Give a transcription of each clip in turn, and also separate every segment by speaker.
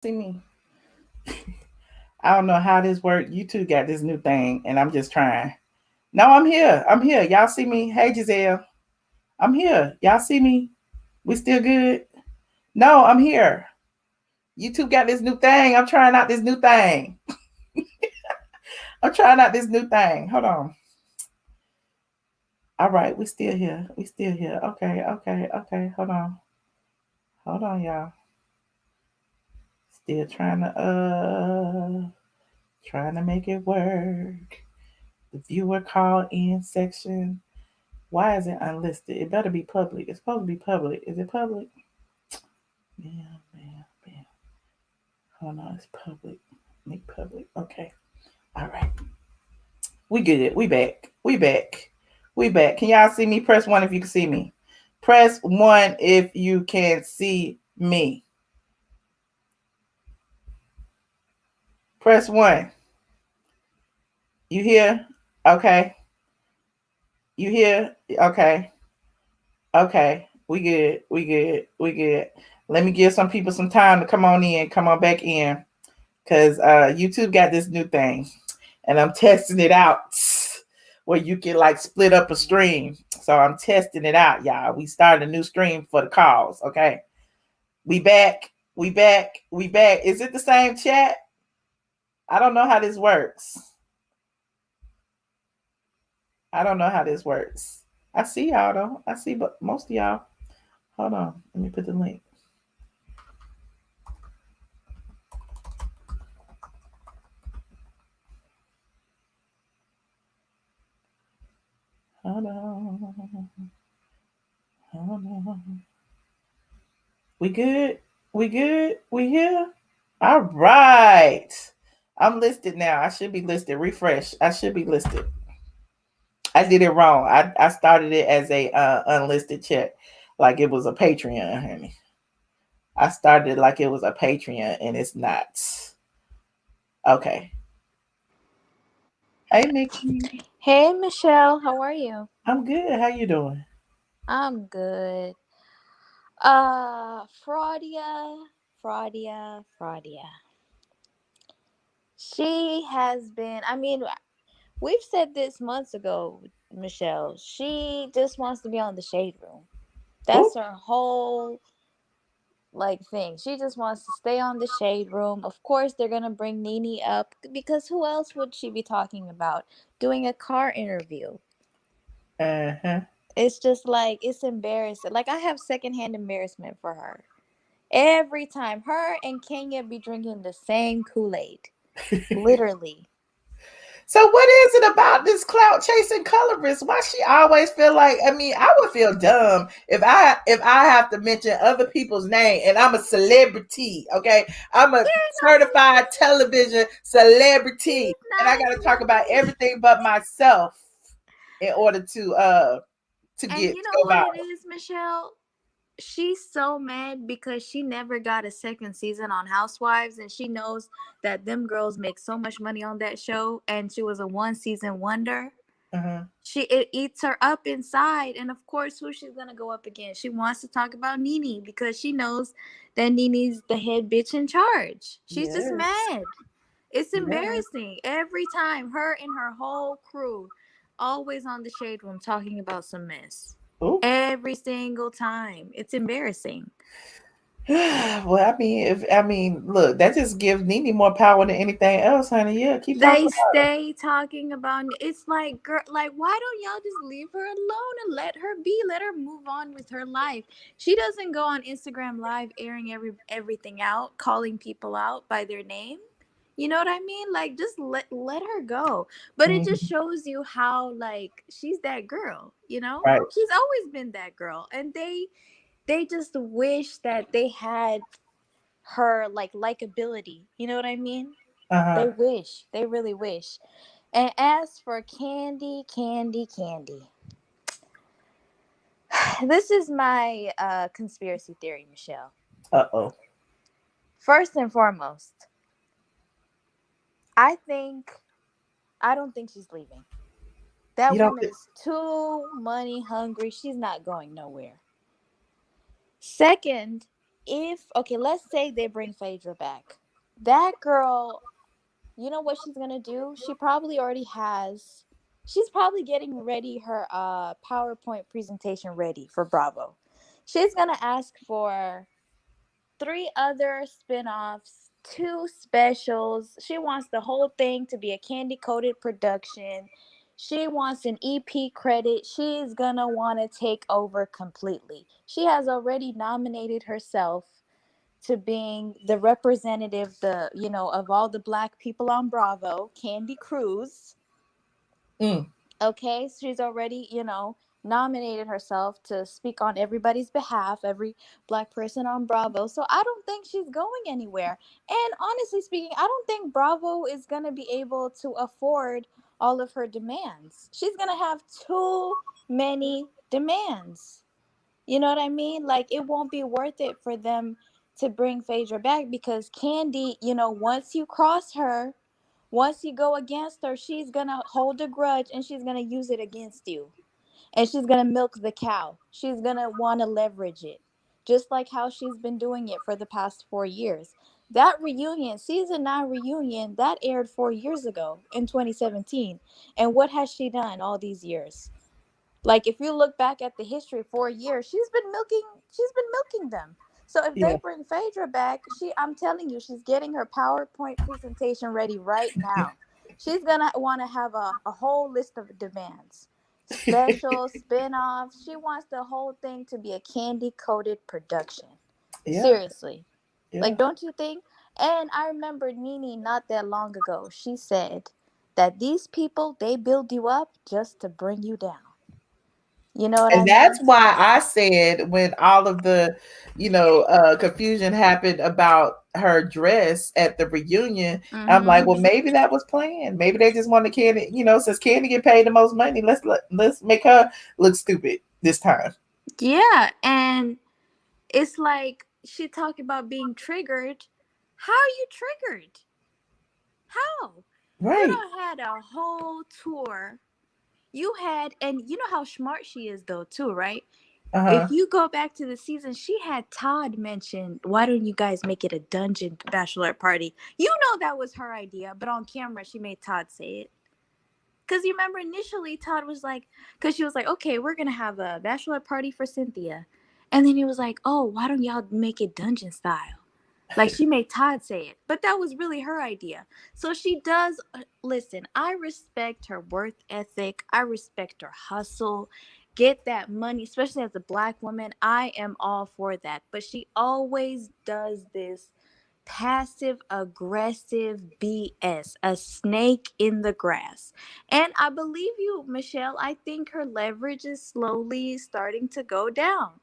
Speaker 1: See me. I don't know how this works. You two got this new thing, and I'm just trying. No, I'm here. I'm here. Y'all see me? Hey, Giselle. I'm here. Y'all see me? We still good? No, I'm here. You two got this new thing. I'm trying out this new thing. I'm trying out this new thing. Hold on. All right, we still here. We still here. Okay, okay, okay. Hold on. Hold on, y'all. Still trying to make it work. The viewer call in section. Why is it unlisted? It better be public. It's supposed to be public. Is it public? Man. Hold on, it's public. Make public. Okay. All right. We good. We back. We back. We back. Can y'all see me? Press one if you can see me. Press one if you can see me. Press one. You here? Okay. You here? Okay. Okay. We good. We good. We good. Let me give some people some time to come on in. Come on back in. Because YouTube got this new thing. And I'm testing it out where you can like split up a stream. So I'm testing it out, y'all. We started a new stream for the calls. Okay. We back. We back. We back. Is it the same chat? I don't know how this works. I don't know how this works. I see y'all though. I see but most of y'all. Hold on. Let me put the link. Hold on. Hold on. We good? We good? We here? All right. I'm listed now. I should be listed. Refresh. I should be listed. I did it wrong. I started it as a unlisted chat, like it was a Patreon, honey. I started it like it was a Patreon, and it's not. Okay. Hey, Nikki.
Speaker 2: Hey, Michelle, how are you?
Speaker 1: I'm good. How you doing?
Speaker 2: I'm good. Fraudia. She has been, we've said this months ago, Michelle. She just wants to be on the shade room.
Speaker 1: Oh,
Speaker 2: That's her whole thing. She just wants to stay on the shade room. Of course, they're gonna bring Nene up because who else would she be talking about? Doing a car interview.
Speaker 1: uh-huh.
Speaker 2: It's just it's embarrassing. I have secondhand embarrassment for her. Every time her and Kenya be drinking the same Kool-Aid. Literally.
Speaker 1: So what is it about this clout chasing colorist? Why she always feel like? I mean, I would feel dumb if I have to mention other people's name and I'm a celebrity. Okay, I'm a certified television celebrity,
Speaker 2: She's
Speaker 1: and I
Speaker 2: not a
Speaker 1: got to talk about
Speaker 2: celebrity.
Speaker 1: everything but myself in order to
Speaker 2: And
Speaker 1: get
Speaker 2: you
Speaker 1: to
Speaker 2: know
Speaker 1: go
Speaker 2: what
Speaker 1: viral.
Speaker 2: it is, Michelle? She's so mad because she never got a second season on Housewives, and she knows that them girls make so much money on that show, and she was a one season wonder.
Speaker 1: Uh-huh.
Speaker 2: It eats her up inside, and of course, who she's gonna go up against? She wants to talk about Nene because she knows that Nene's the head bitch in charge. She's just
Speaker 1: Yes.
Speaker 2: mad. It's
Speaker 1: Yes.
Speaker 2: embarrassing every time. Her and her whole crew always on the shade room talking about some mess.
Speaker 1: Oh.
Speaker 2: Every single time. It's embarrassing.
Speaker 1: Well, look, that just gives Nene more power than anything else, honey. Yeah, keep talking
Speaker 2: They
Speaker 1: about
Speaker 2: stay talking about it's like, girl, why don't y'all just leave her alone and let her be? Let her move on with her life. She doesn't go on Instagram live airing everything out, calling people out by their name. You know what I mean? Just let her go. But it
Speaker 1: it.
Speaker 2: just shows you how she's that girl, you know?
Speaker 1: Right.
Speaker 2: She's always been that girl. And they just wish that they had her likability. You know what I mean?
Speaker 1: Uh-huh.
Speaker 2: They wish. They really wish. And as for Kandi, this is my conspiracy theory, Michelle.
Speaker 1: Uh-oh.
Speaker 2: First and foremost, I think I don't think she's leaving.
Speaker 1: You
Speaker 2: That
Speaker 1: don't
Speaker 2: woman
Speaker 1: think
Speaker 2: is too money hungry. She's not going nowhere. Second, let's say they bring Phaedra back. That girl, you know what she's gonna do? She's probably getting ready her PowerPoint presentation ready for Bravo. She's gonna ask for 3 other spin-offs, 2 specials. She wants the whole thing to be a candy coated production. She wants an EP credit. She's gonna want to take over completely. She has already nominated herself to being the representative, of all the black people on Bravo, Candy Cruz.
Speaker 1: Mm.
Speaker 2: Okay, she's already, nominated herself to speak on everybody's behalf, every black person on Bravo. So I don't think she's going anywhere. And honestly speaking, I don't think Bravo is going to be able to afford all of her demands. She's going to have too many demands. You know what I mean? Like, it won't be worth it for them to bring Phaedra back, because Kandi, once you cross her, once you go against her, she's going to hold a grudge and she's going to use it against you. And she's going to milk the cow. She's going to want to leverage it, just like how she's been doing it for the past 4 years. That reunion, season 9 reunion, that aired 4 years ago in 2017. And what has she done all these years? Like, if you look back at the history, 4 years, she's been milking them. So if they
Speaker 1: Yeah.
Speaker 2: bring Phaedra back, I'm telling you, she's getting her PowerPoint presentation ready right now. She's gonna want to have a whole list of demands, specials, spin-offs. She wants the whole thing to be a candy coated production.
Speaker 1: Yeah.
Speaker 2: Seriously.
Speaker 1: Yeah.
Speaker 2: Like, don't you think? And I remember Nene not that long ago. She said that these people, they build you up just to bring you down. You know what I
Speaker 1: And that's
Speaker 2: mean?
Speaker 1: why I said when all of the, confusion happened about her dress at the reunion, I'm like,
Speaker 2: Mm-hmm.
Speaker 1: well, maybe that was planned. Maybe they just wanted Candy, since Candy get paid the most money, let's make her look stupid this time.
Speaker 2: Yeah, and it's like she talked about being triggered. How are you triggered? How? You
Speaker 1: Right.
Speaker 2: don't had a whole tour. You had, and you know how smart she is though too, right?
Speaker 1: Uh-huh.
Speaker 2: If you go back to the season, she had Todd mention, why don't you guys make it a dungeon bachelor party? You know that was her idea, but on camera she made Todd say it. Because you remember initially Todd was like, because she was like, okay, we're going to have a bachelor party for Cynthia. And then he was like, oh, why don't y'all make it dungeon style? Like, she made Todd say it. But that was really her idea. So she does, listen, I respect her work ethic. I respect her hustle. Get that money, especially as a black woman. I am all for that. But she always does this passive aggressive BS, a snake in the grass. And I believe you, Michelle. I think her leverage is slowly starting to go down.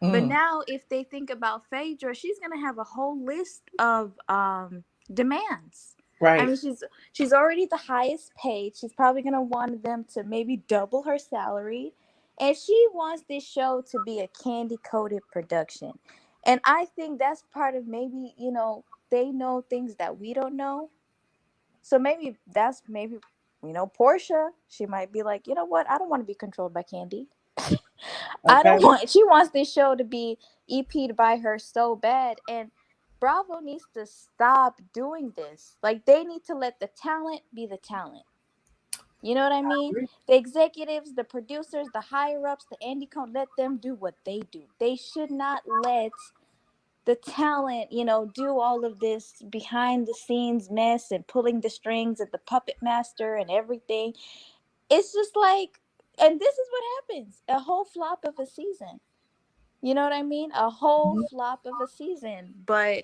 Speaker 2: But
Speaker 1: Mm.
Speaker 2: now, if they think about Phaedra, she's gonna have a whole list of demands. I
Speaker 1: Right.
Speaker 2: mean, she's already the highest paid. She's probably gonna want them to maybe double her salary, and she wants this show to be a candy coated production. And I think that's part of, maybe, they know things that we don't know. So maybe Portia, she might be like, you know what? I don't want to be controlled by Candy. I
Speaker 1: Okay.
Speaker 2: don't want, she wants this show to be EP'd by her so bad. And Bravo needs to stop doing this. Like, they need to let the talent be the talent. You know what I mean? The executives, the producers, the higher ups, the Andy Cohen, let them do what they do. They should not let the talent, do all of this behind the scenes mess and pulling the strings at the puppet master and everything. It's just like, and this is what happens, a whole flop of a season. You know what I mean? A whole
Speaker 1: Mhm.
Speaker 2: flop of a season. But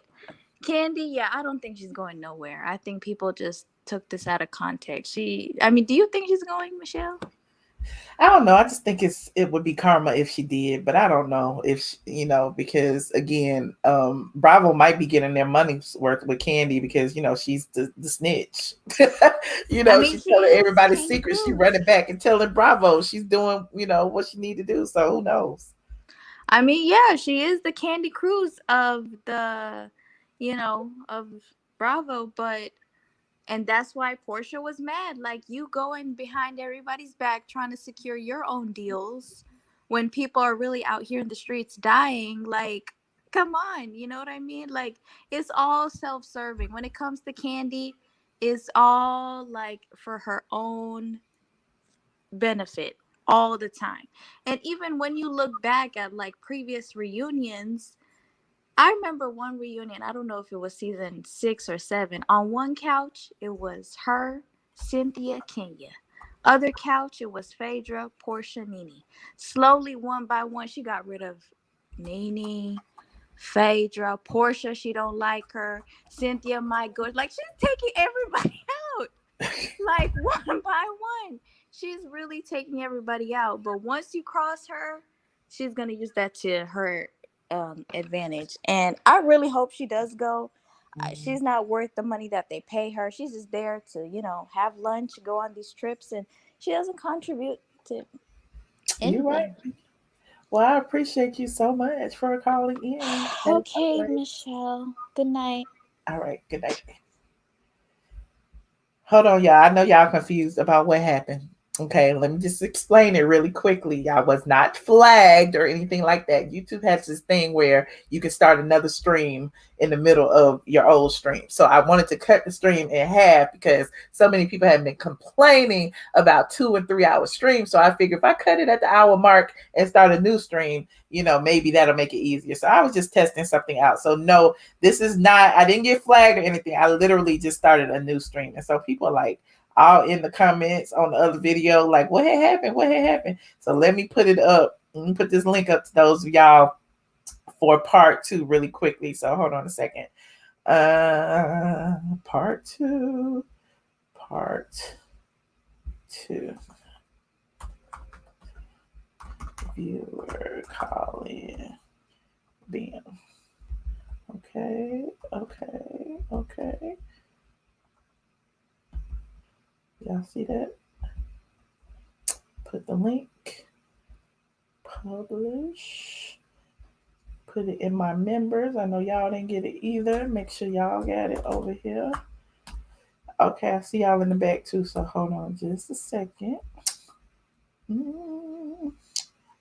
Speaker 2: Candy, yeah, I don't think she's going nowhere. I think people just took this out of context. I mean, do you think she's going, Michelle?
Speaker 1: I don't know. I just think it would be karma if she did, but I don't know if because again, Bravo might be getting their money's worth with Candy because she's the snitch.
Speaker 2: I mean,
Speaker 1: She's
Speaker 2: she
Speaker 1: telling
Speaker 2: is
Speaker 1: everybody's
Speaker 2: Candy
Speaker 1: secrets. She
Speaker 2: Cruz.
Speaker 1: running back and telling Bravo she's doing what she need to do. So who knows?
Speaker 2: I mean, yeah, she is the Candy Cruz of of Bravo, but and that's why Portia was mad. Like, you going behind everybody's back trying to secure your own deals when people are really out here in the streets dying. Like, Come on, you know what I mean? Like, it's all self-serving. When it comes to Kandi, it's all like for her own benefit all the time. And even when you look back at like previous reunions, I remember one reunion, I don't know if it was season 6 or 7. On one couch, it was her, Cynthia, Kenya. Other couch, it was Phaedra, Portia, Nene. Slowly, one by one, she got rid of Nene, Phaedra, Portia, she don't like her. Cynthia might go. Like, she's taking everybody out. Like, one by one. She's really taking everybody out. But once you cross her, she's gonna use that to her advantage. And I really hope she does go. She's not worth the money that they pay her. She's just there to, have lunch, go on these trips, and she doesn't contribute to
Speaker 1: You're right.
Speaker 2: anything.
Speaker 1: Well, I appreciate you so much for calling in. That is so
Speaker 2: Okay,
Speaker 1: great.
Speaker 2: Michelle. Good night.
Speaker 1: All right. Good night. Hold on, y'all. I know y'all confused about what happened. Okay, let me just explain it really quickly. I was not flagged or anything like that. YouTube has this thing where you can start another stream in the middle of your old stream. So I wanted to cut the stream in half because so many people have been complaining about 2 and 3 hour streams. So I figured if I cut it at the hour mark and start a new stream, maybe that'll make it easier. So I was just testing something out. So no, this is not, I didn't get flagged or anything. I literally just started a new stream. And so people are like, all in the comments on the other video, like, what had happened? What had happened? So let me put it up. Let me put this link up to those of y'all for part 2 really quickly. So hold on a second. Part 2. Viewer calling. Bam. Okay. Y'all see that? Put the link. Publish. Put it in my members. I know y'all didn't get it either. Make sure y'all got it over here. Okay, I see y'all in the back too. So hold on just a second. I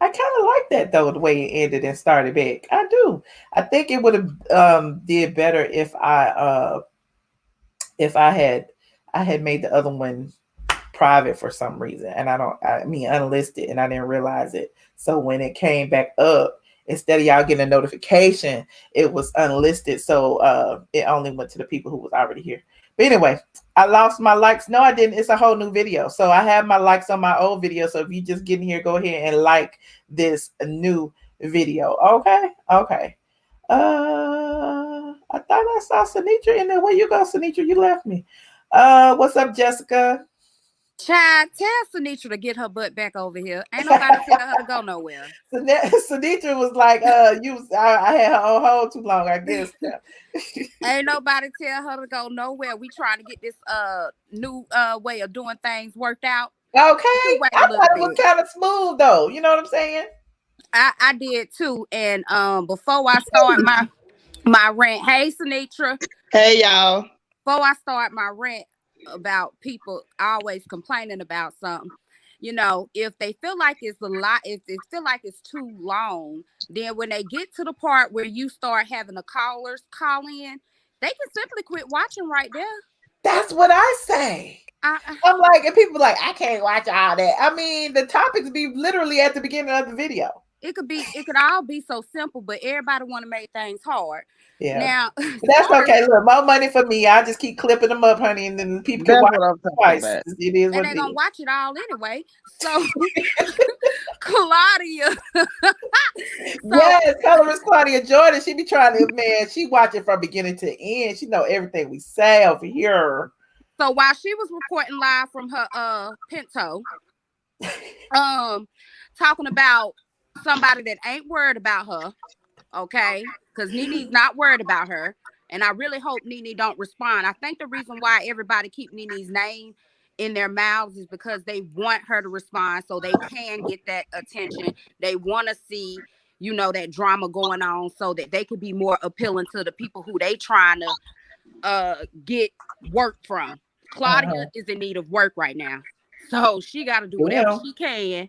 Speaker 1: kind of like that though, the way it ended and started back. I do. I think it would have did better if I had made the other one private for some reason, and I mean unlisted, and I didn't realize it. So when it came back up, instead of y'all getting a notification, it was unlisted. So it only went to the people who was already here. But anyway, I lost my likes. No, I didn't. It's a whole new video. So I have my likes on my old video. So if you just get in here, go ahead and like this new video. Okay. I thought I saw Sinitra in there. Where you go, Sinitra? You left me. What's up, Jessica?
Speaker 3: Child, tell Sinitra to get her butt back over here. Ain't nobody tell her to go nowhere.
Speaker 1: Sinitra was like, I had her on hold too long, I guess.
Speaker 3: Ain't nobody tell her to go nowhere. We trying to get this new way of doing things worked out.
Speaker 1: Okay. I thought it was kind of smooth though. You know what I'm saying?
Speaker 3: I did too. And before I start my rant, hey Sinitra.
Speaker 4: Hey y'all.
Speaker 3: Before I start my rant about people always complaining about something, if they feel like it's a lot, if they feel like it's too long, then when they get to the part where you start having the callers call in, they can simply quit watching right there.
Speaker 1: That's what I say. I'm like, and people like, I can't watch all that. I mean, the topics be literally at the beginning of the video.
Speaker 3: It could all be so simple, but everybody want to make things hard.
Speaker 1: Yeah.
Speaker 3: Now
Speaker 1: that's okay. Look, more money for me. I just keep clipping them up, honey, and then people can watch it twice. It is what
Speaker 3: and they're gonna watch it all anyway. So Claudia.
Speaker 1: Yes, Colorist Claudia Jordan. She be trying to, man, she watch it from beginning to end. She know everything we say over here.
Speaker 3: So while she was reporting live from her Pinto, talking about somebody that ain't worried about her, okay? Because Nene's not worried about her. And I really hope Nene don't respond. I think the reason why everybody keep Nene's name in their mouths is because they want her to respond so they can get that attention. They want to see, that drama going on so that they could be more appealing to the people who they trying to get work from. Claudia is in need of work right now. So she got to do whatever she can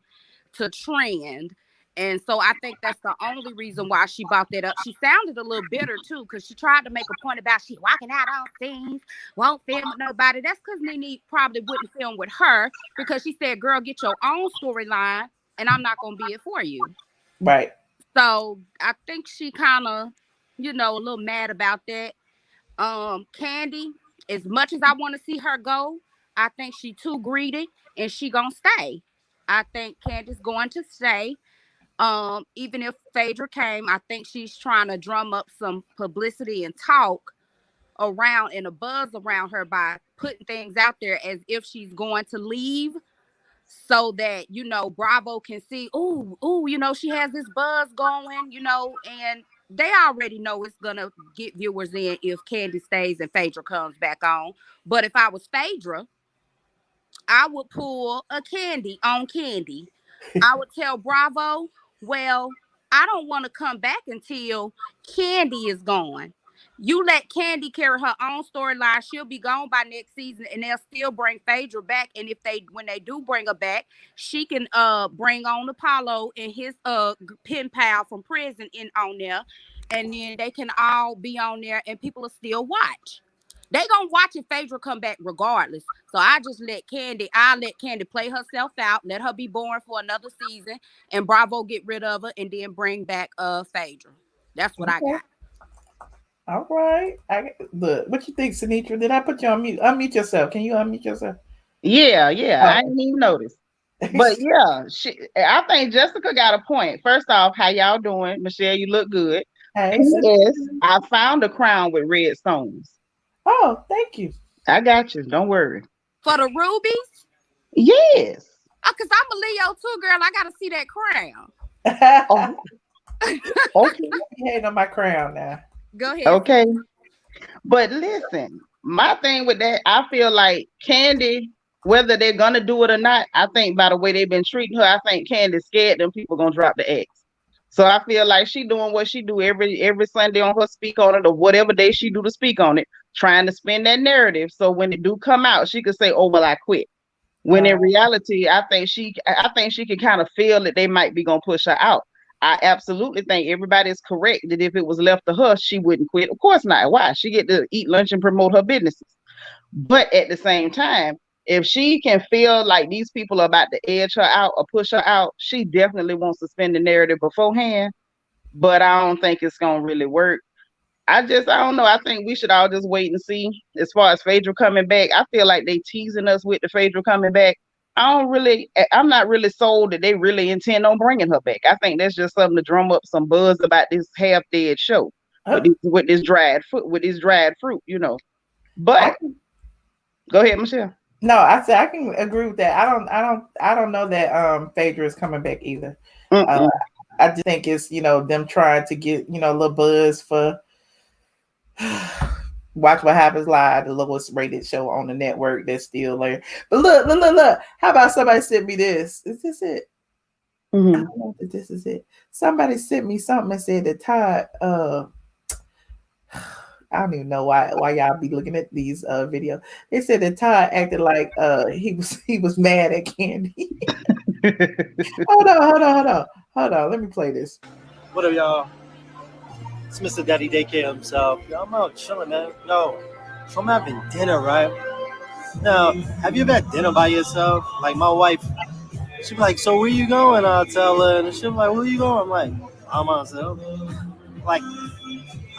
Speaker 3: to trend And so I think that's the only reason why she brought that up. She sounded a little bitter too, because she tried to make a point about she walking out on scenes, won't film with nobody. That's because Nene probably wouldn't film with her, because she said, girl, get your own storyline and I'm not going to be it for you.
Speaker 1: Right.
Speaker 3: So I think she kind of, a little mad about that. Kandi, as much as I want to see her go, I think she too greedy and she gonna stay. I think Kandi's going to stay. Even if Phaedra came, I think she's trying to drum up some publicity and talk around and a buzz around her by putting things out there as if she's going to leave, so that Bravo can see, she has this buzz going, and they already know it's gonna get viewers in if Kandi stays and Phaedra comes back on. But if I was Phaedra, I would pull a Kandi on Kandi. I would tell Bravo, well, I don't want to come back until Kandi is gone. You let Kandi carry her own storyline. She'll be gone by next season, and they'll still bring Phaedra back. And when they do bring her back, she can bring on Apollo and his pen pal from prison in on there, and then they can all be on there, and people will still watch. They gonna watch if Phaedra come back regardless. So I let Kandi play herself out, let her be born for another season, and Bravo get rid of her and then bring back Phaedra. That's what I got.
Speaker 1: All right. Look, what you think, Sinitra? Did I put you on mute? Unmute yourself. Can you unmute yourself?
Speaker 4: Yeah. I didn't even notice. But yeah, I think Jessica got a point. First off, how y'all doing? Michelle, you look good.
Speaker 1: Hey,
Speaker 4: Yes, I found a crown with red stones.
Speaker 1: Oh, thank you.
Speaker 4: I got you. Don't worry.
Speaker 3: For the rubies?
Speaker 4: Yes.
Speaker 3: Oh, because I'm a Leo too, girl. I got to see that crown.
Speaker 4: Okay.
Speaker 1: You hating on my crown now.
Speaker 3: Go ahead.
Speaker 4: Okay. But listen, my thing with that, I feel like Kandi, whether they're going to do it or not, I think by the way they've been treating her, I think Kandi's scared them people going to drop the X. So I feel like she doing what she do every Sunday on her speak on it, or whatever day she do to speak on it, trying to spin that narrative. So when it do come out, she could say, "Oh well, I quit." When in reality, I think she can kind of feel that they might be gonna push her out. I absolutely think everybody is correct that if it was left to her, she wouldn't quit. Of course not. Why? She get to eat lunch and promote her businesses. But at the same time, if she can feel like these people are about to edge her out or push her out, she definitely wants to spin the narrative beforehand. But I don't think it's gonna really work. I don't know. I think we should all just wait and see. As far as Phaedra coming back, I feel like they teasing us with the Phaedra coming back. I'm not really sold that they really intend on bringing her back. I think that's just something to drum up some buzz about this half dead show with this dried fruit, But go ahead, Michelle.
Speaker 1: No, I said I can agree with that. I don't know that Phaedra is coming back either. I just think it's them trying to get a little buzz for Watch What Happens Live, the lowest rated show on the network that's still there. But look. How about somebody sent me this? Is this it? I don't know if this is it. Somebody sent me something and said that Todd I don't even know why y'all be looking at these videos. They said that Todd acted like he was mad at Kandi. Hold on. Let me play this.
Speaker 5: What up, y'all? It's Mr. Daddy Daycare himself. Yo, I'm out chilling, man. Yo, so I'm having dinner, right? Now, have you ever had dinner by yourself? Like my wife, she'd be like, "So where you going?" I'll tell her, and she'll be like, "Where you going?" I'm like, "By myself." Like,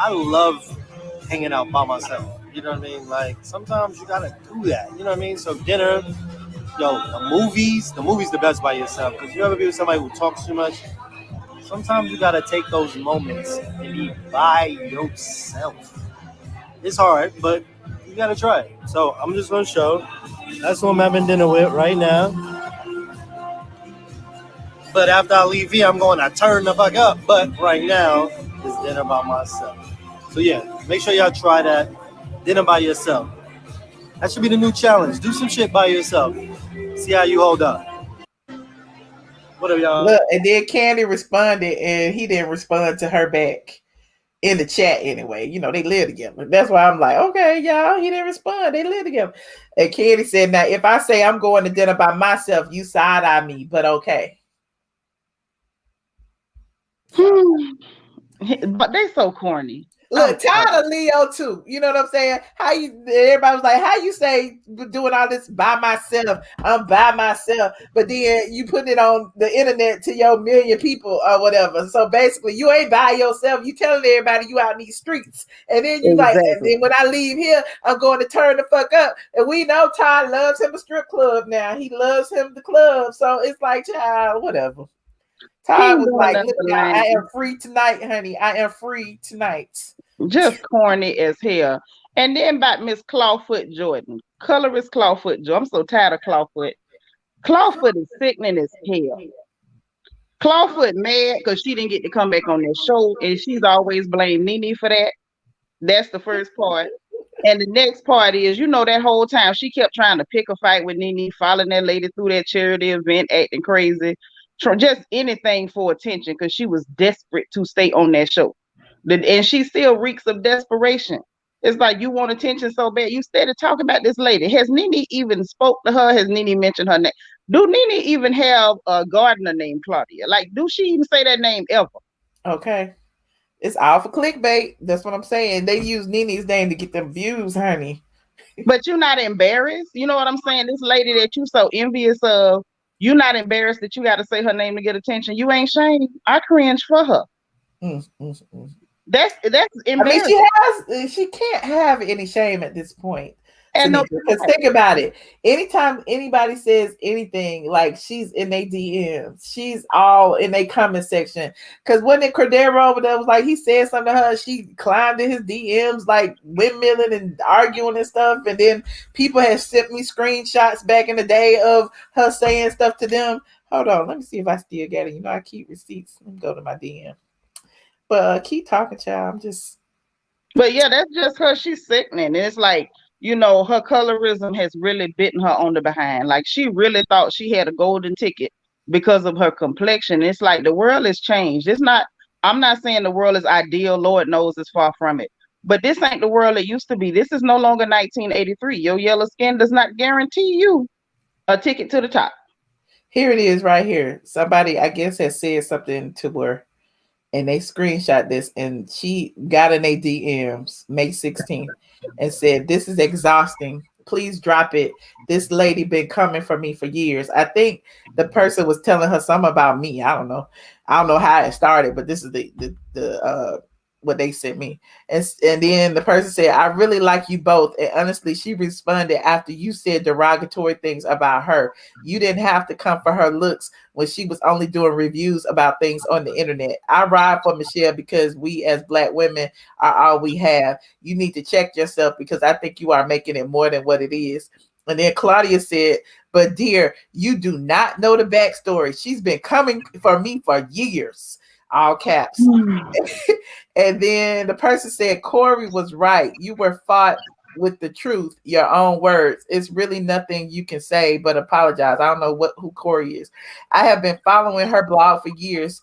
Speaker 5: I love hanging out by myself. You know what I mean? Like, sometimes you gotta do that. You know what I mean? So dinner, the movies the best by yourself. Because you ever be with somebody who talks too much, sometimes you gotta take those moments and eat by yourself. It's hard, but you gotta try it. So I'm just gonna show. That's who I'm having dinner with right now. But after I leave here, I'm going to turn the fuck up. But right now, it's dinner by myself. So yeah, make sure y'all try that. Dinner by yourself. That should be the new challenge. Do some shit by yourself. See how you hold up. What up, y'all?
Speaker 1: Look, and then Kandi responded, and he didn't respond to her back in the chat anyway. They live together. That's why I'm like, okay, y'all, he didn't respond. They live together. And Kandi said, now, if I say I'm going to dinner by myself, you side-eye me, but okay.
Speaker 4: But they so corny.
Speaker 1: Look, tired of Leo too. You know what I'm saying? How you? Everybody was like, "How you say doing all this by myself? I'm by myself." But then you put it on the internet to your million people or whatever. So basically, you ain't by yourself. You telling everybody you out in these streets, and then you like, and then when I leave here, I'm going to turn the fuck up. And we know Todd loves him a strip club now. He loves him the club. So it's like, child, whatever. Todd was like, "Look, y'all, I am free tonight, honey. I am free tonight."
Speaker 4: Just corny as hell. And then about Miss Clawfoot Jordan, colorist Clawfoot Jordan. I'm so tired of Clawfoot. Clawfoot is sickening as hell. Clawfoot mad because she didn't get to come back on that show, and she's always blamed Nene for that. That's the first part. And the next part is, that whole time she kept trying to pick a fight with Nene, following that lady through that charity event, acting crazy, just anything for attention because she was desperate to stay on that show. And she still reeks of desperation. It's like you want attention so bad. You steady talking about this lady. Has Nene even spoke to her? Has Nene mentioned her name? Do Nene even have a gardener named Claudia? Like, do she even say that name ever?
Speaker 1: Okay. It's all for clickbait. That's what I'm saying. They use Nene's name to get them views, honey.
Speaker 4: But you're not embarrassed. You know what I'm saying? This lady that you so envious of, you're not embarrassed that you got to say her name to get attention. You ain't shamed. I cringe for her. That's embarrassing.
Speaker 1: I mean, she can't have any shame at this point. And because think about it, anytime anybody says anything, like she's in their DMs, she's all in their comment section. Because when it Cordero over there was like, he said something to her, she climbed in his DMs, like windmilling and arguing and stuff. And then people have sent me screenshots back in the day of her saying stuff to them. Hold on, let me see if I still get it. I keep receipts. Let me go to my DM. But keep talking, child. I'm just.
Speaker 4: But yeah, that's just her. She's sickening. And it's like, her colorism has really bitten her on the behind. Like she really thought she had a golden ticket because of her complexion. It's like the world has changed. I'm not saying the world is ideal. Lord knows it's far from it. But this ain't the world it used to be. This is no longer 1983. Your yellow skin does not guarantee you a ticket to the top.
Speaker 1: Here it is right here. Somebody, I guess, has said something to her. And they screenshot this, and she got in their DMs May 16th and said, "This is exhausting. Please drop it. This lady been coming for me for years." I think the person was telling her something about me. I don't know how it started, but this is the what they sent me. And then the person said, "I really like you both." And honestly, she responded after you said derogatory things about her. You didn't have to come for her looks when she was only doing reviews about things on the internet. I ride for Michelle because we as Black women are all we have. You need to check yourself because I think you are making it more than what it is. And then Claudia said, "But dear, you do not know the backstory. She's been coming for me for years." All caps. And then the person said, "Corey was right. You were fought with the truth, your own words. It's really nothing you can say but apologize." I don't know who Corey is. "I have been following her blog for years.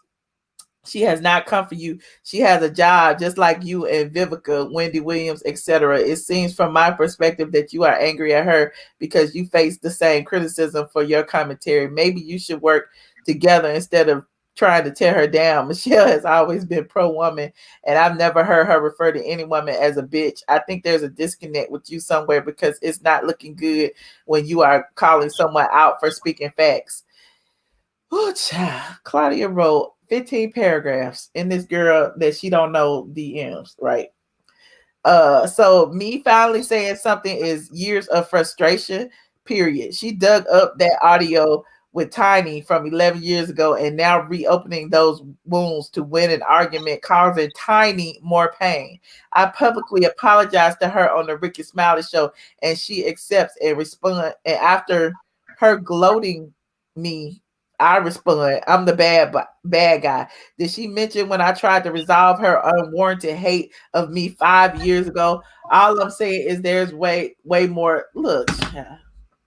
Speaker 1: She has not come for you. She has a job just like you and Vivica, Wendy Williams, etc. It seems from my perspective that you are angry at her because you face the same criticism for your commentary. Maybe you should work together instead of trying to tear her down. Michelle has always been pro-woman, and I've never heard her refer to any woman as a bitch. I think there's a disconnect with you somewhere because it's not looking good when you are calling someone out for speaking facts." Oh, child. Claudia wrote 15 paragraphs in this girl that she don't know DMs, right? So me finally saying something is years of frustration, period. She dug up that audio with Tiny from 11 years ago and now reopening those wounds to win an argument, causing Tiny more pain. I publicly apologized to her on the Ricky Smiley show, and she accepts and responds. And after her gloating me, I respond, "I'm the bad guy. Did she mention when I tried to resolve her unwarranted hate of me 5 years ago? All I'm saying is there's way more." Look,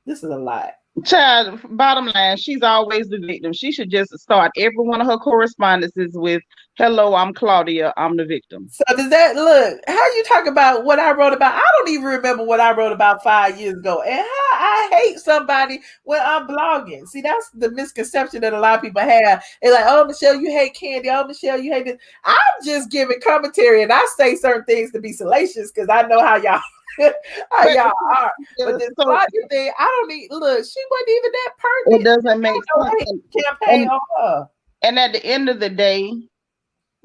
Speaker 1: this is a lot.
Speaker 4: Child, bottom line, she's always the victim. She should just start every one of her correspondences with, "Hello, I'm Claudia. I'm the victim."
Speaker 1: So does that look? How you talk about what I wrote about? I don't even remember what I wrote about 5 years ago, and how I hate somebody when I'm blogging. See, that's the misconception that a lot of people have. They're like, "Oh, Michelle, you hate Kandi. Oh, Michelle, you hate this." I'm just giving commentary, and I say certain things to be salacious because I know how y'all. How y'all are, but this Claudia thing, I don't need. Look, she wasn't even that
Speaker 4: It
Speaker 1: pertinent.
Speaker 4: doesn't make sense.
Speaker 1: Campaign on her.
Speaker 4: And at the end of the day,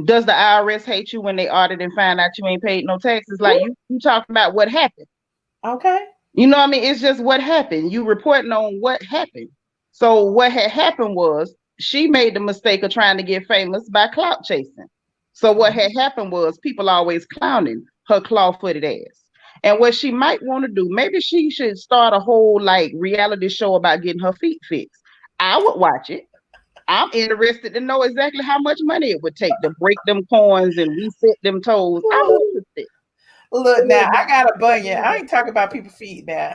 Speaker 4: does the IRS hate you when they audit and find out you ain't paid no taxes? Like you talking about what happened.
Speaker 1: Okay.
Speaker 4: You know what I mean? It's just what happened. You reporting on what happened. So what had happened was she made the mistake of trying to get famous by clout chasing. So what had happened was people always clowning her claw-footed ass. And what she might want to do, maybe she should start a whole like reality show about getting her feet fixed. I would watch it. I'm interested to know exactly how much money it would take to break them corns and reset them toes. I'm interested.
Speaker 1: Look, now I got a bunion. I ain't talking about people's feet now.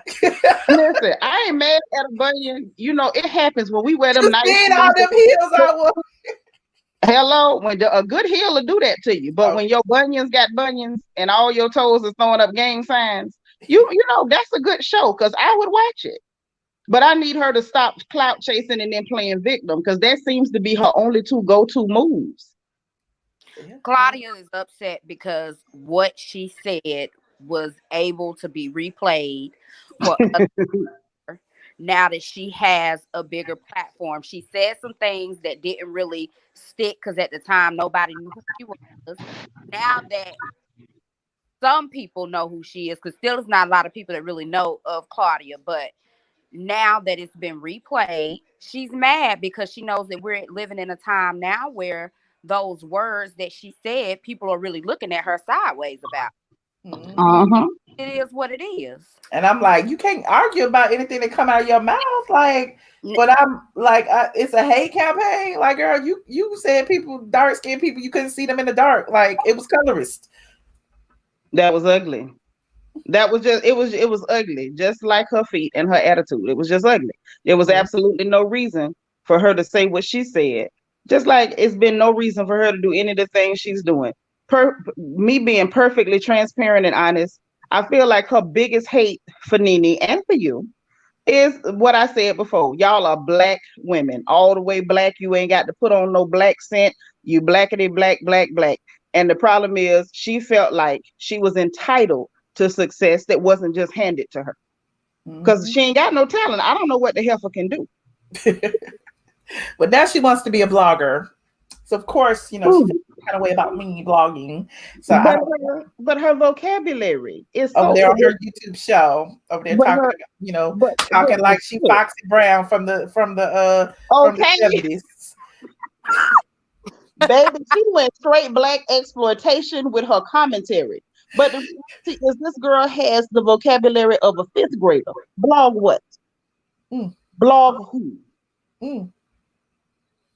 Speaker 4: Listen, I ain't mad at a bunion. You know, it happens when we wear them nice
Speaker 1: heels. All them heels I wore.
Speaker 4: Hello, when a good heel will do that to you, but when your bunions got bunions and all your toes are throwing up gang signs, you know that's a good show because I would watch it. But I need her to stop clout chasing and then playing victim because that seems to be her only two go-to moves.
Speaker 3: Claudia is upset because what she said was able to be replayed for now that she has a bigger platform. She said some things that didn't really stick because at the time nobody knew who she was. Now that some people know who she is, because still there's not a lot of people that really know of Claudia, but now that it's been replayed, she's mad because she knows that we're living in a time now where those words that she said, people are really looking at her sideways about. It is what it is.
Speaker 1: And I'm like, you can't argue about anything that come out of your mouth. Like, but I'm like, it's a hate campaign. Like, girl, you said people, dark skinned people, you couldn't see them in the dark. Like, it was colorist.
Speaker 4: That was ugly. That was just it was ugly, just like her feet and her attitude. It was just ugly. There was absolutely no reason for her to say what she said. Just like it's been no reason for her to do any of the things she's doing. Me being perfectly transparent and honest, I feel like her biggest hate for Nene and for you is what I said before. Y'all are black women, all the way black. You ain't got to put on no black scent. You blackity black, black, black. And the problem is she felt like she was entitled to success that wasn't just handed to her. Because she ain't got no talent. I don't know what the heifer can do.
Speaker 1: But now she wants to be a blogger. So of course, you know, she feels kind of way about me blogging. So
Speaker 4: but her vocabulary is
Speaker 1: over there on her YouTube show, over there talking, talking like she Foxy Brown from the 70s.
Speaker 4: Baby, she went straight black exploitation with her commentary. But the reality is this girl has the vocabulary of a 5th grader. Blog what? Blog who?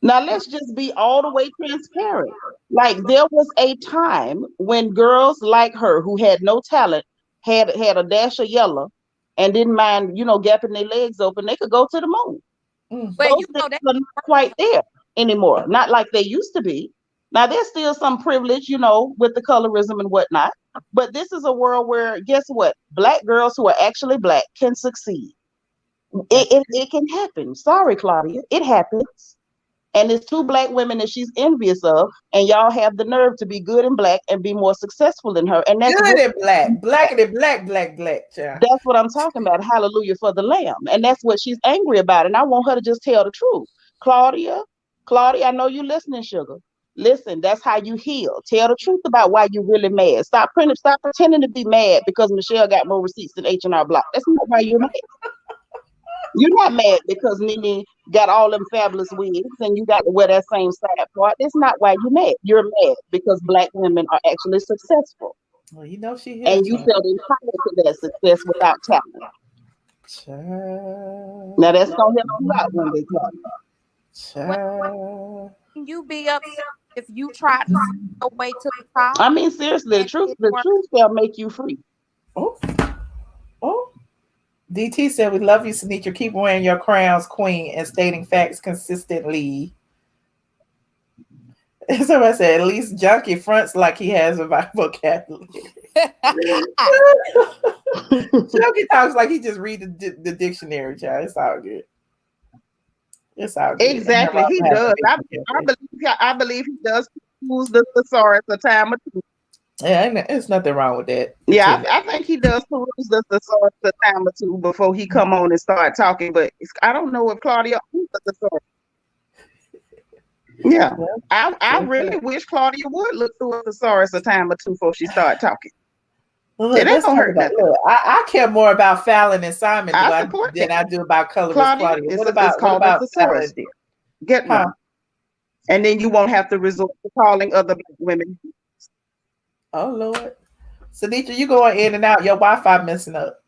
Speaker 4: Now let's just be all the way transparent. Like there was a time when girls like her who had no talent had a dash of yellow and didn't mind, gapping their legs open. They could go to the moon. But those things are not quite there anymore. Not like they used to be. Now there's still some privilege, with the colorism and whatnot. But this is a world where, guess what? Black girls who are actually black can succeed. It can happen. Sorry, Claudia. It happens. And it's 2 black women that she's envious of, and y'all have the nerve to be good and black and be more successful than her. And that's
Speaker 1: good and black and black, child.
Speaker 4: That's what I'm talking about. Hallelujah for the lamb. And that's what she's angry about. And I want her to just tell the truth. Claudia, I know you listening, sugar. Listen, that's how you heal. Tell the truth about why you're really mad. Stop pretending to be mad because Michelle got more receipts than H&R Block. That's not why you're mad. You're not mad because Nene got all them fabulous wigs and you got to wear that same side part. That's not why you're mad. You're mad because black women are actually successful.
Speaker 1: Well, she is.
Speaker 4: And you felt entitled to that success without talent. Now that's gonna help you out one day,
Speaker 3: Claudia. Can you be upset if you try to go way to the top?
Speaker 4: I mean, seriously, the truth shall make you free.
Speaker 1: Oh, DT said, "We love you, Sinitra. Keep wearing your crowns, queen, and stating facts consistently." Somebody said, "At least Junkie fronts like he has a vocabulary." Junkie talks like he just read the dictionary, child. It's all good. It's all good.
Speaker 4: Exactly, he does. I believe he does use the thesaurus a time or two.
Speaker 1: Yeah, there's nothing wrong with that.
Speaker 4: Yeah, I think he does peruse the thesaurus a time or two before he come on and start talking. But I don't know if Claudia owns the thesaurus. Yeah, I really wish Claudia would look through a thesaurus a time or two before she start talking.
Speaker 1: Well, look,
Speaker 4: it ain't gonna hurt nothing.
Speaker 1: Look, I care more about Falynn and Simon than I do about Colorist Claudia. What about Falynn?
Speaker 4: Get one. And then you won't have to resort to calling other black women.
Speaker 1: Oh Lord. Sinitra, you going in and out. Your Wi-Fi messing up.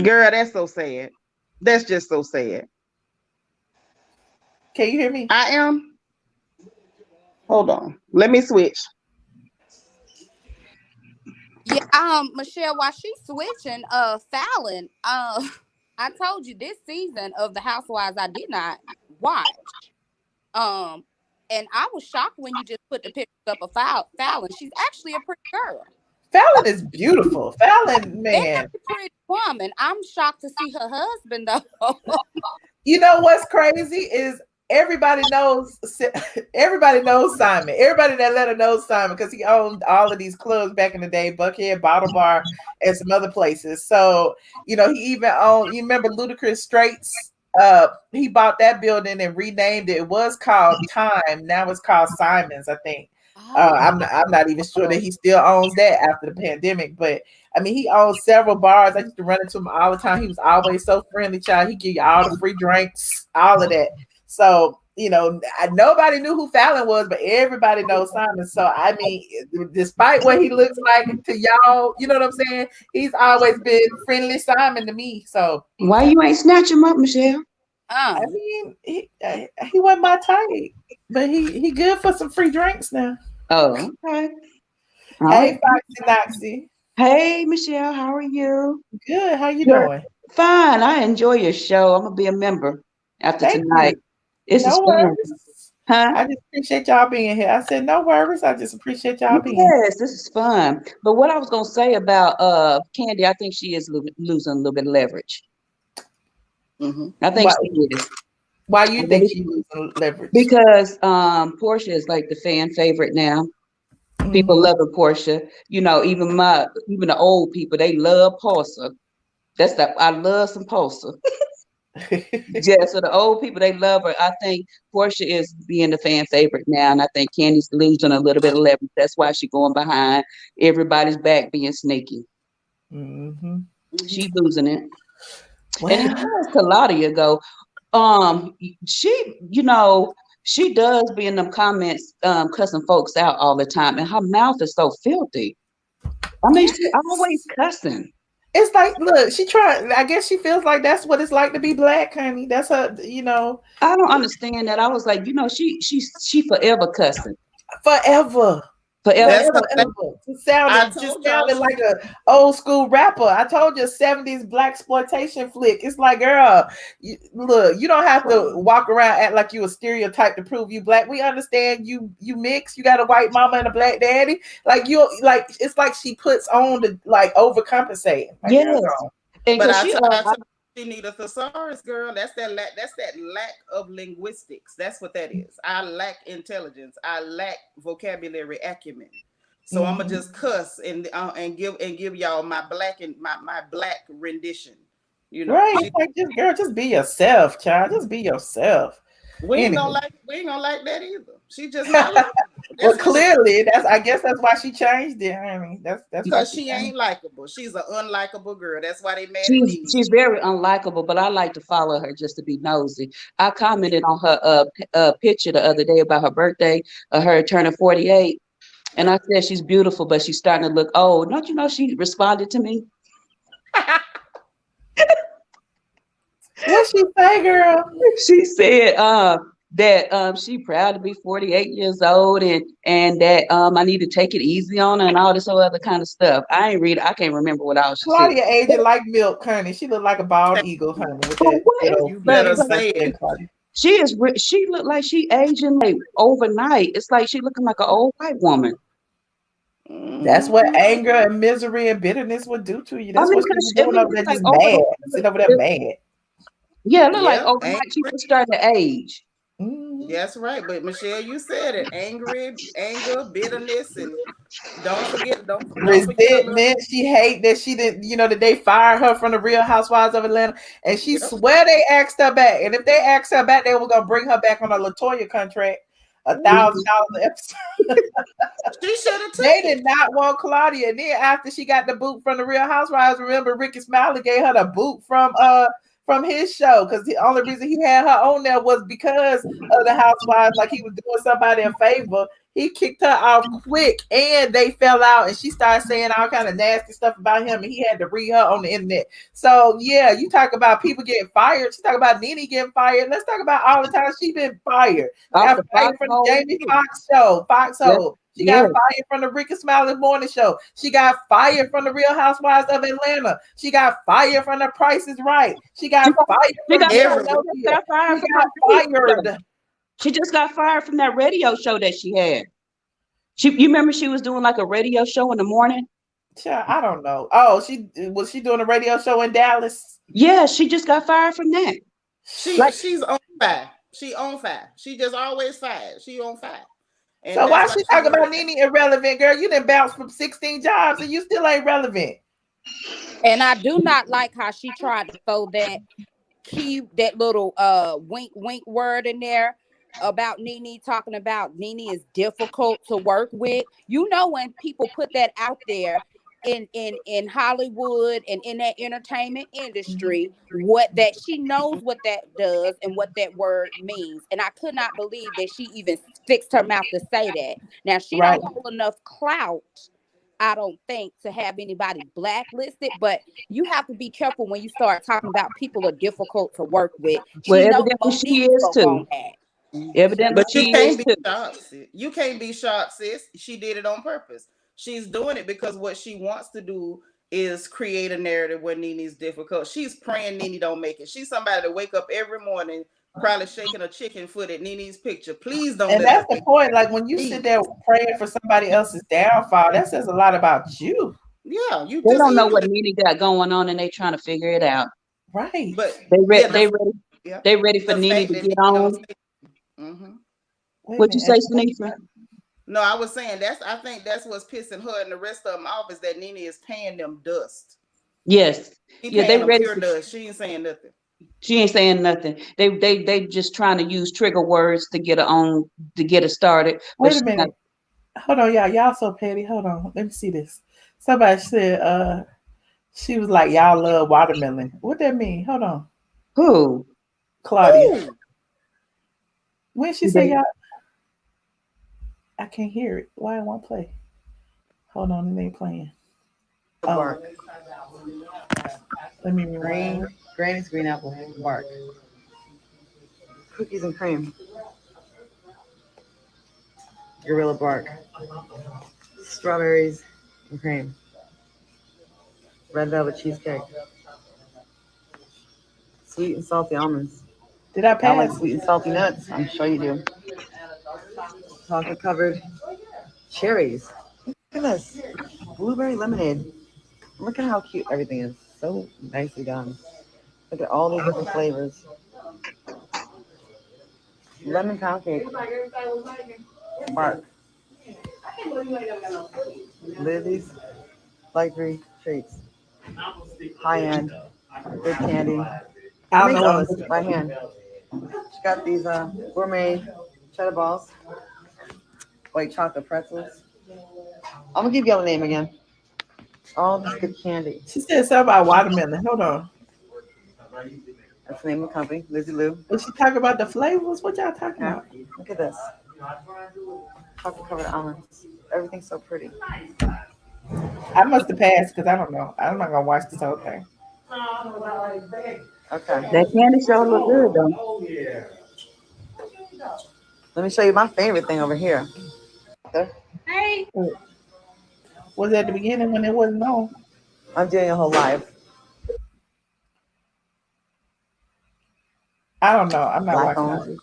Speaker 4: Girl, that's so sad. That's just so sad.
Speaker 1: Can you hear me?
Speaker 4: I am. Hold on. Let me switch.
Speaker 3: Yeah, Michelle, while she's switching, Falynn, I told you this season of the Housewives I did not watch. And I was shocked when you just put the pictures up of Falynn. She's actually a pretty girl.
Speaker 1: Falynn is beautiful. Falynn, man.
Speaker 3: A pretty woman. I'm shocked to see her husband though.
Speaker 1: You know what's crazy is everybody knows Simon. Everybody that let her know Simon because he owned all of these clubs back in the day, Buckhead, Bottle Bar, and some other places. So, he even owned, you remember Ludacris Straits? He bought that building and renamed it. It was called Time. Now it's called Simon's, I think. I'm not even sure that he still owns that after the pandemic, but I mean, he owns several bars. I used to run into him all the time. He was always so friendly, child. He give you all the free drinks, all of that. So, nobody knew who Falynn was, but everybody knows Simon. So, I mean, despite what he looks like to y'all, you know what I'm saying? He's always been friendly Simon to me. So,
Speaker 6: why you ain't snatch him up, Michelle?
Speaker 1: I mean, he wasn't my type, but he good for some free drinks now.
Speaker 6: Oh, okay.
Speaker 1: Hey, Foxy Noxy.
Speaker 6: Hey, Michelle, how are you?
Speaker 1: Good. How you doing?
Speaker 6: Fine. I enjoy your show. I'm gonna be a member after tonight. It's no worries. Huh?
Speaker 1: I just appreciate y'all being here. I said no worries. I just appreciate y'all being here.
Speaker 6: Yes, this is fun. But what I was gonna say about Kandi, I think she is losing a little bit of leverage. I think she is.
Speaker 1: Why do you think she's losing leverage?
Speaker 6: Because Portia is like the fan favorite now. People loving Portia. Even the old people, they love Portia. I love some Portia. Yeah, so the old people, they love her. I think Portia is being the fan favorite now, and I think Kandi's losing a little bit of leverage. That's why she's going behind everybody's back being sneaky. She's losing it. Well, and as far as Claudia go, she does be in them comments cussing folks out all the time, and her mouth is so filthy. I mean, she's always cussing.
Speaker 1: It's like, look, I guess she feels like that's what it's like to be black, honey. That's her,
Speaker 6: I don't understand that. I was like, she forever cussing.
Speaker 1: Forever. It sounded like a old school rapper. I told you, 70s black exploitation flick. It's like, girl, you don't have to walk around act like you a stereotype to prove you black. We understand you mix. You got a white mama and a black daddy. It's like she puts on the overcompensating.
Speaker 6: Yes.
Speaker 4: But she need a thesaurus, girl. That's that lack of linguistics. That's what that is. I lack intelligence. I lack vocabulary acumen. So I'm gonna just cuss and give y'all my black rendition.
Speaker 1: Right? Just be yourself, child. Just be yourself.
Speaker 4: We ain't gonna like that either. She just not
Speaker 1: well, clearly, I guess that's why she changed it. I mean, that's
Speaker 4: because she ain't likable. She's an unlikable girl. That's why they mad.
Speaker 6: She's very unlikable, but I like to follow her just to be nosy. I commented on her picture the other day about her birthday, her turning 48, and I said she's beautiful, but she's starting to look old. Don't you know she responded to me?
Speaker 1: What she say, girl?
Speaker 6: She said, that she proud to be 48 years old and that I need to take it easy on her and all this other kind of stuff. I can't remember what else she said.
Speaker 1: Claudia aging like milk, honey. She look like a bald eagle, honey. With that,
Speaker 4: You better
Speaker 6: But
Speaker 4: say it.
Speaker 6: she looked like she aging like overnight. It's like she looking like an old white woman.
Speaker 1: That's what anger and misery and bitterness would do to you. That's what she was
Speaker 6: it
Speaker 1: doing
Speaker 6: looked
Speaker 1: over there,
Speaker 6: like
Speaker 1: just mad. Sitting over there mad.
Speaker 6: Yeah, it looked like
Speaker 4: Yeah,
Speaker 6: overnight she was starting to age.
Speaker 4: That's right. But Michelle, you said it. Anger, bitterness, and don't forget a little
Speaker 1: Resentment. She hate that she didn't, that they fired her from the Real Housewives of Atlanta, and she swear they asked her back. And if they asked her back, they were gonna bring her back on a LaToya contract, $1,000 an episode.
Speaker 4: She should have.
Speaker 1: They did not want Claudia. And then after she got the boot from the Real Housewives, remember Ricky Smiley gave her the boot from his show, because the only reason he had her on there was because of the Housewives, like he was doing somebody a favor. He kicked her off quick, and they fell out, and she started saying all kind of nasty stuff about him, and he had to read her on the internet. So yeah, you talk about people getting fired. She talk about Nene getting fired. Let's talk about all the time she been fired. Got fired from the Jamie Foxx show, Foxhole. She got fired from the Ricky Smiley Morning Show. She got fired from the Real Housewives of Atlanta. She got fired from The Price is Right. She got fired from
Speaker 6: She just got fired from that radio show that she had. You remember she was doing like a radio show in the morning?
Speaker 1: Yeah, I don't know. Oh, she doing a radio show in Dallas?
Speaker 6: Yeah, she just got fired from that.
Speaker 4: She's on fire. She on fire. She just always fired. She on fire. And
Speaker 1: so why she talking about Nene irrelevant, girl? You done bounced from 16 jobs and you still ain't relevant.
Speaker 3: And I do not like how she tried to throw that little wink word in there about Nene, talking about Nene is difficult to work with. You know, when people put that out there in Hollywood and in that entertainment industry, what that she knows what that does and what that word means. And I could not believe that she even fixed her mouth to say that. Now she don't hold enough clout, I don't think, to have anybody blacklisted, but you have to be careful when you start talking about people are difficult to work with.
Speaker 6: Evidently she is too. Evidently,
Speaker 4: but you can't be shocked, sis. You can't be shocked, sis. She did it on purpose. She's doing it because what she wants to do is create a narrative where Nene's difficult. She's praying Nene don't make it. She's somebody to wake up every morning probably shaking a chicken foot at Nene's picture. Please don't.
Speaker 1: And that's the point. Like when you sit there praying for somebody else's downfall, that says a lot about you.
Speaker 4: Yeah,
Speaker 6: they don't know what Nene got going on, and they trying to figure it out.
Speaker 1: Right.
Speaker 4: But
Speaker 6: they ready for Nene to get on. What you say, Sunita?
Speaker 4: No, I was saying I think that's what's pissing her and the rest of them off, is that Nene is paying them dust.
Speaker 6: Yes.
Speaker 4: Yeah, they ready for dust. She ain't saying nothing.
Speaker 6: She ain't saying nothing. They just trying to use trigger words to get her started.
Speaker 1: Wait a minute. Hold on, y'all. Y'all so petty. Hold on. Let me see this. Somebody said she was like, y'all love watermelon. What that mean? Hold on.
Speaker 6: Who?
Speaker 1: Claudia. Ooh. When she say y'all, I can't hear it. Why it won't play? Hold on, it ain't playing.
Speaker 7: Bark.
Speaker 1: Let me rewind.
Speaker 7: Granny's green apple bark. Cookies and cream. Gorilla bark. Strawberries and cream. Red velvet cheesecake. Sweet and salty almonds.
Speaker 1: Did I pass?
Speaker 7: I like sweet and salty nuts. I'm sure you do. Chocolate covered cherries. Look at this. Blueberry lemonade. Look at how cute everything is. So nicely done. Look at all these different flavors. Lemon pound cake. Bark. Lizzie's luxury treats. High end. Good candy. I make those by hand. She got these gourmet cheddar balls. White chocolate pretzels. I'm gonna give y'all the name again. All this good candy.
Speaker 1: She said something about watermelon. Hold on.
Speaker 7: That's the name of the company, Lizzie Lou.
Speaker 1: Was she talking about the flavors? What y'all talking about?
Speaker 7: Look at this. Chocolate covered almonds. Everything's so pretty.
Speaker 1: I must have passed because I don't know. I'm not gonna watch this whole thing.
Speaker 7: Okay.
Speaker 6: That candy show look good though.
Speaker 7: Let me show you my favorite thing over here.
Speaker 2: Hey.
Speaker 1: Was at the beginning when it wasn't on.
Speaker 7: I'm doing a whole live.
Speaker 1: I don't know. I'm not
Speaker 7: Black
Speaker 1: watching
Speaker 7: owned.
Speaker 1: all this.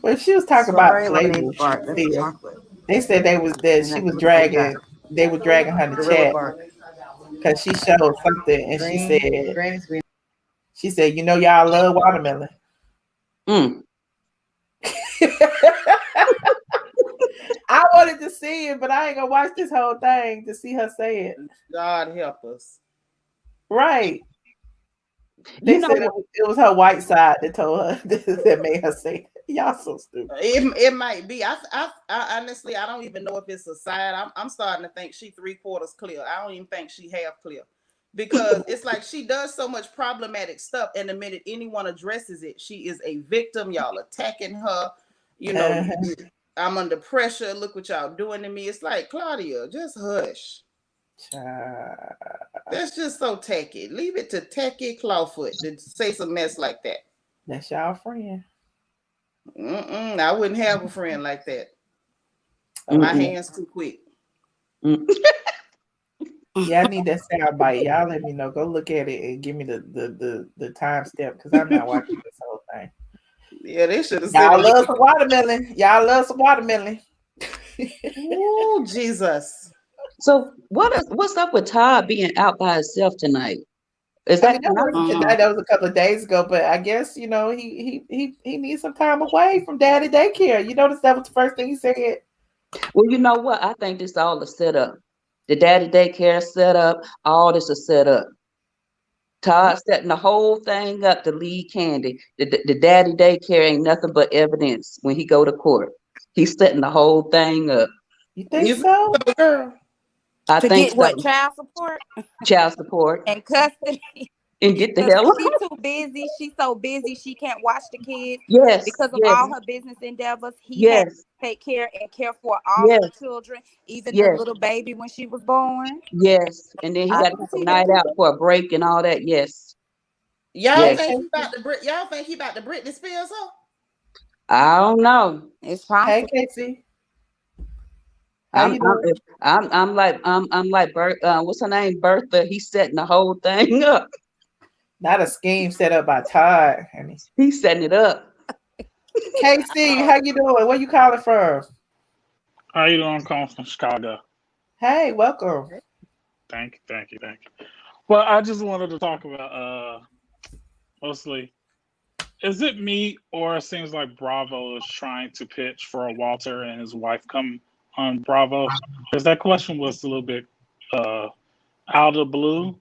Speaker 1: But she was talking
Speaker 7: Strawberry
Speaker 1: about
Speaker 7: lemonade
Speaker 1: flavors
Speaker 7: bar. That's
Speaker 1: still.
Speaker 7: chocolate.
Speaker 1: They said they was that
Speaker 7: And
Speaker 1: she
Speaker 7: that
Speaker 1: was
Speaker 7: looks like that.
Speaker 1: they were dragging her to
Speaker 7: Gorilla
Speaker 1: chat
Speaker 7: bark.
Speaker 1: because she showed something and
Speaker 7: Green. Granny's green.
Speaker 1: she said, you know, y'all love watermelon. I wanted to see it, but I ain't gonna watch this whole thing to see her say it.
Speaker 4: God help us.
Speaker 1: Right. They said it was her white side that told her that made her say it. Y'all so stupid.
Speaker 4: It might be. I honestly, I don't even know if it's a side. I'm starting to think she 3/4 clear. I don't even think she half clear, because it's like she does so much problematic stuff, and the minute anyone addresses it, she is a victim. Y'all attacking her. You know, I'm under pressure. Look what y'all doing to me. It's like, Claudia, just hush. That's just so tacky. Leave it to tacky Clawfoot to say some mess like that.
Speaker 1: That's y'all friend.
Speaker 4: I wouldn't have a friend like that. My hands too quick.
Speaker 1: Yeah, I need that sound bite. Y'all let me know. Go look at it and give me the time step, because I'm not watching this whole thing.
Speaker 4: Yeah, they should have
Speaker 1: said y'all love some watermelon. Y'all love some watermelon.
Speaker 4: Oh, Jesus.
Speaker 6: So what's up with Todd being out by himself tonight? Is that
Speaker 1: wasn't tonight? That was a couple of days ago. But I guess, you know, he needs some time away from daddy daycare. You notice that was the first thing he said.
Speaker 6: Well, you know what? I think this all is set up. The daddy daycare set up. All this is set up. Todd setting the whole thing up to lead Kandi. The daddy daycare ain't nothing but evidence when he go to court. He's setting the whole thing up.
Speaker 1: You think so, girl?
Speaker 6: I
Speaker 3: to
Speaker 6: think
Speaker 3: get what?
Speaker 6: so.
Speaker 3: Child support?
Speaker 6: Child support.
Speaker 3: And custody.
Speaker 6: And get the hell out.
Speaker 3: She's too busy. She's so busy she can't watch the kids.
Speaker 6: Yes.
Speaker 3: Because of all her business endeavors. He had to take care and care for all the children, even the little baby when she was born.
Speaker 6: Yes. And then he got to take a night out for a break and all that. Yes.
Speaker 4: Y'all think he about to Britney Spears huh?
Speaker 6: I don't know.
Speaker 3: It's possible.
Speaker 1: Hey, Casey.
Speaker 6: I'm like what's her name? Bertha. He's setting the whole thing up.
Speaker 1: Not a scheme set up by Todd, honey.
Speaker 6: He's setting it up.
Speaker 1: Casey, how you doing? Where you calling from?
Speaker 8: How you doing? I'm calling from Chicago.
Speaker 1: Hey, welcome.
Speaker 8: Thank you. Well, I just wanted to talk about mostly, is it me or it seems like Bravo is trying to pitch for a Walter and his wife come on Bravo? Because that question was a little bit out of the blue.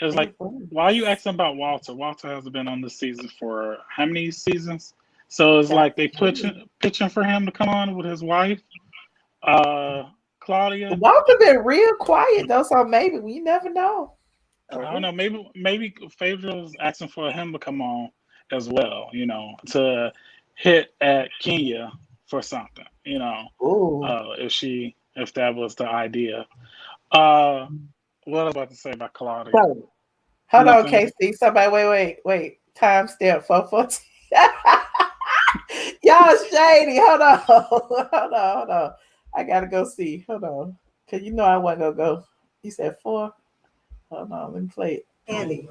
Speaker 8: It's like, why are you asking about Walter? Walter hasn't been on this season for how many seasons? So it's like they pitching for him to come on with his wife, Claudia.
Speaker 1: Walter been real quiet though, so maybe we never know.
Speaker 8: I don't know. Maybe Phaedra's asking for him to come on as well. You know, to hit at Kenya for something. You know, if that was the idea. What I was about to say about Claudia.
Speaker 1: Hold on, Casey. Somebody, wait. Timestamp 414. Y'all shady. Hold on. I gotta go see. Hold on. Cause you know I wasn't gonna go. You said 4. Hold on, let me play it.
Speaker 7: Candy.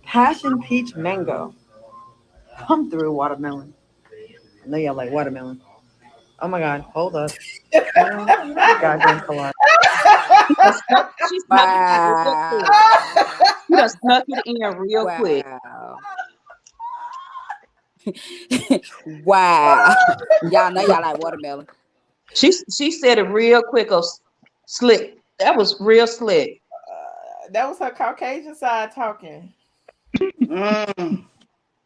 Speaker 7: Passion peach mango. Come through watermelon. I know y'all like watermelon. Oh my God, hold up. Goddamn collage.
Speaker 6: She just snuck it in real quick.
Speaker 3: Wow. Y'all know y'all like watermelon.
Speaker 6: She said it real quick. Slick. That was real slick.
Speaker 1: That was her Caucasian side talking.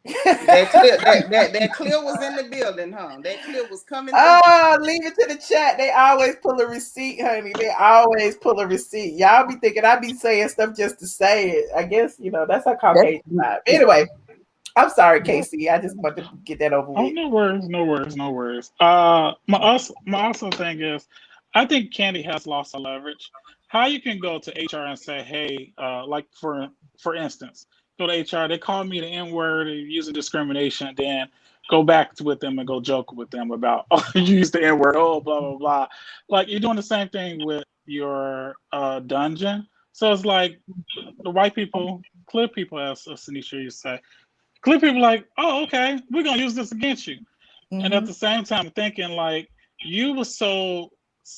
Speaker 4: That clear was in the building, huh? That clear was coming.
Speaker 1: Leave it to the chat. They always pull a receipt, honey. They always pull a receipt. Y'all be thinking I be saying stuff just to say it. I guess, you know, that's her Caucasian side. Anyway, I'm sorry, Casey. I just wanted to get that over with.
Speaker 8: No worries. My also thing is, I think Kandi has lost her leverage. How you can go to HR and say, hey, like for instance, go to HR, they call me the N-word, using discrimination, then go back with them and go joke with them about, oh, you used the N-word, oh, blah, blah, blah. Like, you're doing the same thing with your dungeon. So it's like the white people, clear people, as Sinisha used to say, clear people like, oh, okay, we're going to use this against you. And at the same time, thinking like, you were so,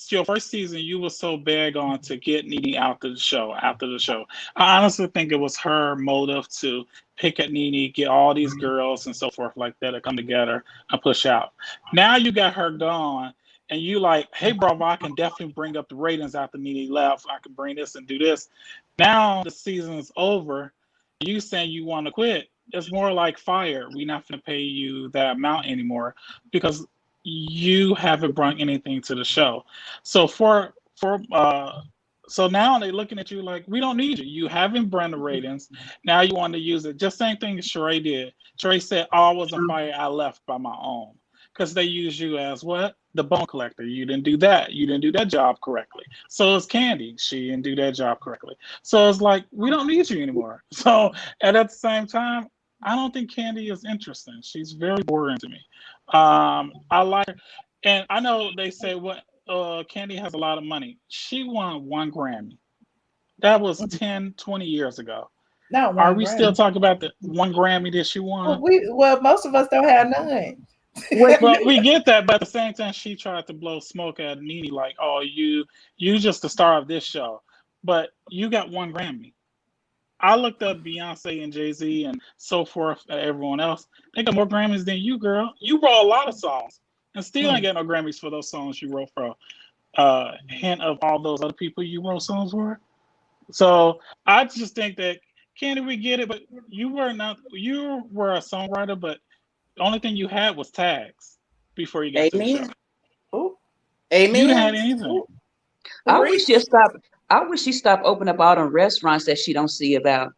Speaker 8: your first season, you were so big on to get Nene after the show. I honestly think it was her motive to pick at Nene, get all these girls and so forth like that to come together and push out. Now you got her gone, and you like, hey, Bravo, I can definitely bring up the ratings after Nene left. I can bring this and do this. Now the season's over. You saying you want to quit. It's more like fire. We're not going to pay you that amount anymore because you haven't brought anything to the show. So so now they're looking at you like, we don't need you. You haven't brought the ratings. Now you want to use it. Just same thing as Sheree did. Sheree said, oh, I wasn't fired. I left by my own. Because they use you as what? The bone collector. You didn't do that. You didn't do that job correctly. So it's Kandi. She didn't do that job correctly. So it's like, we don't need you anymore. So, and at the same time, I don't think Kandi is interesting. She's very boring to me. I like her. And I know they say Kandi has a lot of money. She won 1 Grammy. That was 10, 20 years ago.
Speaker 1: No,
Speaker 8: are we still talking about the 1 Grammy that she won?
Speaker 1: Well, most of us don't have none.
Speaker 8: Well, we get that, but at the same time, she tried to blow smoke at Nene like, oh, you just the star of this show. But you got 1 Grammy. I looked up Beyonce and Jay-Z and so forth and everyone else. They got more Grammys than you, girl. You wrote a lot of songs and still ain't got no Grammys for those songs you wrote for. Hint of all those other people you wrote songs for. So I just think that, Kandi, we get it, but you were a songwriter, but the only thing you had was tags before you got to the show.
Speaker 3: Ooh. Amen.
Speaker 8: You didn't have anything.
Speaker 3: Ooh.
Speaker 6: I wish she stopped opening up all them restaurants that she don't see about.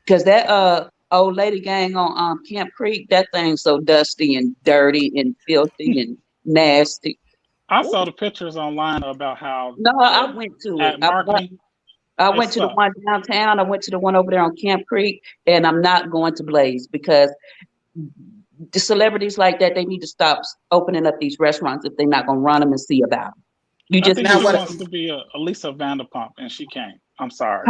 Speaker 6: Because that old lady gang on Camp Creek, that thing's so dusty and dirty and filthy and nasty.
Speaker 8: I saw the pictures online about how.
Speaker 6: No, I went to it. I went to the one downtown. I went to the one over there on Camp Creek, and I'm not going to Blaze because the celebrities like that, they need to stop opening up these restaurants if they're not going to run them and see about them.
Speaker 8: I think she wants to be a Lisa Vanderpump, and she can't. I'm sorry.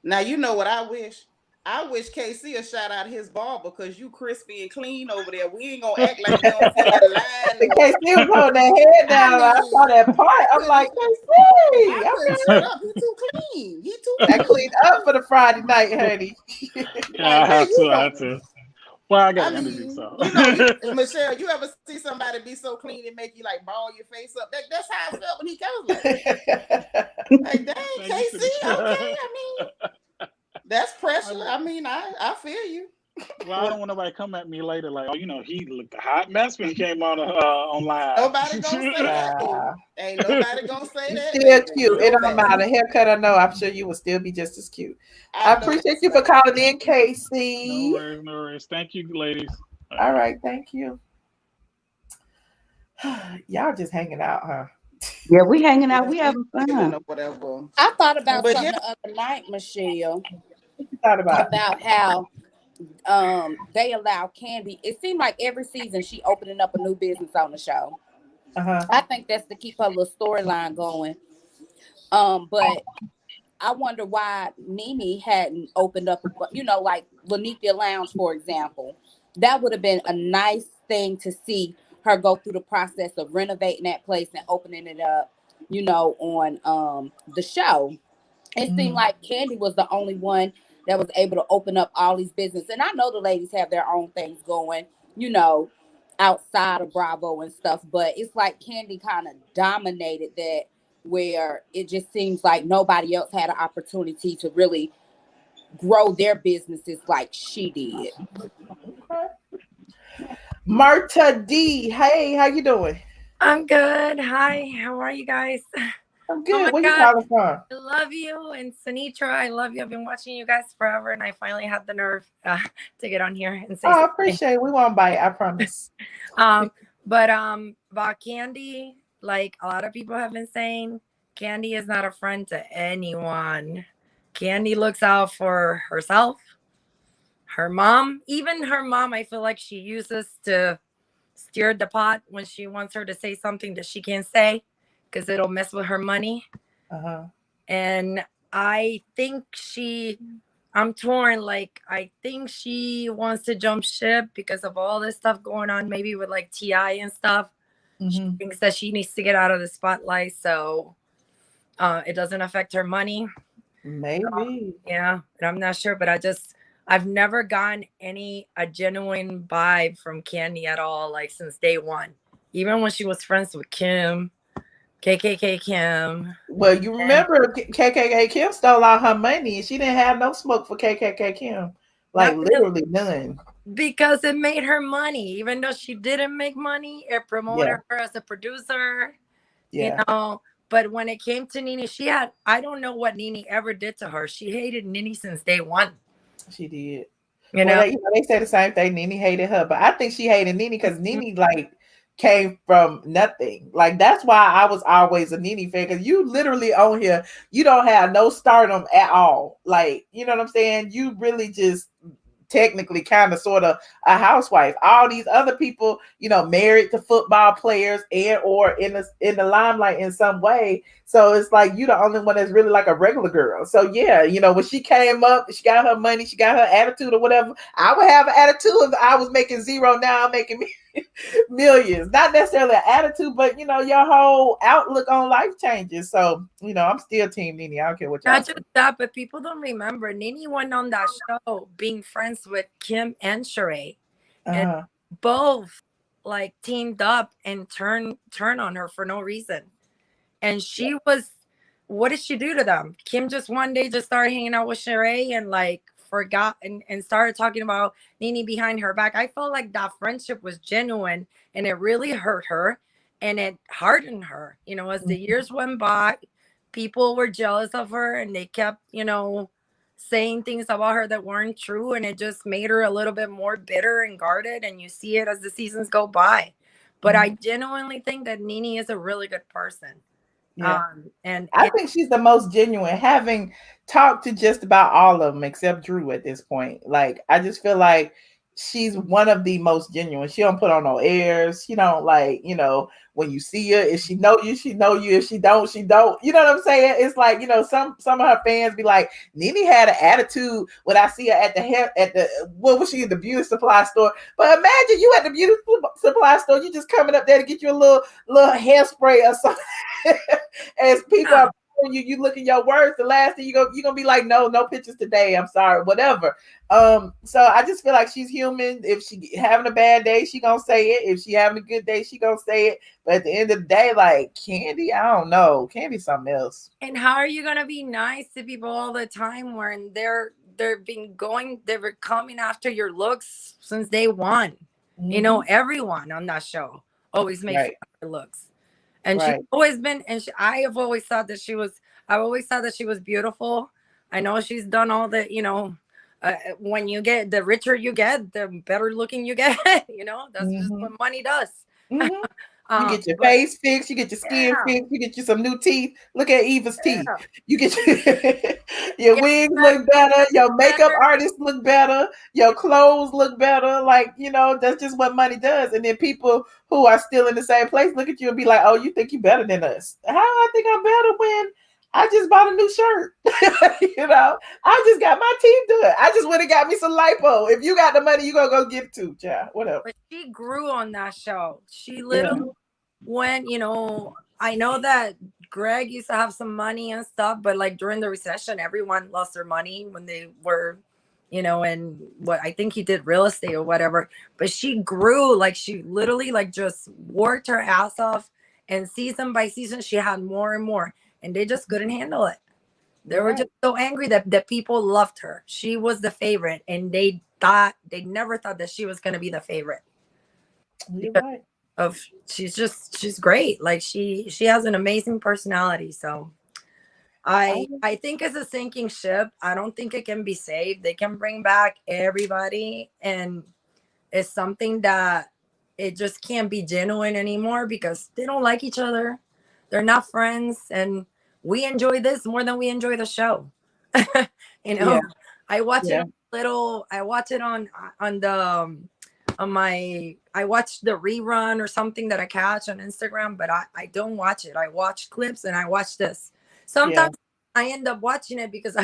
Speaker 3: Now, you know what I wish? I wish KC would shout out his bar because you crispy and clean over there. We ain't going to act like we don't feel the line.
Speaker 1: KC was holding that head down. I saw that part. I'm like, KC.
Speaker 3: He too clean. He too
Speaker 1: clean. I cleaned up for the Friday night, honey.
Speaker 8: Yeah, I have to. Well, I got energy, so.
Speaker 3: Michelle, you ever see somebody be so clean and make you like ball your face up? That's how I felt when he goes like, dang, KC, okay. I mean, that's pressure. I mean, I feel you.
Speaker 8: Well, I don't want nobody to come at me later like, oh, he looked a hot mess when he came on live.
Speaker 3: Nobody gonna say that. Ain't nobody gonna say that.
Speaker 1: Still cute. It don't matter. Haircut or no, I'm sure you will still be just as cute. I appreciate you for calling in, Casey.
Speaker 8: No worries. Thank you, ladies.
Speaker 1: All right, thank you. Y'all just hanging out, huh?
Speaker 6: Yeah, we hanging out. We having fun.
Speaker 3: Whatever. I thought about something the other night, Michelle.
Speaker 1: What you thought about?
Speaker 3: About how they allow Kandi. It seemed like every season she opening up a new business on the show. I think that's to keep her little storyline going. But I wonder why Nene hadn't opened up, like Lanithia Lounge, for example. That would have been a nice thing to see her go through the process of renovating that place and opening it up, on the show. It seemed like Kandi was the only one that was able to open up all these businesses. And I know the ladies have their own things going, outside of Bravo and stuff. But it's like Kandi kind of dominated that, where it just seems like nobody else had an opportunity to really grow their businesses like she did.
Speaker 1: Marta D, hey, how you doing?
Speaker 9: I'm good. Hi, how are you guys?
Speaker 1: I'm good. Where you calling from?
Speaker 9: I love you, and Sinitra, I love you. I've been watching you guys forever, and I finally had the nerve to get on here and say.
Speaker 1: I appreciate it. We won't bite, I promise.
Speaker 9: But about Kandi, like a lot of people have been saying, Kandi is not a friend to anyone. Kandi looks out for herself, her mom, even her mom, I feel like she uses to steer the pot when she wants her to say something that she can't say because it'll mess with her money. And I think I'm torn. Like, I think she wants to jump ship because of all this stuff going on, maybe with like T.I. and stuff. She thinks that she needs to get out of the spotlight so it doesn't affect her money.
Speaker 1: Maybe.
Speaker 9: Yeah, and I'm not sure, but I've never gotten a genuine vibe from Kandi at all, like since day one. Even when she was friends with Kim, KKK Kim.
Speaker 1: Well, you remember KKK Kim stole all her money and she didn't have no smoke for KKK Kim. Like literally none.
Speaker 9: Because it made her money. Even though she didn't make money, it promoted her as a producer.
Speaker 1: Yeah.
Speaker 9: You know, but when it came to Nene, I don't know what Nene ever did to her. She hated Nene since day one.
Speaker 1: She did.
Speaker 9: You know,
Speaker 1: they say the same thing. Nene hated her, but I think she hated Nene because Nene like came from nothing. Like that's why I was always a Nene fan, because you literally on here, you don't have no stardom at all. Like, you know what I'm saying? You really just technically kind of sort of a housewife. All these other people, you know, married to football players and or in the limelight in some way. So it's like you the only one that's really like a regular girl. So yeah, you know, when she came up, she got her money, she got her attitude or whatever. I would have an attitude if I was making zero. Now I'm making millions. Not necessarily an attitude, but you know, your whole outlook on life changes. So, you know, I'm still team Nene. I don't care what y'all
Speaker 9: not just that, but people don't remember Nene went on that show being friends with Kim and Sheree. And both like teamed up and turn on her for no reason. And she was, what did she do to them? Kim just one day just started hanging out with Sheree and like forgot and started talking about Nene behind her back. I felt like that friendship was genuine and it really hurt her and it hardened her. You know, as the years went by, people were jealous of her and they kept, you know, saying things about her that weren't true, and it just made her a little bit more bitter and guarded, and you see it as the seasons go by. But I genuinely think that Nene is a really good person.
Speaker 1: Yeah. And I think she's the most genuine, having talked to just about all of them except Drew at this point. Like, I just feel like she's one of the most genuine. She don't put on no airs. She don't, like, you know, when you see her, if she know you, she know you. If she don't, she don't. You know what I'm saying? It's like, you know, some of her fans be like, Nene had an attitude when I see her at what was she, in the beauty supply store? But imagine you at the beauty supply store, you just coming up there to get you a little hairspray or something. As people are you look at your words, the last thing you're gonna be like, no pictures today, I'm sorry, whatever. So I just feel like she's human. If she having a bad day, she gonna say it. If she having a good day, she gonna say it. But at the end of the day, like Kandi, I don't know, Kandi's something else.
Speaker 9: And how are you gonna be nice to people all the time when they're coming after your looks since day one? You know, everyone on that show always makes fun of her looks. And she's always been, and I've always thought that she was beautiful. I know she's done all the, you know, when you get, the richer you get, the better looking you get. You know, that's just what money does.
Speaker 1: You get your face fixed, you get your skin fixed, you get you some new teeth. Look at Eva's teeth. You get your wigs look better, your makeup artists look better, your clothes look better. Like, you know, that's just what money does. And then people who are still in the same place look at you and be like, oh, you think you're better than us? How I think I'm better when I just bought a new shirt? You know, I just got my teeth done. I just went and got me some lipo. If you got the money, you gonna go get it too, child. Whatever.
Speaker 9: But she grew on that show. She literally went, you know, I know that Greg used to have some money and stuff, but like during the recession, everyone lost their money when they were, you know, and what I think he did real estate or whatever. But she grew, like she literally like just worked her ass off, and season by season she had more and more, and they just couldn't handle it. They were just so angry that people loved her. She was the favorite, and they never thought that she was going to be the favorite.
Speaker 1: You're right.
Speaker 9: She's great. Like she has an amazing personality. So I think it's a sinking ship. I don't think it can be saved. They can bring back everybody, and it's something that it just can't be genuine anymore because they don't like each other. They're not friends, and we enjoy this more than we enjoy the show. You know, I watch it on little. I watch it on the on my. I watch the rerun or something that I catch on Instagram, but I don't watch it. I watch clips and I watch this. Sometimes I end up watching it because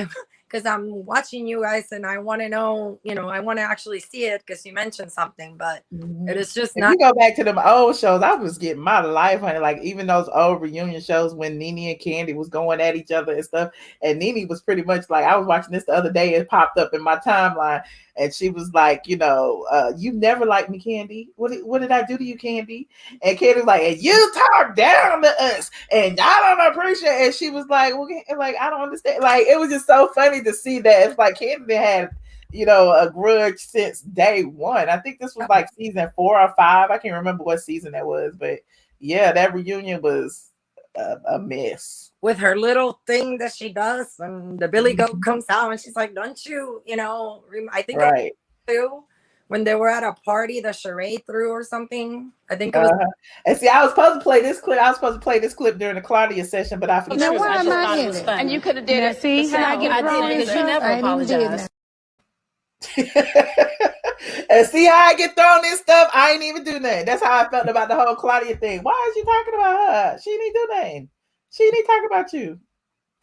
Speaker 9: I'm watching you guys and I want to know, I want to actually see it because you mentioned something, but it is just
Speaker 1: if you go back to them old shows, I was getting my life, honey. Like even those old reunion shows when Nene and Kandi was going at each other and stuff. And Nene was pretty much like, I was watching this the other day, it popped up in my timeline, and she was like, you never liked me, Kandi. What did I do to you, Kandi? And Kandi was like, and you talk down to us, and I don't appreciate it. And she was like, well, like I don't understand. Like it was just so funny to see that. It's like Kandi had a grudge since day one. I think this was like season 4 or 5. I can't remember what season that was, but yeah, that reunion was a mess.
Speaker 9: With her little thing that she does, and the Billy Goat comes out, and she's like, "Don't you, I think
Speaker 1: right."
Speaker 9: When they were at a party, the charade threw or something. I think it was.
Speaker 1: And see, I was supposed to play this clip. I was supposed to play this clip during the Claudia session, but I forgot.
Speaker 10: Now, why am I in it?
Speaker 11: And you could have did it.
Speaker 10: See how I get thrown in
Speaker 11: because you never apologized.
Speaker 1: And see how I get thrown in stuff? I ain't even do nothing. That's how I felt about the whole Claudia thing. Why is you talking about her? She didn't do nothing. She didn't talk about you.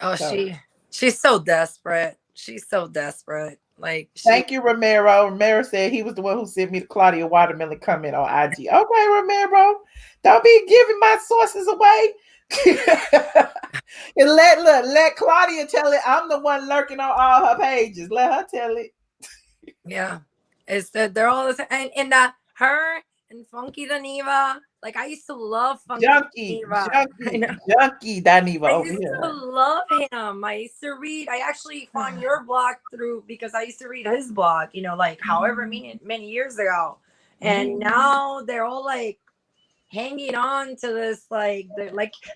Speaker 9: Oh, so. She's so desperate. She's so desperate. Like,
Speaker 1: thank you, Romero. Romero said he was the one who sent me the Claudia Watermelon comment on IG. Okay, Romero, don't be giving my sources away. And let Claudia tell it. I'm the one lurking on all her pages. Let her tell it.
Speaker 9: Yeah, it's that they're all the same. And her and Funky Dineva. Like I used to love Funky Dineva.
Speaker 1: Junkie Dineva.
Speaker 9: I used to love him. I used to read. I actually found your blog because I used to read his blog. Like however many years ago, and now they're all like hanging on to this, like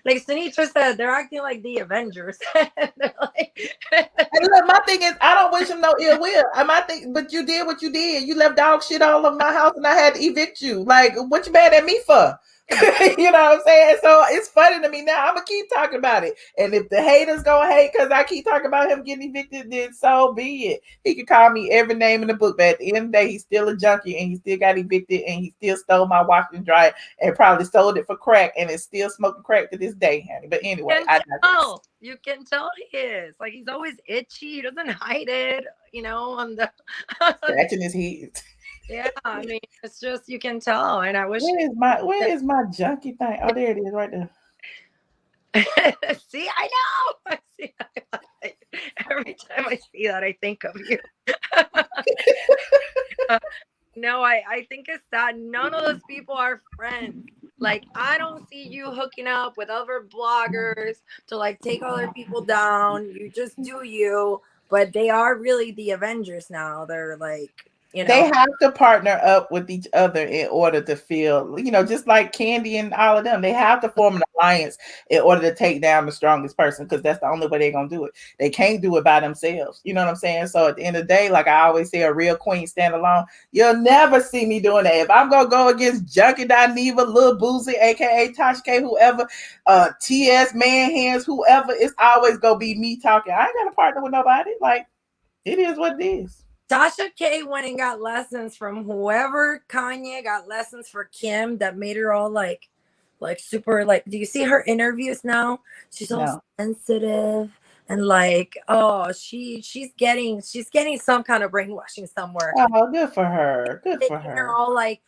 Speaker 9: Sinitra said, they're acting like the Avengers. They're like,
Speaker 1: and look, my thing is, I don't wish him no ill will. But you did what you did. You left dog shit all over my house, and I had to evict you. Like, what you mad at me for? You know what I'm saying? So it's funny to me now. I'm gonna keep talking about it, and if the haters gonna hate because I keep talking about him getting evicted, then so be it. He could call me every name in the book, but at the end of the day, he's still a junkie, and he still got evicted, and he still stole my washer and dryer, and probably sold it for crack, and it's still smoking crack to this day, honey. But anyway,
Speaker 9: you can tell he is like he's always itchy. He doesn't hide it, on the
Speaker 1: scratching his head.
Speaker 9: Yeah, I mean, it's just you can tell, and I wish.
Speaker 1: Where is my junkie thing? Oh, there it is, right there.
Speaker 9: See, I know. Every time I see that, I think of you. No, I think it's that none of those people are friends. Like, I don't see you hooking up with other bloggers to like take other people down. You just do you, but they are really the Avengers now. They're like.
Speaker 1: They have to partner up with each other in order to feel, just like Kandi and all of them. They have to form an alliance in order to take down the strongest person, because that's the only way they're going to do it. They can't do it by themselves. You know what I'm saying? So at the end of the day, like I always say, a real queen stand alone. You'll never see me doing that. If I'm going to go against Junkie Dineva, Lil Boozy, a.k.a. Tasha K, whoever, T.S. Man Hands, whoever, it's always going to be me talking. I ain't got to partner with nobody. Like, it is what it is.
Speaker 9: Tasha K went and got lessons from whoever. Kanye got lessons for Kim that made her all like super, like, do you see her interviews now? She's all sensitive and like, oh, she's getting some kind of brainwashing somewhere.
Speaker 1: Oh, good for her. Good for her.
Speaker 9: They're all like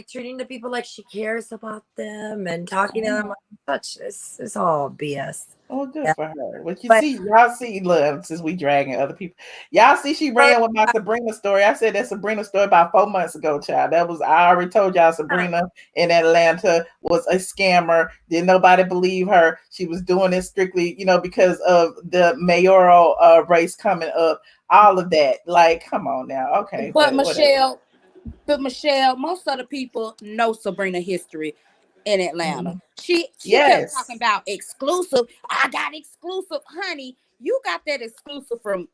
Speaker 9: treating the people like she cares about them and talking to them like such. It's all BS.
Speaker 1: Oh, good for her. But y'all see, look, since we dragging other people, y'all see she ran with my Sabrina story. I said that Sabrina story about 4 months ago, child. I already told y'all Sabrina in Atlanta was a scammer. Didn't nobody believe her. She was doing it strictly, because of the mayoral race coming up. All of that. Like, come on now. Okay.
Speaker 3: But Michelle, most of the people know Sabrina history in Atlanta. She kept talking about exclusive. I got exclusive, honey. You got that exclusive from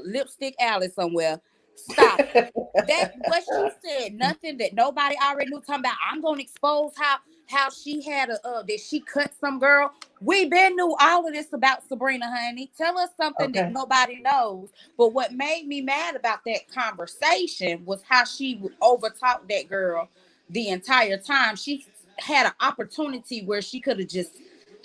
Speaker 3: Lipstick Alley somewhere. Stop. That what she said, nothing that nobody already knew. Talking about I'm gonna expose how how she had that she cut some girl. We been knew all of this about Sabrina, honey. Tell us something that nobody knows. But what made me mad about that conversation was how she would overtalk that girl the entire time. She had an opportunity where she could have just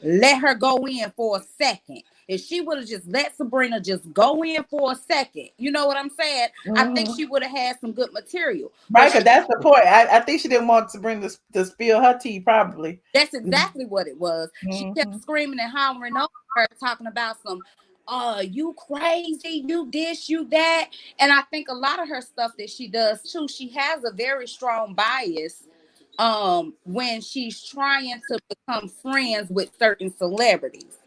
Speaker 3: let her go in for a second. If she would have just let Sabrina just go in for a second, you know what I'm saying? I think she would have had some good material.
Speaker 1: Right, because that's the point. I think she didn't want Sabrina to spill her tea, probably.
Speaker 3: That's exactly what it was. She kept screaming and hollering over her, talking about some, you crazy, you this, you that. And I think a lot of her stuff that she does too, she has a very strong bias when she's trying to become friends with certain celebrities.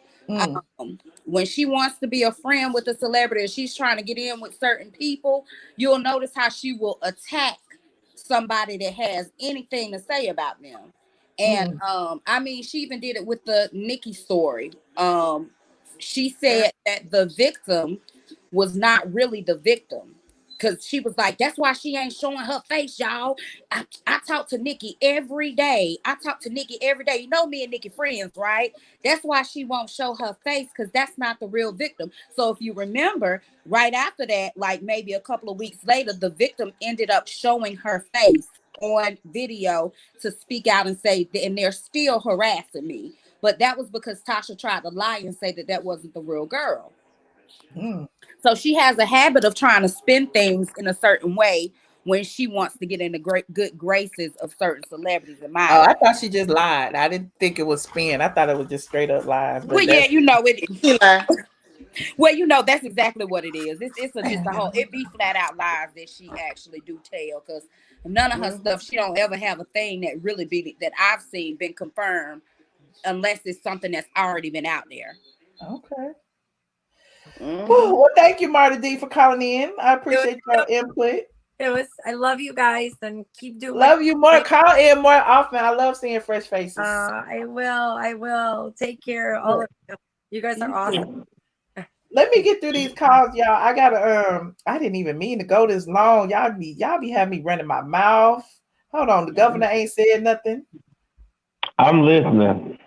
Speaker 3: When she wants to be a friend with a celebrity, she's trying to get in with certain people, you'll notice how she will attack somebody that has anything to say about them. And I mean, she even did it with the Nikki story. She said that the victim was not really the victim. Because she was like, that's why she ain't showing her face, y'all. I talk to Nikki every day. You know me and Nikki friends, right? That's why she won't show her face, because that's not the real victim. So if you remember, right after that, like maybe a couple of weeks later, the victim ended up showing her face on video to speak out and say, and they're still harassing me. But that was because Tasha tried to lie and say that wasn't the real girl. So she has a habit of trying to spin things in a certain way when she wants to get in the good graces of certain celebrities.
Speaker 1: I thought she just lied. I didn't think it was spin. I thought it was just straight up lies.
Speaker 3: Well, yeah, you know it. Well, you know, that's exactly what it is. It's just a whole. It be flat out lies that she actually do tell, because none of her stuff, she don't ever have a thing that really be that I've seen been confirmed, unless it's something that's already been out there.
Speaker 1: Okay. Well, thank you, Marta D, for calling in. I appreciate your input.
Speaker 9: I love you guys, and keep doing.
Speaker 1: Love you more. Call in more often. I love seeing fresh faces.
Speaker 9: I will. Take care, all of you. You guys are awesome.
Speaker 1: Let me get through these calls, y'all. I gotta I didn't even mean to go this long. Y'all be having me running my mouth. Hold on, the governor ain't said nothing.
Speaker 12: I'm listening.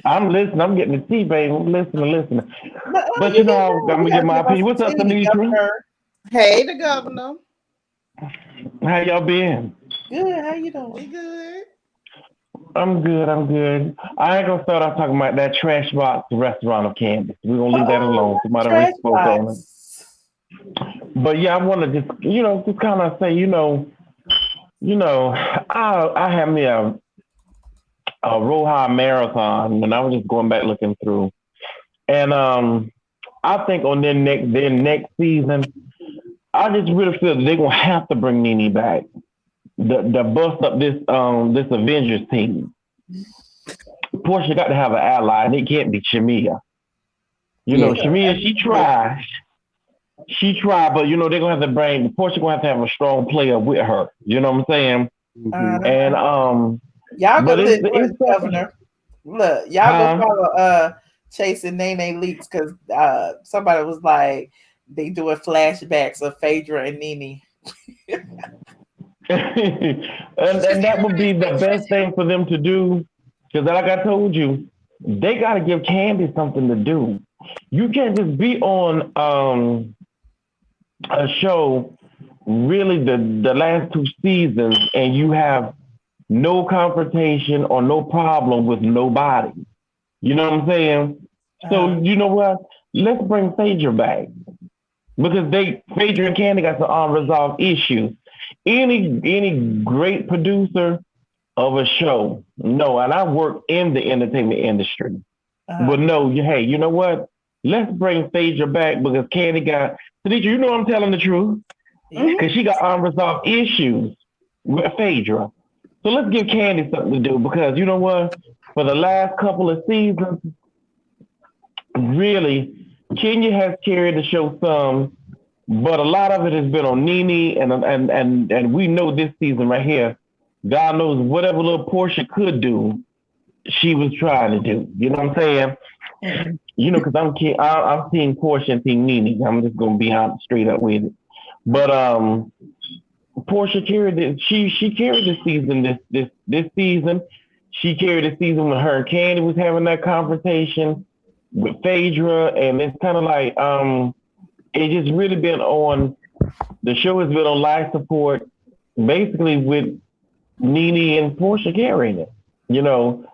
Speaker 12: I'm listening. I'm getting the tea, baby. I'm listening. But you know, I'm gonna get my opinion. What's up, Demetra?
Speaker 4: Hey, the governor.
Speaker 12: How y'all been?
Speaker 1: Good. How you doing?
Speaker 4: We good.
Speaker 12: I'm good. I ain't gonna start off talking about that trash box restaurant of Candace. We're gonna leave that alone. Somebody already spoke on it. But yeah, I want to just kind of say, I had me a RHOA marathon, and I was just going back looking through, and I think on their next season, I just really feel that they're gonna have to bring Nene back. The bust up this Avengers team. Portia got to have an ally, and it can't be Shamia. Shamia, she tried, but they're gonna have to bring Portia. Gonna have a strong player with her. You know what I'm saying? And
Speaker 1: y'all go to governor. Look, y'all go follow Chase and Nene leaks, because somebody was like they doing flashbacks of Phaedra and Nene.
Speaker 12: and that would be the best thing for them to do, because like I told you, they got to give Kandi something to do. You can't just be on a show really the last 2 seasons and you have no confrontation or no problem with nobody. You know what I'm saying? So you know what? Let's bring Phaedra back, because Phaedra and Kandi got some unresolved issues. Any great producer of a show, and I work in the entertainment industry, but hey, you know what? Let's bring Phaedra back, because Kandi got, Tanisha, I'm telling the truth, because she got unresolved issues with Phaedra. So let's give Kandi something to do, because you know what? For the last couple of seasons, really, Kenya has carried the show some, but a lot of it has been on Nene, and we know this season right here, God knows whatever little Portia could do, she was trying to do. You know what I'm saying? Because I'm seeing Portia and seeing Nene. I'm just gonna be straight up with it. But Portia carried it. She carried the season this season. She carried the season when her and Kandi was having that conversation with Phaedra, and it's kind of like it just really been on. The show has been on live support, basically with Nene and Portia carrying it. You know,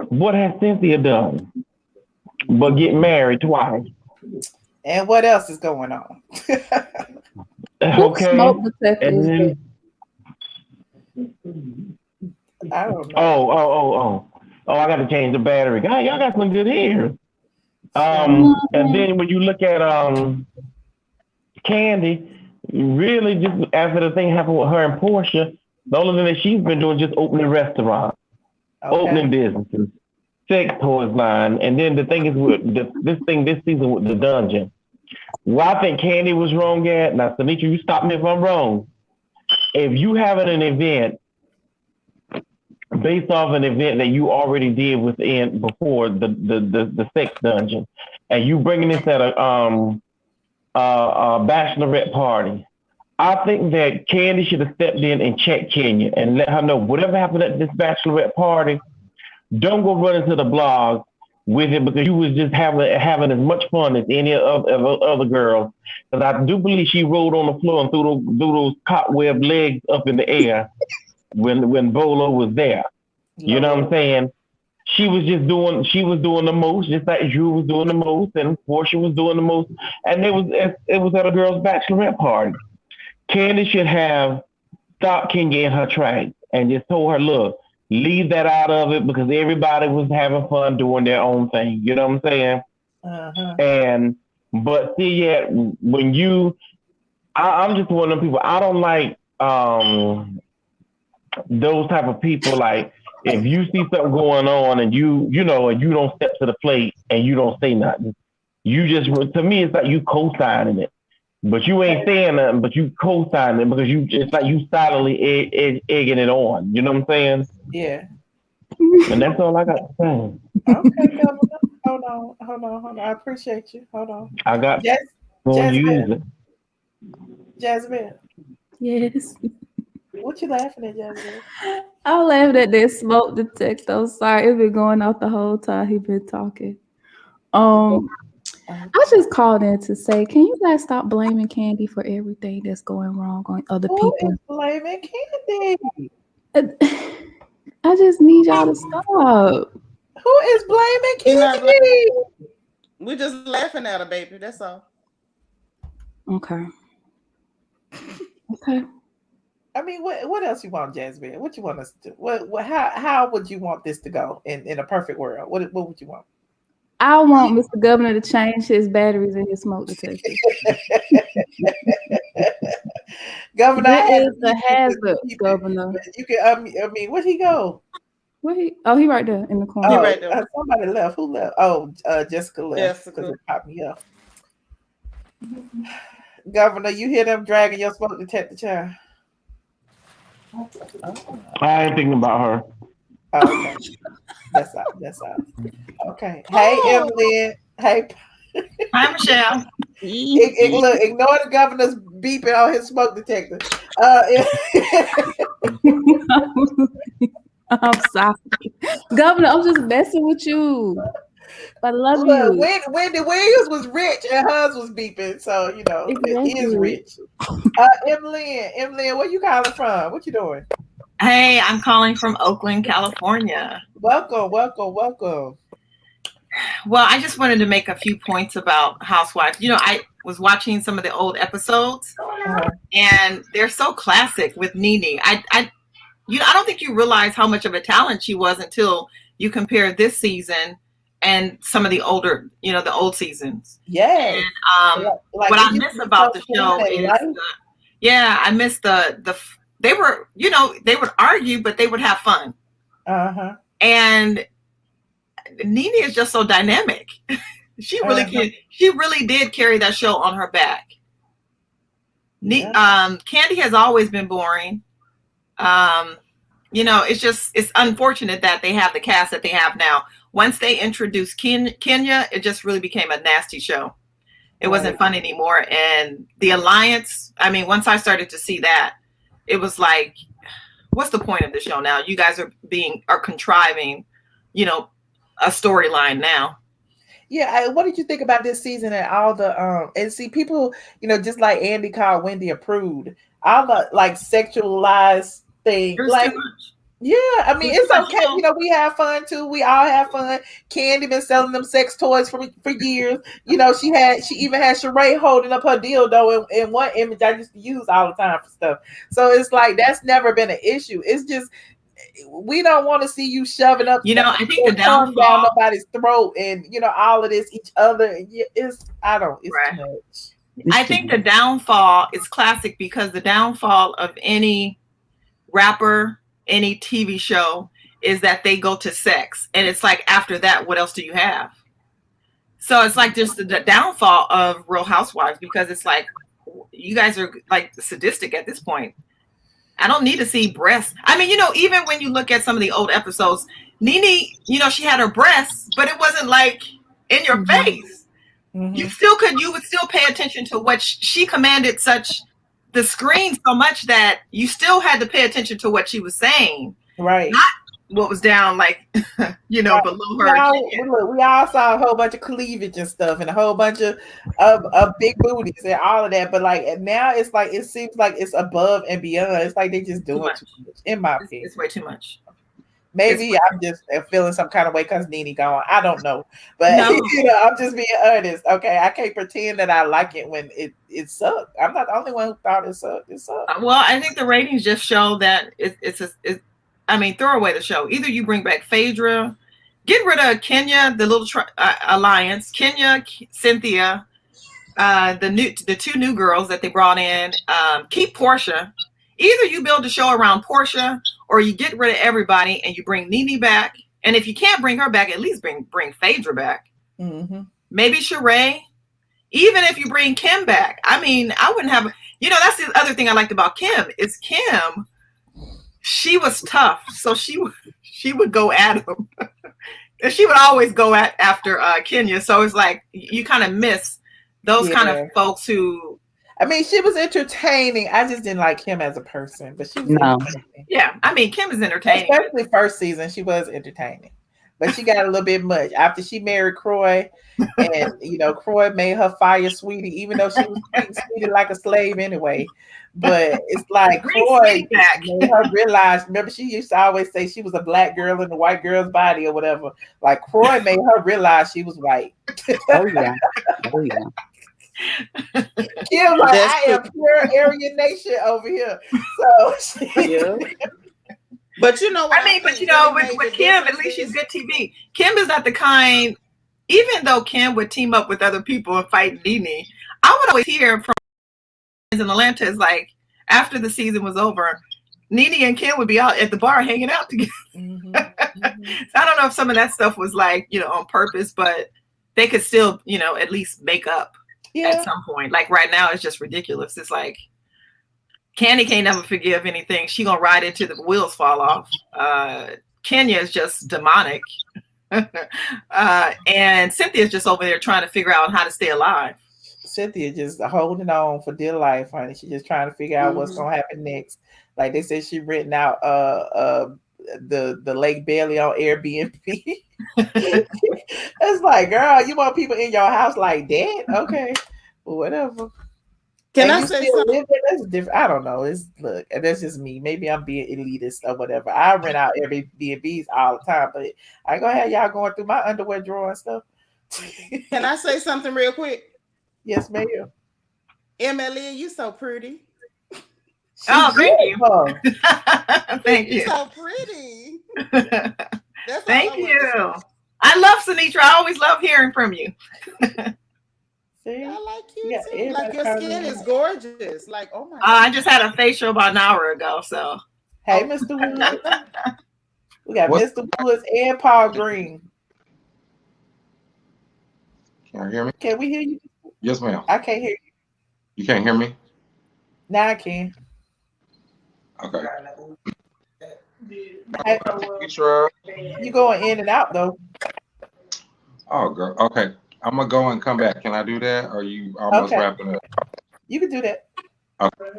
Speaker 12: what has Cynthia done but get married twice?
Speaker 1: And what else is going on?
Speaker 12: Okay.
Speaker 13: And then,
Speaker 1: I don't know.
Speaker 12: Oh, I got to change the battery. God, y'all got some good hair. And then when you look at Kandi, really just after the thing happened with her and Portia, the only thing that she's been doing is just opening restaurants, opening businesses, sex toys line, and then the thing is with this season with the dungeon. What I think Kandi was wrong at, now Tanisha, you stop me if I'm wrong. If you having an event based off an event that you already did before the sex dungeon, and you bringing this at a bachelorette party, I think that Kandi should have stepped in and checked Kenya and let her know whatever happened at this bachelorette party, don't go run into the blog with it, because you was just having as much fun as any other girl. Because I do believe she rolled on the floor and threw those cobweb legs up in the air when Bolo was there. You know what I'm saying? She was doing the most, just like Drew was doing the most, and Portia was doing the most, and it was at a girl's bachelorette party. Kandi should have stopped Kenya in her tracks and just told her, look, leave that out of it, because everybody was having fun doing their own thing. You know what I'm saying? But see, yet when I'm just one of them people. I don't like those type of people. Like, if you see something going on and you don't step to the plate and you don't say nothing, to me it's like you co-signing it, but you ain't saying nothing, but you co-signing it because it's like you silently egging it on. You know what I'm saying?
Speaker 1: Yeah.
Speaker 12: And that's all I got to say.
Speaker 1: Okay, Governor. Hold on. I appreciate you. Hold on.
Speaker 12: I got
Speaker 1: Jasmine. Jasmine.
Speaker 13: Yes.
Speaker 1: What you laughing at, Jasmine?
Speaker 13: I'm laughing at that smoke detector. I'm sorry, it been going off the whole time he been talking. I just called in to say, can you guys stop blaming Kandi for everything that's going wrong on other people?
Speaker 1: Who is blaming Kandi?
Speaker 13: I just need y'all to stop.
Speaker 1: Who is blaming Kandi?
Speaker 4: We're just laughing at her, baby. That's all.
Speaker 13: Okay. Okay.
Speaker 1: I mean, what else you want, Jasmine? What you want us to do? How would you want this to go in a perfect world? What would you want?
Speaker 13: I want Mr. Governor to change his batteries in his smoke detector.
Speaker 1: Governor,
Speaker 13: that is a hazard, Governor.
Speaker 1: You can. I mean, where'd he go?
Speaker 13: He right there in the corner.
Speaker 1: Oh, right there. Somebody left. Who left? Oh, Jessica left because it popped me up. Governor, you hear them dragging your smoke detector, child?
Speaker 12: I ain't thinking about her.
Speaker 1: Oh, okay. That's all. Okay. Hey, ATLien. Hey.
Speaker 14: Hi, Michelle.
Speaker 1: Look, ignore the governor's beeping on his smoke detector.
Speaker 13: I'm sorry. Governor, I'm just messing with you. I love you.
Speaker 1: Wendy Williams was rich and hers was beeping, so it is rich. ATLien, where you calling from? What you doing?
Speaker 14: Hey, I'm calling from Oakland, California.
Speaker 1: Welcome.
Speaker 14: Well, I just wanted to make a few points about Housewives. I was watching some of the old episodes, and they're so classic with Nene. I don't think you realize how much of a talent she was until you compare this season and some of the older, the old seasons.
Speaker 1: Yeah.
Speaker 14: And what I miss about the show is, I miss they were, they would argue, but they would have fun. And Nene is just so dynamic. She really did carry that show on her back. Kandi has always been boring. It's unfortunate that they have the cast that they have now. Once they introduced Kenya, it just really became a nasty show. It wasn't fun anymore. And the alliance, I mean, once I started to see that, it was like, what's the point of the show now? You guys are contriving, you know, a storyline now.
Speaker 1: Yeah, what did you think about this season and all the and see people, you know, just like Andy called Wendy approved, all the like sexualized things. Like, yeah, I mean, it's okay. You know, we have fun too. We all have fun. Kandi been selling them sex toys for years. You know, she even had Sheree holding up her dildo in one image I used to use all the time for stuff. So it's like that's never been an issue. It's just we don't want to see you shoving up.
Speaker 14: You know, I think the
Speaker 1: down nobody's throat and you know all of this each other. It's too much.
Speaker 14: I think the downfall is classic because the downfall of any rapper, any TV show is that they go to sex, and it's like after that, what else do you have? So it's like just the downfall of Real Housewives because it's like you guys are like sadistic at this point. I don't need to see breasts. I mean, you know, even when you look at some of the old episodes, Nene, you know, she had her breasts, but it wasn't like in your face. You would still pay attention to what she commanded the screen so much that you still had to pay attention to what she was saying.
Speaker 1: Right.
Speaker 14: Not what was down, like, you know, below her.
Speaker 1: We all saw a whole bunch of cleavage and stuff and a whole bunch of big booties and all of that. But like now it's like, it seems like it's above and beyond. It's like they just doing too much, in my opinion.
Speaker 14: It's way too much.
Speaker 1: Maybe I'm just feeling some kind of way because Nene gone. I don't know. But you know, I'm just being honest. Okay. I can't pretend that I like it when it sucked. I'm not the only one who thought it sucked. It sucked.
Speaker 14: Well, I think the ratings just show that I mean, throw away the show. Either you bring back Phaedra, get rid of Kenya, the little alliance, Kenya, Cynthia, the two new girls that they brought in. Keep Portia. Either you build the show around Portia, or you get rid of everybody and you bring Nene back. And if you can't bring her back, at least bring Phaedra back. Maybe Sheree. Even if you bring Kim back, I mean, I wouldn't have. You know, that's the other thing I liked about Kim is Kim. She was tough, so she would go at him. And she would always go after Kenya. So it's like you kind of miss those kind of folks who.
Speaker 1: I mean, she was entertaining. I just didn't like Kim as a person, but she was entertaining.
Speaker 14: Yeah, I mean, Kim is entertaining.
Speaker 1: Especially first season, she was entertaining. But she got a little bit much after she married Croy, and you know, Croy made her fire Sweetie, even though she was treating Sweetie like a slave anyway. But it's like Croy made her realize. Remember, she used to always say she was a black girl in a white girl's body or whatever. Like Croy made her realize she was white.
Speaker 6: Oh yeah.
Speaker 1: Kim, like, I am pure Aryan nation over here. So
Speaker 4: But you know what
Speaker 14: I mean, but you know, with Kim, at least she's good TV. Kim is not the kind, even though Kim would team up with other people and fight Nene, I would always hear from in Atlanta is like after the season was over, Nene and Kim would be out at the bar hanging out together. So I don't know if some of that stuff was like, you know, on purpose, but they could still, you know, at least make up at some point. Like right now, it's just ridiculous. It's like Kandi can't never forgive anything. She gonna ride into the wheels fall off. Kenya is just demonic. And Cynthia's just over there trying to figure out how to stay alive.
Speaker 1: Cynthia just holding on for dear life, honey. She's just trying to figure out what's gonna happen next. Like they said, she renting out the Lake Bailey on Airbnb. It's like, girl, you want people in your house like that? Okay, whatever.
Speaker 4: Can I say something?
Speaker 1: That's different. I don't know. Look, that's just me. Maybe I'm being elitist or whatever. I rent out Airbnbs all the time, but I ain't gonna have y'all going through my underwear drawer and stuff.
Speaker 4: Can I say something real quick?
Speaker 1: Yes, ma'am.
Speaker 4: ATLien, you so pretty.
Speaker 14: Oh, thank you. Thank you.
Speaker 4: You're so pretty.
Speaker 14: Thank you. I love Sinitra. I always love hearing from you.
Speaker 4: See? I like you too. Like your skin is gorgeous. Like, oh my God.
Speaker 14: I just had a facial about an hour ago. So
Speaker 1: hey, Mr. Woods. We got Mr. Woods and Paul Green.
Speaker 15: Can you hear me?
Speaker 1: Can we hear you?
Speaker 15: Yes, ma'am.
Speaker 1: I can't hear you.
Speaker 15: You can't hear me?
Speaker 1: Now I can.
Speaker 15: Okay.
Speaker 1: You going in and out though.
Speaker 15: Oh, girl. Okay. I'm gonna go and come back. Can I do that? Or are you almost wrapping up?
Speaker 1: You can do that.
Speaker 15: Okay.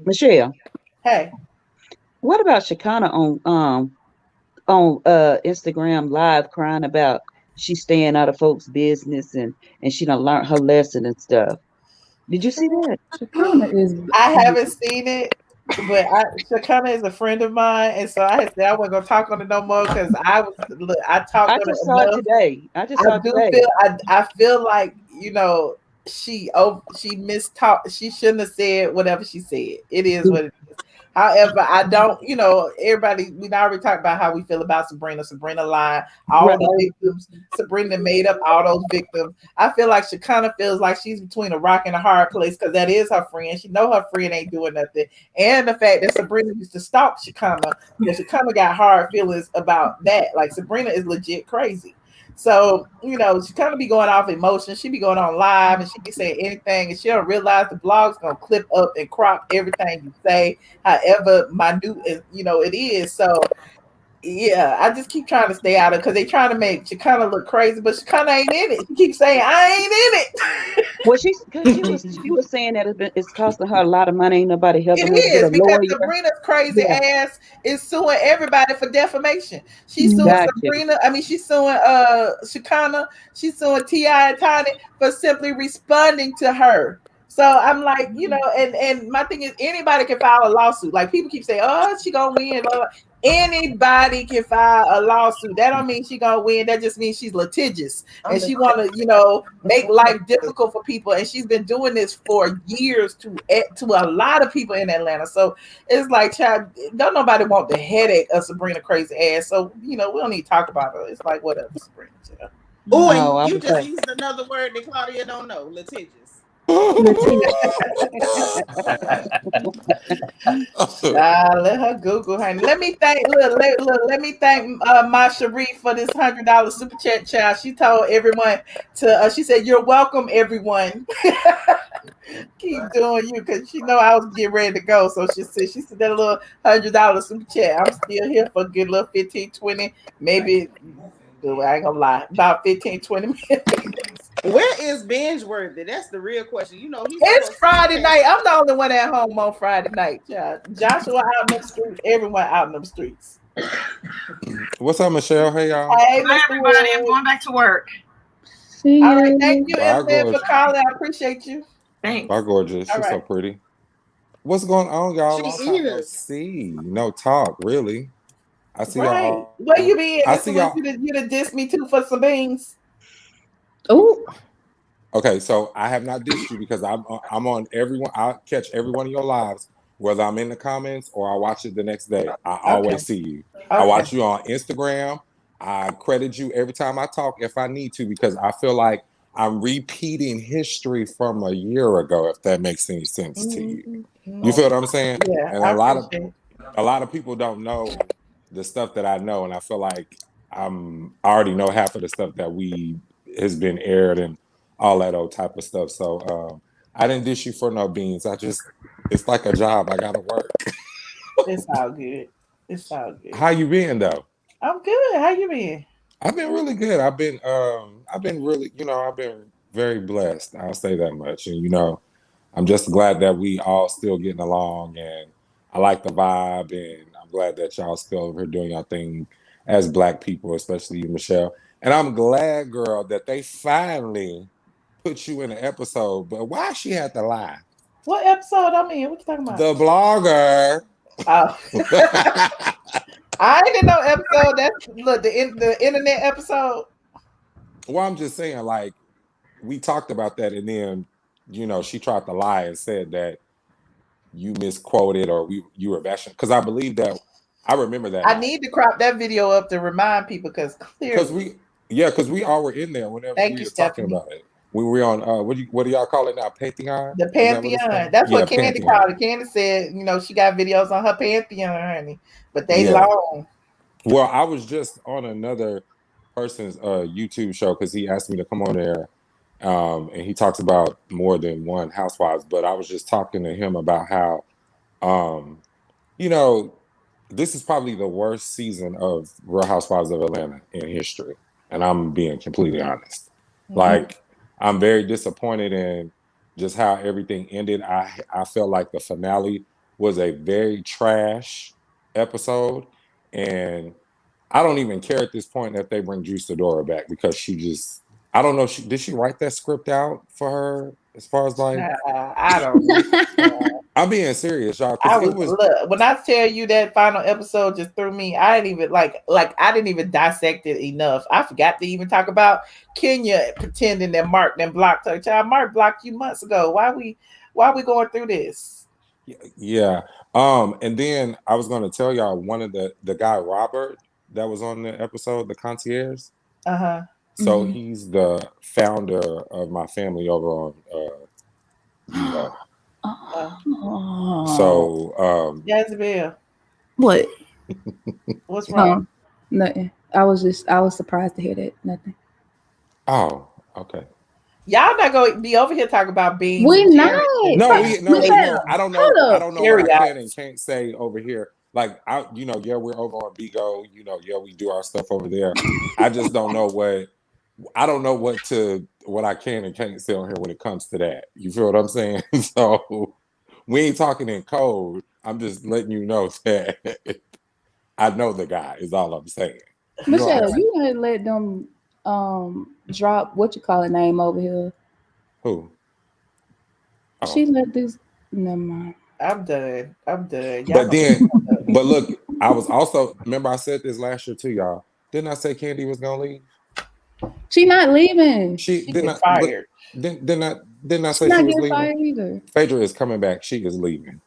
Speaker 6: Michelle.
Speaker 1: Hey.
Speaker 6: What about Shekinah on Instagram Live crying about she's staying out of folks' business and she done learned her lesson and stuff? Did you see that?
Speaker 13: Shekinah is.
Speaker 1: I haven't seen it, but Shekinah is a friend of mine, and so I said I wasn't gonna talk on it no more because I talked on
Speaker 6: just
Speaker 1: it
Speaker 6: saw
Speaker 1: enough.
Speaker 6: it today.
Speaker 1: I feel like she mistalked. She shouldn't have said whatever she said. It is what it is. However, I don't, everybody, we already talked about how we feel about Sabrina. Sabrina lied, all the victims. Sabrina made up all those victims. I feel like Shekinah feels like she's between a rock and a hard place because that is her friend. She know her friend ain't doing nothing. And the fact that Sabrina used to stalk Shekinah, Shekinah got hard feelings about that. Like Sabrina is legit crazy. So, she kind of be going off emotion. She be going on live and she be saying anything, and she don't realize the blog's gonna clip up and crop everything you say, however minute it is. So yeah, I just keep trying to stay out of it because they trying to make Shekinah look crazy, but Shekinah ain't in it. She keeps saying, I ain't in it.
Speaker 6: Well, she was saying that it's costing her a lot of money. Ain't nobody helping her to get
Speaker 1: It
Speaker 6: a
Speaker 1: is because
Speaker 6: lawyer.
Speaker 1: Sabrina's crazy ass is suing everybody for defamation. She's suing Sabrina. I mean, she's suing Shekinah. She's suing T.I. and Tiny for simply responding to her. So I'm like, and my thing is anybody can file a lawsuit. Like people keep saying, oh, she gonna win. Anybody can file a lawsuit. That don't mean she gonna win. That just means she's litigious and she want to, make life difficult for people. And she's been doing this for years to a lot of people in Atlanta. So it's like, child, don't nobody want the headache of Sabrina crazy ass. So we don't need to talk about her. It's like whatever, Sabrina.
Speaker 4: Oh, and you just used another word that Claudia don't know, litigious.
Speaker 1: Let her Google, honey. Let me thank Ma Cherie for this $100 super chat, child. She told everyone she said, "You're welcome, everyone." Keep doing you because she know I was getting ready to go. So she said that little $100 super chat. I'm still here for a good little 15, 20, maybe. I ain't gonna lie, about 15, 20 minutes.
Speaker 4: Where is Binge Worthy? That's the real question.
Speaker 1: It's Friday night. I'm the only one at home on Friday night. Yeah. Joshua out in the streets. Everyone out in the streets.
Speaker 15: What's up, Michelle? Hey, y'all.
Speaker 1: Hey,
Speaker 14: Hi, everybody. I'm going back to work.
Speaker 1: All right. Thank you, Evelyn, for calling. I appreciate you.
Speaker 14: Thanks.
Speaker 15: Bye, gorgeous. She's so pretty. What's going on, y'all? Long time no see. No talk, really. I see y'all.
Speaker 1: Where you been?
Speaker 15: I see y'all.
Speaker 1: You done dissed me too for some beans.
Speaker 13: Oh.
Speaker 15: Okay, so I have not dissed you because I'm on everyone. I'll catch every one of your lives, whether I'm in the comments or I watch it the next day. I always see you. I watch you on Instagram. I credit you every time I talk if I need to because I feel like I'm repeating history from a year ago. If that makes any sense to you, you feel what I'm saying?
Speaker 1: Yeah,
Speaker 15: and a lot of people don't know the stuff that I know, and I feel like I already know half of the stuff that has been aired and all that old type of stuff. So I didn't dish you for no beans. It's like a job. I gotta work.
Speaker 1: It's all good. It's all good.
Speaker 15: How you been though?
Speaker 1: I'm good. How you been?
Speaker 15: I've been really good. I've been really, I've been very blessed. I'll say that much. And I'm just glad that we all still getting along, and I like the vibe, and I'm glad that y'all still over here doing your thing as Black people, especially you, Michelle. And I'm glad, girl, that they finally put you in an episode. But why she had to lie?
Speaker 1: What episode I'm in? What you talking about?
Speaker 15: The blogger.
Speaker 1: Oh. I didn't know episode. That's the internet episode.
Speaker 15: Well, I'm just saying, like, we talked about that, and then she tried to lie and said that you misquoted or you were bashing, because I believe that I remember that.
Speaker 1: I need to crop that video up to remind people because clearly.
Speaker 15: Because we all were in there whenever we were talking about it. We were on what do y'all call it now? Pantheon?
Speaker 1: The Pantheon. That's what Kandi called it. Kandi said, she got videos on her Pantheon, honey. But they long.
Speaker 15: Well, I was just on another person's YouTube show because he asked me to come on there. And he talks about more than one Housewives, but I was just talking to him about how this is probably the worst season of Real Housewives of Atlanta in history. And I'm being completely honest. Like, I'm very disappointed in just how everything ended. I felt like the finale was a very trash episode, and I don't even care at this point if they bring Juicadora back because she just, I don't know, did she write that script out for her as far as like,
Speaker 1: I don't know.
Speaker 15: I'm being serious, y'all,
Speaker 1: I
Speaker 15: because it
Speaker 1: was
Speaker 15: was,
Speaker 1: look, when I tell you that final episode just threw me. I didn't even like I didn't even dissect it enough. I forgot to even talk about Kenya pretending that Mark then blocked her. Child, Mark blocked you months ago. Why we going through this?
Speaker 15: yeah. And then I was going to tell y'all one of the guy Robert that was on the episode, the concierge. So he's the founder of my family over on Dineva. So
Speaker 1: Jezebel,
Speaker 13: What?
Speaker 1: what's wrong?
Speaker 13: Nothing. I was surprised to hear that. Nothing.
Speaker 15: Oh, okay.
Speaker 1: Y'all not gonna be over here talking about beans.
Speaker 13: We
Speaker 1: and
Speaker 13: not.
Speaker 1: carrots.
Speaker 15: No. I don't know. I don't know what I can and
Speaker 1: Carrots.
Speaker 15: can't say over here. Like we're over on Bigo. We do our stuff over there. I just don't know what. I don't know what I can and can't say on here when it comes to that. You feel what I'm saying? So we ain't talking in code. I'm just letting you know that I know the guy is all I'm saying.
Speaker 13: Michelle, you gonna let them drop what you call a name over here?
Speaker 15: Who? Oh.
Speaker 13: She let this. Never mind.
Speaker 1: I'm done.
Speaker 15: But look, I was also, remember I said this last year to y'all. Didn't I say Kandi was gonna leave?
Speaker 13: She not leaving.
Speaker 15: She did not
Speaker 1: fired.
Speaker 15: Didn't I say
Speaker 13: She's
Speaker 15: she
Speaker 13: not
Speaker 15: was
Speaker 13: getting
Speaker 15: leaving?
Speaker 13: fired either.
Speaker 15: Phaedra is coming back. She is leaving.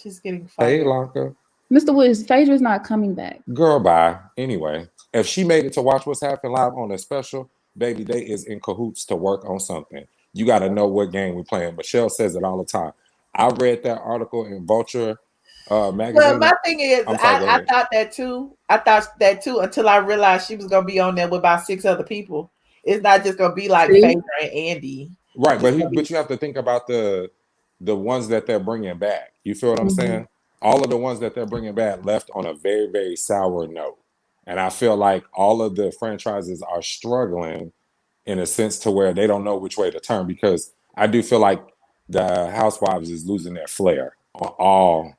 Speaker 1: She's getting fired.
Speaker 15: Hey, Lanka.
Speaker 13: Mr. Woods, Phaedra's not coming back.
Speaker 15: Girl, bye. Anyway, if she made it to watch what's happening live on a special, baby, they is in cahoots to work on something. You got to know what game we're playing. Michelle says it all the time. I read that article in Vulture magazine.
Speaker 1: Well, my thing is, I thought that too. I thought that too until I realized she was gonna be on there with about 6 other people. It's not just gonna be like Phaedra and Andy.
Speaker 15: Right, but you have to think about the ones that they're bringing back. You feel what I'm saying? All of the ones that they're bringing back left on a very, very sour note. And I feel like all of the franchises are struggling in a sense to where they don't know which way to turn, because I do feel like the Housewives is losing their flair on all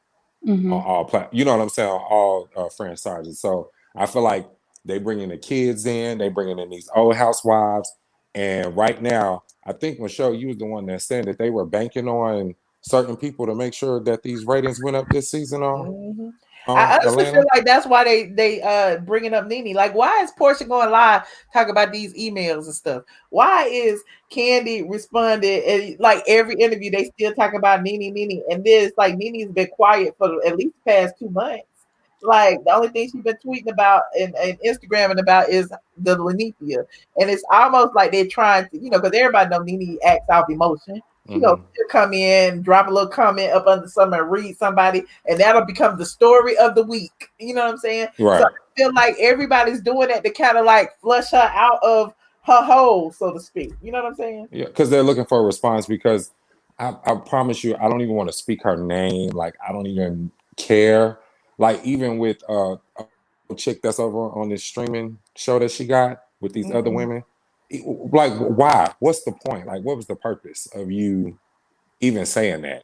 Speaker 15: you know what I'm saying, on all franchises. So I feel like they bringing the kids in, they bringing in these old housewives, and right now I think Michelle, you was the one that said that they were banking on certain people to make sure that these ratings went up this season on
Speaker 1: I honestly
Speaker 15: Atlanta.
Speaker 1: feel like that's why they bringing up Nene. Like, why is Portia going live talking about these emails and stuff? Why is Kandi responded and like every interview they still talk about Nene, and this like Nene's been quiet for at least the past 2 months. Like, the only thing she's been tweeting about and Instagramming about is the Lenithia, and it's almost like they're trying to, because everybody know Nene acts off emotion. She'll come in, drop a little comment up under something, and read somebody, and that'll become the story of the week. You know what I'm saying?
Speaker 15: Right.
Speaker 1: So I feel like everybody's doing that to kind of like flush her out of her hole, so to speak. You know what I'm saying?
Speaker 15: Yeah, because they're looking for a response. Because I promise you, I don't even want to speak her name. Like, I don't even care. Like, even with a chick that's over on this streaming show that she got with these other women, like, why? What's the point? Like, what was the purpose of you even saying that?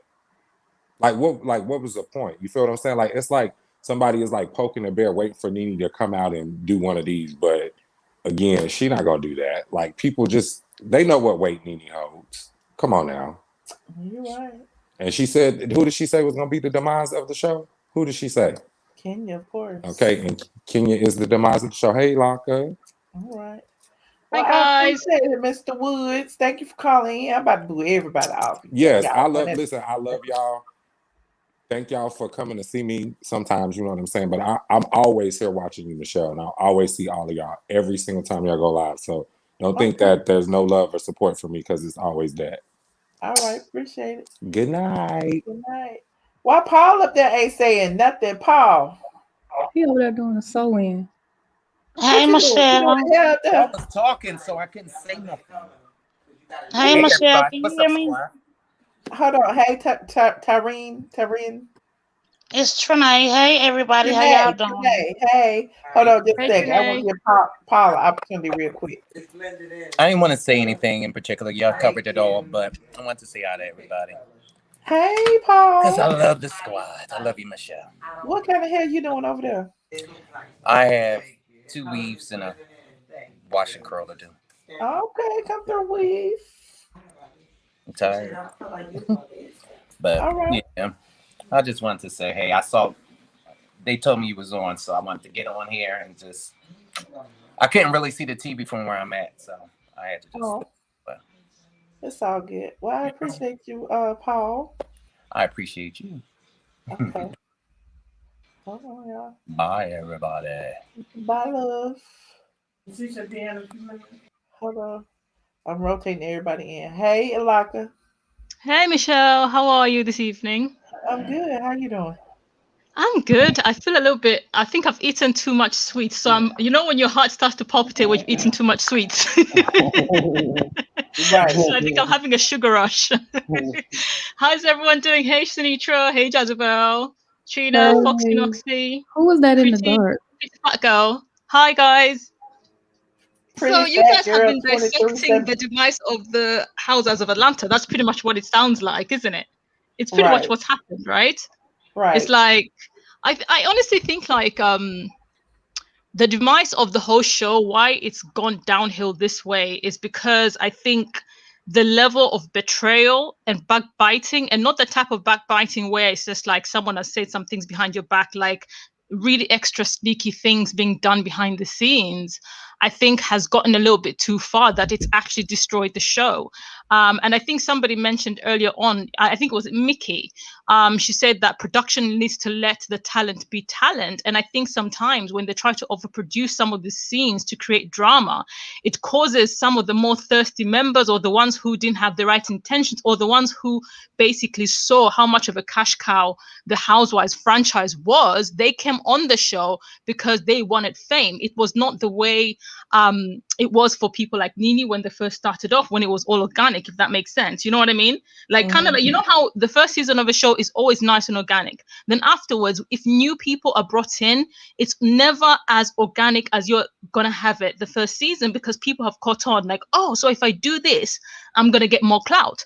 Speaker 15: Like, what was the point? You feel what I'm saying? Like, it's like somebody is like poking a bear, waiting for Nene to come out and do one of these. But again, she not gonna do that. Like, people they know what weight Nene holds. Come on now.
Speaker 1: You're right.
Speaker 15: And she said, who did she say was gonna be the demise of the show? Who did she say?
Speaker 1: Kenya, of course.
Speaker 15: Okay, and Kenya is the demise of the show. Hey, Lanka.
Speaker 1: All right.
Speaker 16: Well,
Speaker 1: Hi, guys. I appreciate it, Mr. Woods. Thank you for calling in. I'm about to do everybody off.
Speaker 15: Yes, I love y'all. Thank y'all for coming to see me sometimes, you know what I'm saying? But I'm always here watching you, Michelle, and I always see all of y'all every single time y'all go live. So don't think that there's no love or support for me, because it's always that.
Speaker 1: All right, appreciate it.
Speaker 15: Good night.
Speaker 1: Good night. Why Paul up there ain't saying nothing, Paul?
Speaker 13: He over there doing a sew-in.
Speaker 16: Hey, Michelle.
Speaker 17: I was talking, so I couldn't say nothing.
Speaker 16: Hey, Michelle, can you hear me?
Speaker 1: Hold on. Hey, Tareen.
Speaker 16: It's Trinae. Hey, everybody. How y'all
Speaker 1: Trinae,
Speaker 16: doing?
Speaker 1: hey. Hold on just a
Speaker 18: Hey,
Speaker 1: second. I want to
Speaker 18: Trinae.
Speaker 1: give Paula an opportunity real quick.
Speaker 17: I didn't want to say anything in particular. Y'all covered it all, but I want to say hi to everybody.
Speaker 1: Hey,
Speaker 17: Because I
Speaker 1: Paul.
Speaker 17: love the squad. I love you, Michelle.
Speaker 1: What kind of hell you doing over there?
Speaker 17: I have 2 weaves and a wash and curl to do.
Speaker 1: Okay, come through, weave.
Speaker 17: I'm tired. But
Speaker 1: All right.
Speaker 17: yeah, I just wanted to say, hey, I saw they told me you was on, so I wanted to get on here and just. I couldn't really see the TV from where I'm at, so I had to just.
Speaker 1: Oh,
Speaker 17: But
Speaker 1: it's all good. Well, I appreciate you, Paul.
Speaker 17: I appreciate you.
Speaker 1: Okay. Hold on, y'all.
Speaker 17: Bye, everybody.
Speaker 1: Bye, love. Hold on. I'm rotating everybody in. Hey, Alaka.
Speaker 18: Hey, Michelle. How are you this evening?
Speaker 1: I'm good. How you doing?
Speaker 18: I'm good. I feel a little bit. I think I've eaten too much sweets. So I'm. You know when your heart starts to palpitate when you've eaten too much sweets.
Speaker 1: Right.
Speaker 18: So I think I'm having a sugar rush. How's everyone doing? Hey, Sinitra. Hey, Jezebel. Trina, Foxy,
Speaker 13: Hey,
Speaker 18: Noxy.
Speaker 13: who was that in the
Speaker 18: Pretty,
Speaker 13: dark?
Speaker 18: pretty fat girl. Hi, guys. So
Speaker 1: Pretty
Speaker 18: you
Speaker 1: fat
Speaker 18: guys have
Speaker 1: girl,
Speaker 18: been
Speaker 1: 23
Speaker 18: dissecting the demise of the Housewives of Atlanta. That's pretty much what it sounds like, isn't it? It's pretty much
Speaker 1: Right.
Speaker 18: what's happened, right?
Speaker 1: Right.
Speaker 18: It's like I honestly think like the demise of the whole show, why it's gone downhill this way is because I think the level of betrayal and backbiting, and not the type of backbiting where it's just like someone has said some things behind your back, like really extra sneaky things being done behind the scenes, I think has gotten a little bit too far that it's actually destroyed the show. And I think somebody mentioned earlier on, I think it was Mickey, she said that production needs to let the talent be talent. And I think sometimes when they try to overproduce some of the scenes to create drama, it causes some of the more thirsty members, or the ones who didn't have the right intentions, or the ones who basically saw how much of a cash cow the Housewives franchise was. They came on the show because they wanted fame. It was not the way it was for people like Nene when they first started off, when it was all organic, if that makes sense. You know what I mean? Like kind of like, you know how the first season of a show is always nice and organic. Then afterwards, if new people are brought in, it's never as organic as you're gonna have it the first season, because people have caught on like, oh, so if I do this, I'm gonna get more clout.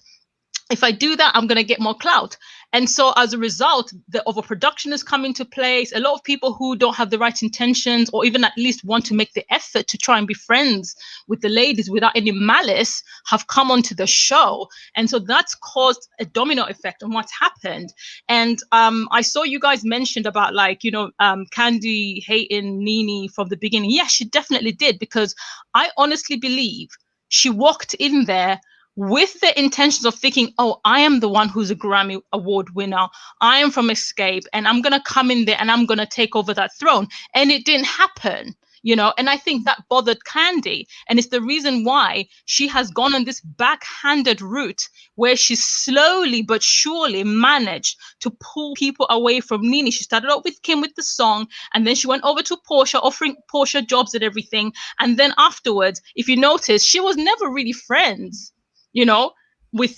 Speaker 18: If I do that, I'm going to get more clout. And so as a result, the overproduction has come into place. A lot of people who don't have the right intentions, or even at least want to make the effort to try and be friends with the ladies without any malice, have come onto the show. And so that's caused a domino effect on what's happened. And I saw you guys mentioned about like, you know, Kandi hating Nene from the beginning. Yeah, she definitely did, because I honestly believe she walked in there with the intentions of thinking, oh, I am the one who's a Grammy Award winner. I am from Escape, and I'm going to come in there and I'm going to take over that throne. And it didn't happen, you know, and I think that bothered Kandi. And it's the reason why she has gone on this backhanded route where she slowly but surely managed to pull people away from Nene. She started out with Kim with the song, and then she went over to Portia, offering Portia jobs and everything. And then afterwards, if you notice, she was never really friends, you know, with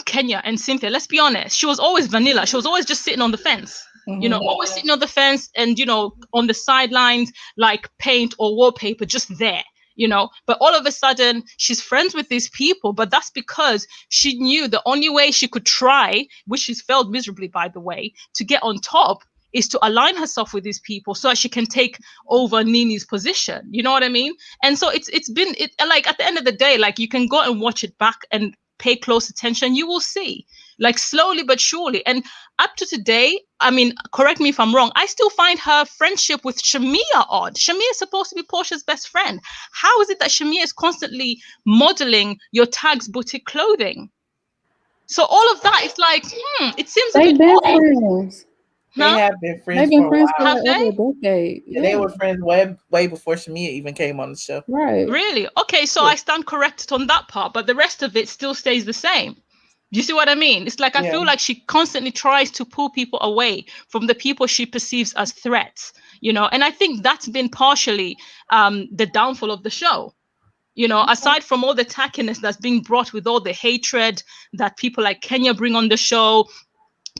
Speaker 18: Kenya and Cynthia. Let's be honest. She was always vanilla. She was always just sitting on the fence, you know, always sitting on the fence and, you know, on the sidelines, like paint or wallpaper, just there, you know. But all of a sudden, she's friends with these people. But that's because she knew the only way she could try, which she's failed miserably, by the way, to get on top is to align herself with these people so that she can take over Nene's position. You know what I mean? And so it's been like at the end of the day, like you can go and watch it back and pay close attention. You will see, like slowly but surely. And up to today, I mean, correct me if I'm wrong, I still find her friendship with Shamia odd. Shamia is supposed to be Portia's best friend. How is it that Shamia is constantly modeling your Tags boutique clothing? So all of that is like, it seems a
Speaker 13: They've
Speaker 18: bit
Speaker 13: been
Speaker 18: odd.
Speaker 13: friends.
Speaker 1: They have been friends
Speaker 13: They've been
Speaker 1: for a
Speaker 13: friends for
Speaker 1: while.
Speaker 13: like over a decade.
Speaker 1: Yeah, they were friends way before Shamia even came on the show.
Speaker 13: Right.
Speaker 18: Really? Okay, so I stand corrected on that part, but the rest of it still stays the same. You see what I mean? It's like I feel like she constantly tries to pull people away from the people she perceives as threats, you know, and I think that's been partially the downfall of the show. You know, aside from all the tackiness that's being brought with all the hatred that people like Kenya bring on the show,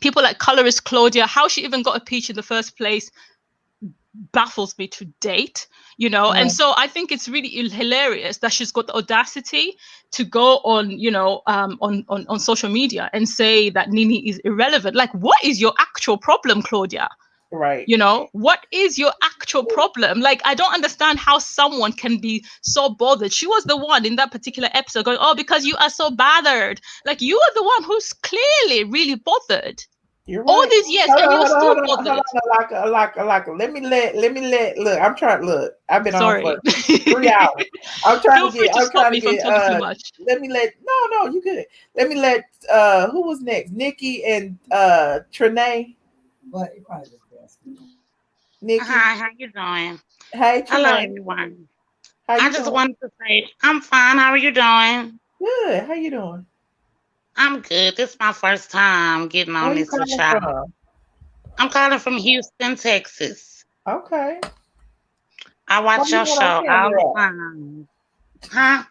Speaker 18: people like Colorist Claudia, how she even got a peach in the first place baffles me to date, you know. And so I think it's really hilarious that she's got the audacity to go on, you know, on social media and say that Nene is irrelevant. Like, what is your actual problem, Claudia?
Speaker 1: Right.
Speaker 18: You know, what is your actual problem? Like, I don't understand how someone can be so bothered. She was the one in that particular episode going, oh, because you are so bothered. Like, you are the one who's clearly really bothered.
Speaker 1: You're right.
Speaker 18: All these years,
Speaker 1: hold
Speaker 18: and
Speaker 1: on,
Speaker 18: you're
Speaker 1: hold
Speaker 18: still
Speaker 1: on,
Speaker 18: bothered.
Speaker 1: Alaka. Let me let, look, I'm trying, look, I've been on for 3 hours. I'm trying
Speaker 18: Feel
Speaker 1: to
Speaker 18: free
Speaker 1: get,
Speaker 18: to
Speaker 1: I'm
Speaker 18: stop
Speaker 1: trying
Speaker 18: me
Speaker 1: to
Speaker 18: if I'm
Speaker 1: get,
Speaker 18: talking too much.
Speaker 1: let me let, no, you good. Let me let, who was next? Nikki and Trinae.
Speaker 19: But it probably was best.
Speaker 1: Nikki.
Speaker 16: Hi, how you doing?
Speaker 1: Hey,
Speaker 16: Hello,
Speaker 1: Trinae.
Speaker 16: everyone.
Speaker 1: How you
Speaker 16: I just
Speaker 1: doing?
Speaker 16: wanted to say, I'm fine. How are you doing?
Speaker 1: Good. How you doing?
Speaker 16: I'm good. This is my first time getting
Speaker 1: Where
Speaker 16: on
Speaker 1: you
Speaker 16: this with
Speaker 1: coming
Speaker 16: y'all.
Speaker 1: from?
Speaker 16: I'm calling from Houston, Texas.
Speaker 1: Okay.
Speaker 16: I
Speaker 1: Why
Speaker 16: watch
Speaker 1: you
Speaker 16: your
Speaker 1: not
Speaker 16: show
Speaker 1: on
Speaker 16: all
Speaker 1: camera?
Speaker 16: the time. Huh?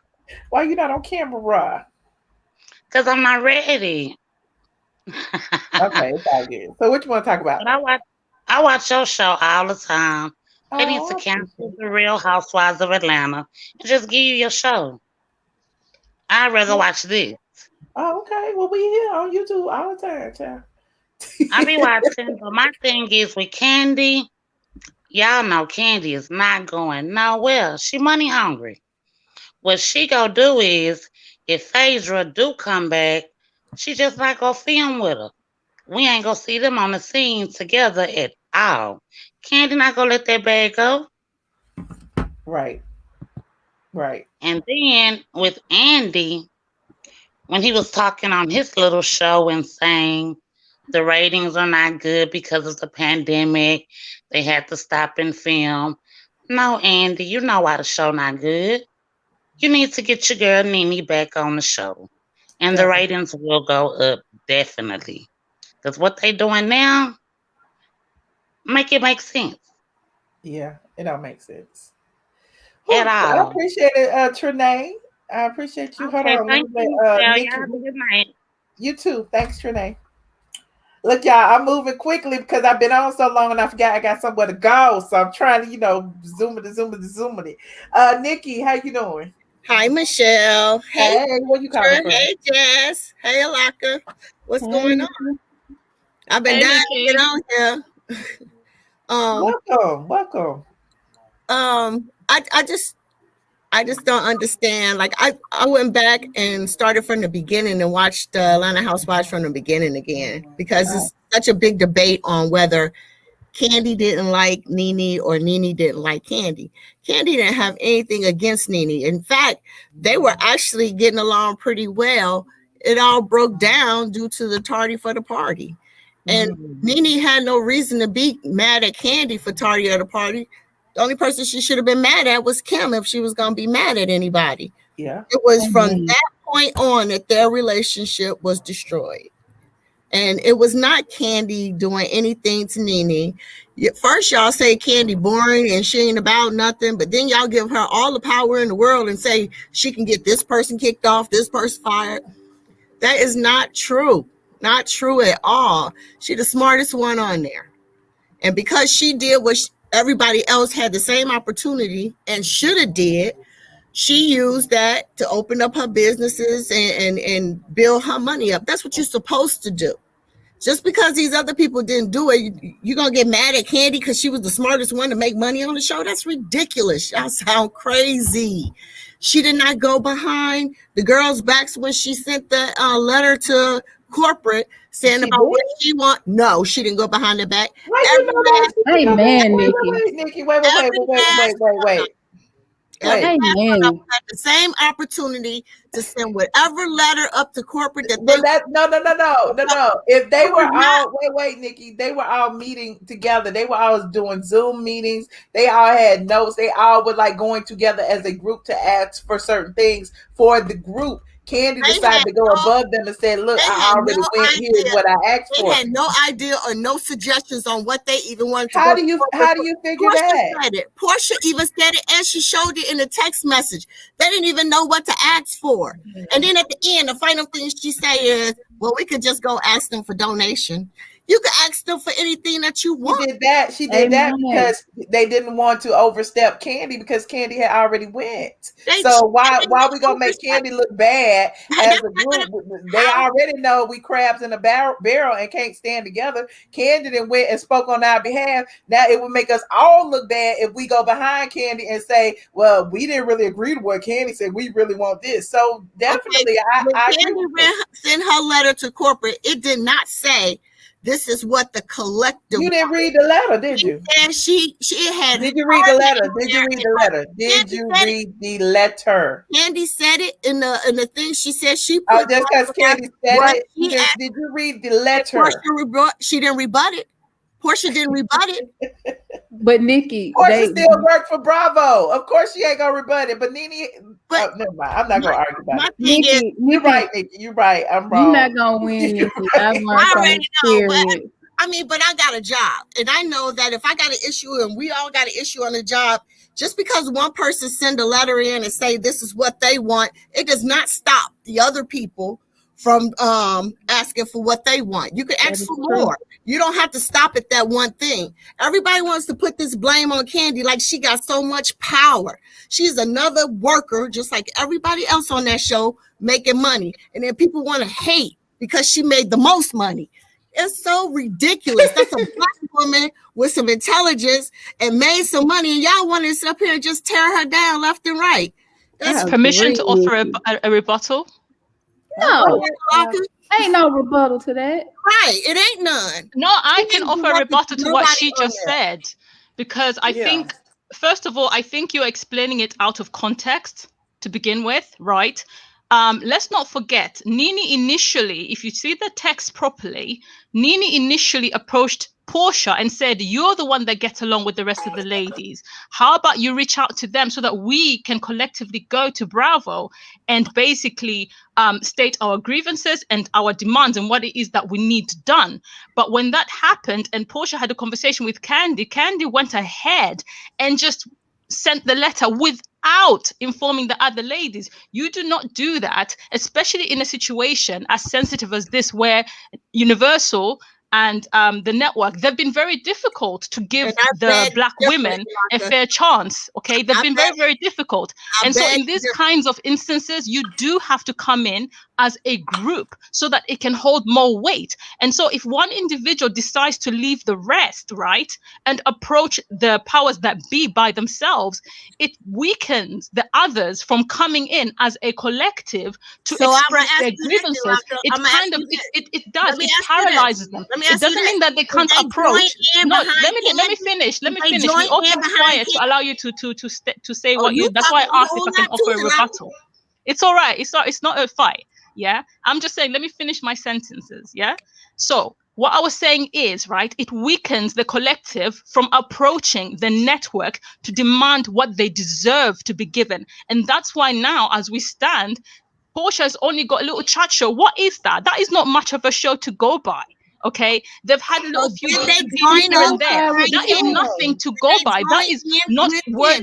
Speaker 1: Why you not on camera?
Speaker 16: Because I'm not ready.
Speaker 1: Okay, it's all good. So what you want to talk about?
Speaker 16: But I watch your show all the time. They need to
Speaker 1: Oh,
Speaker 16: cancel the Real Housewives of Atlanta and just give you your show. I'd rather watch this.
Speaker 1: oh, okay. Well, we here on YouTube all the time, child.
Speaker 16: I be watching, but my thing is with Kandi, y'all know Kandi is not going nowhere. She money hungry. What she gonna do is, if Phaedra do come back, she just not gonna film with her. We ain't gonna see them on the scene together at all. Kandi not gonna let that bag go.
Speaker 1: Right. Right.
Speaker 16: And then with Andy, when he was talking on his little show and saying the ratings are not good because of the pandemic, they had to stop and film. No, Andy, you know why the show not good. You need to get your girl Nene back on the show. And the ratings will go up, definitely. Because what they doing now, make it make sense.
Speaker 1: Yeah, it don't make sense.
Speaker 16: At
Speaker 1: I
Speaker 16: all.
Speaker 1: appreciate it, Trinae. I appreciate you.
Speaker 16: Okay,
Speaker 1: Hold on.
Speaker 16: thank
Speaker 1: Let me
Speaker 16: you,
Speaker 1: let,
Speaker 16: Michelle.
Speaker 1: Nikki.
Speaker 16: Y'all have a good night.
Speaker 1: You too. Thanks, Trinae. Look, y'all, I'm moving quickly because I've been on so long and I forgot I got somewhere to go. So I'm trying to, you know, zoom it. Nikki, how you doing?
Speaker 20: Hi, Michelle.
Speaker 1: Hey, where you calling from?
Speaker 20: Hey, Jess. Hey, Alaka. What's going on? I've been dying to get on here.
Speaker 1: Welcome.
Speaker 20: I just don't understand. Like I went back and started from the beginning and watched Atlanta Housewives from the beginning again because it's such a big debate on whether Kandi didn't like Nene or Nene didn't like Kandi. Kandi didn't have anything against Nene. In fact, they were actually getting along pretty well. It all broke down due to the tardy for the party. And Nene had no reason to be mad at Kandi for tardy at the party. The only person she should have been mad at was Kim if she was going to be mad at anybody.
Speaker 1: Yeah.
Speaker 20: It was from that point on that their relationship was destroyed. And it was not Kandi doing anything to Nene. First, y'all say Kandi boring and she ain't about nothing, but then y'all give her all the power in the world and say she can get this person kicked off, this person fired. That is not true. Not true at all. She's the smartest one on there. And because she did what everybody else had the same opportunity and should have did, she used that to open up her businesses and build her money up. That's what you're supposed to do. Just because these other people didn't do it, you're going to get mad at Kandi because she was the smartest one to make money on the show? That's ridiculous. Y'all sound crazy. She did not go behind the girls' backs when she sent the letter to corporate saying about what she want. No, she didn't go behind their back.
Speaker 1: Nikki, wait.
Speaker 20: Had the same opportunity to send whatever letter up to corporate that
Speaker 1: no. If they were all Nikki, they were all meeting together. They were all doing Zoom meetings. They all had notes. They all were like going together as a group to ask for certain things for the group. Kandi decided to go above them and said, look, I already went. Here's what I asked for.
Speaker 20: They had no idea or no suggestions on what they even wanted to
Speaker 1: How do you figure that?
Speaker 20: Portia even said it and she showed it in the text message. They didn't even know what to ask for. And then at the end, the final thing she said is, well, we could just go ask them for donation. You could ask them for anything that you want.
Speaker 1: She did that because they didn't want to overstep Kandi because Kandi had already went. So why we gonna make Kandi look bad as a group? They already know we crabs in a barrel and can't stand together. Kandi then went and spoke on our behalf. Now it would make us all look bad if we go behind Kandi and say, well, we didn't really agree to what Kandi said. We really want this. So definitely, I
Speaker 20: Kandi sent her letter to corporate. It did not say this is what the collective.
Speaker 1: You didn't read the letter, did you?
Speaker 20: And she had.
Speaker 1: Did you read the letter? Did you read the letter? Did you read the letter?
Speaker 20: Kandi said it in the thing. She said she put.
Speaker 1: Just because Kandi said it. Did you read the letter?
Speaker 20: She didn't rebut it. Portia didn't rebut it.
Speaker 13: But Nikki,
Speaker 1: Portia still worked for Bravo. Of course, she ain't gonna rebut it. But Nene, never mind. I'm not gonna argue about it.
Speaker 13: Nikki,
Speaker 1: you're right, Nikki. You're right. I'm wrong.
Speaker 13: You're not gonna win, Nikki. I've learned from experience.
Speaker 20: But I got a job, and I know that if I got an issue, and we all got an issue on the job, just because one person send a letter in and say this is what they want, it does not stop the other people from asking for what they want. You can ask for more. You don't have to stop at that one thing. Everybody wants to put this blame on Kandi like she got so much power. She's another worker, just like everybody else on that show, making money. And then people want to hate because she made the most money. It's so ridiculous. That's a black woman with some intelligence and made some money, and y'all want to sit up here and just tear her down left and right. That's
Speaker 18: permission to offer a rebuttal.
Speaker 13: No, ain't no rebuttal to that.
Speaker 20: Right, it ain't none.
Speaker 18: No, I can offer a rebuttal to what she just said, because I think, first of all, I think you're explaining it out of context to begin with, right? Let's not forget, Nene initially, if you see the text properly, Nene initially approached Portia and said, you're the one that gets along with the rest of the ladies. How about you reach out to them so that we can collectively go to Bravo and basically state our grievances and our demands and what it is that we need done. But when that happened and Portia had a conversation with Kandi, Kandi went ahead and just sent the letter without informing the other ladies. You do not do that, especially in a situation as sensitive as this, where Universal and the network, they've been very difficult to give the black women a fair chance. Okay, they've been very, very difficult. And so in these kinds of instances, you do have to come in as a group so that it can hold more weight. And so if one individual decides to leave the rest, right, and approach the powers that be by themselves, it weakens the others from coming in as a collective to express their grievances. It does. It paralyzes them. It doesn't mean that they can't approach. No, let me finish. We all kept quiet to allow you to say what you. That's why I asked if I can offer a rebuttal. It's all right. It's not a fight. Yeah, I'm just saying. Let me finish my sentences. Yeah. So what I was saying is, right, it weakens the collective from approaching the network to demand what they deserve to be given, and that's why now, as we stand, Portia's only got a little chat show. What is that? That is not much of a show to go by. Okay, they've had a little few here and there. That is nothing to go by. That is not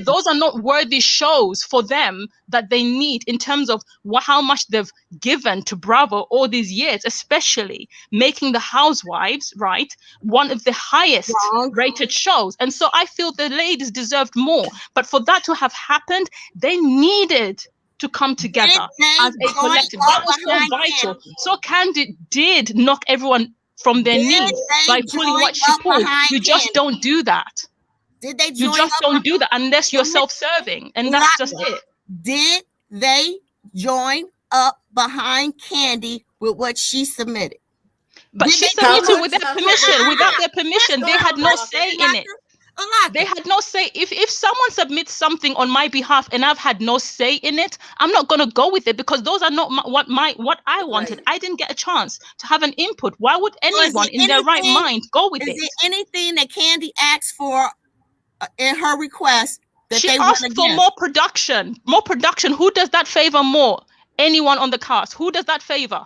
Speaker 18: those are not worthy shows for them that they need in terms of how much they've given to Bravo all these years, especially making the Housewives, right, one of the highest rated shows. And so I feel the ladies deserved more. But for that to have happened, they needed to come together as a collective. That was so vital. So Kandi did knock everyone from their knees by pulling what she pulled. You just don't do that.
Speaker 20: Did they?
Speaker 18: You just don't do that unless you're self-serving, and that's just it.
Speaker 20: Did they join up behind Kandi with what she submitted?
Speaker 18: But she submitted with their permission. Without their permission, they had no say in it. They had no say. If someone submits something on my behalf and I've had no say in it, I'm not going to go with it because those are not what I wanted. I didn't get a chance to have an input. Why would anyone in their right mind go with it?
Speaker 20: Is there anything that Kandi asked for in her request that
Speaker 18: she asked for more production? More production. Who does that favor more? Anyone on the cast? Who does that favor?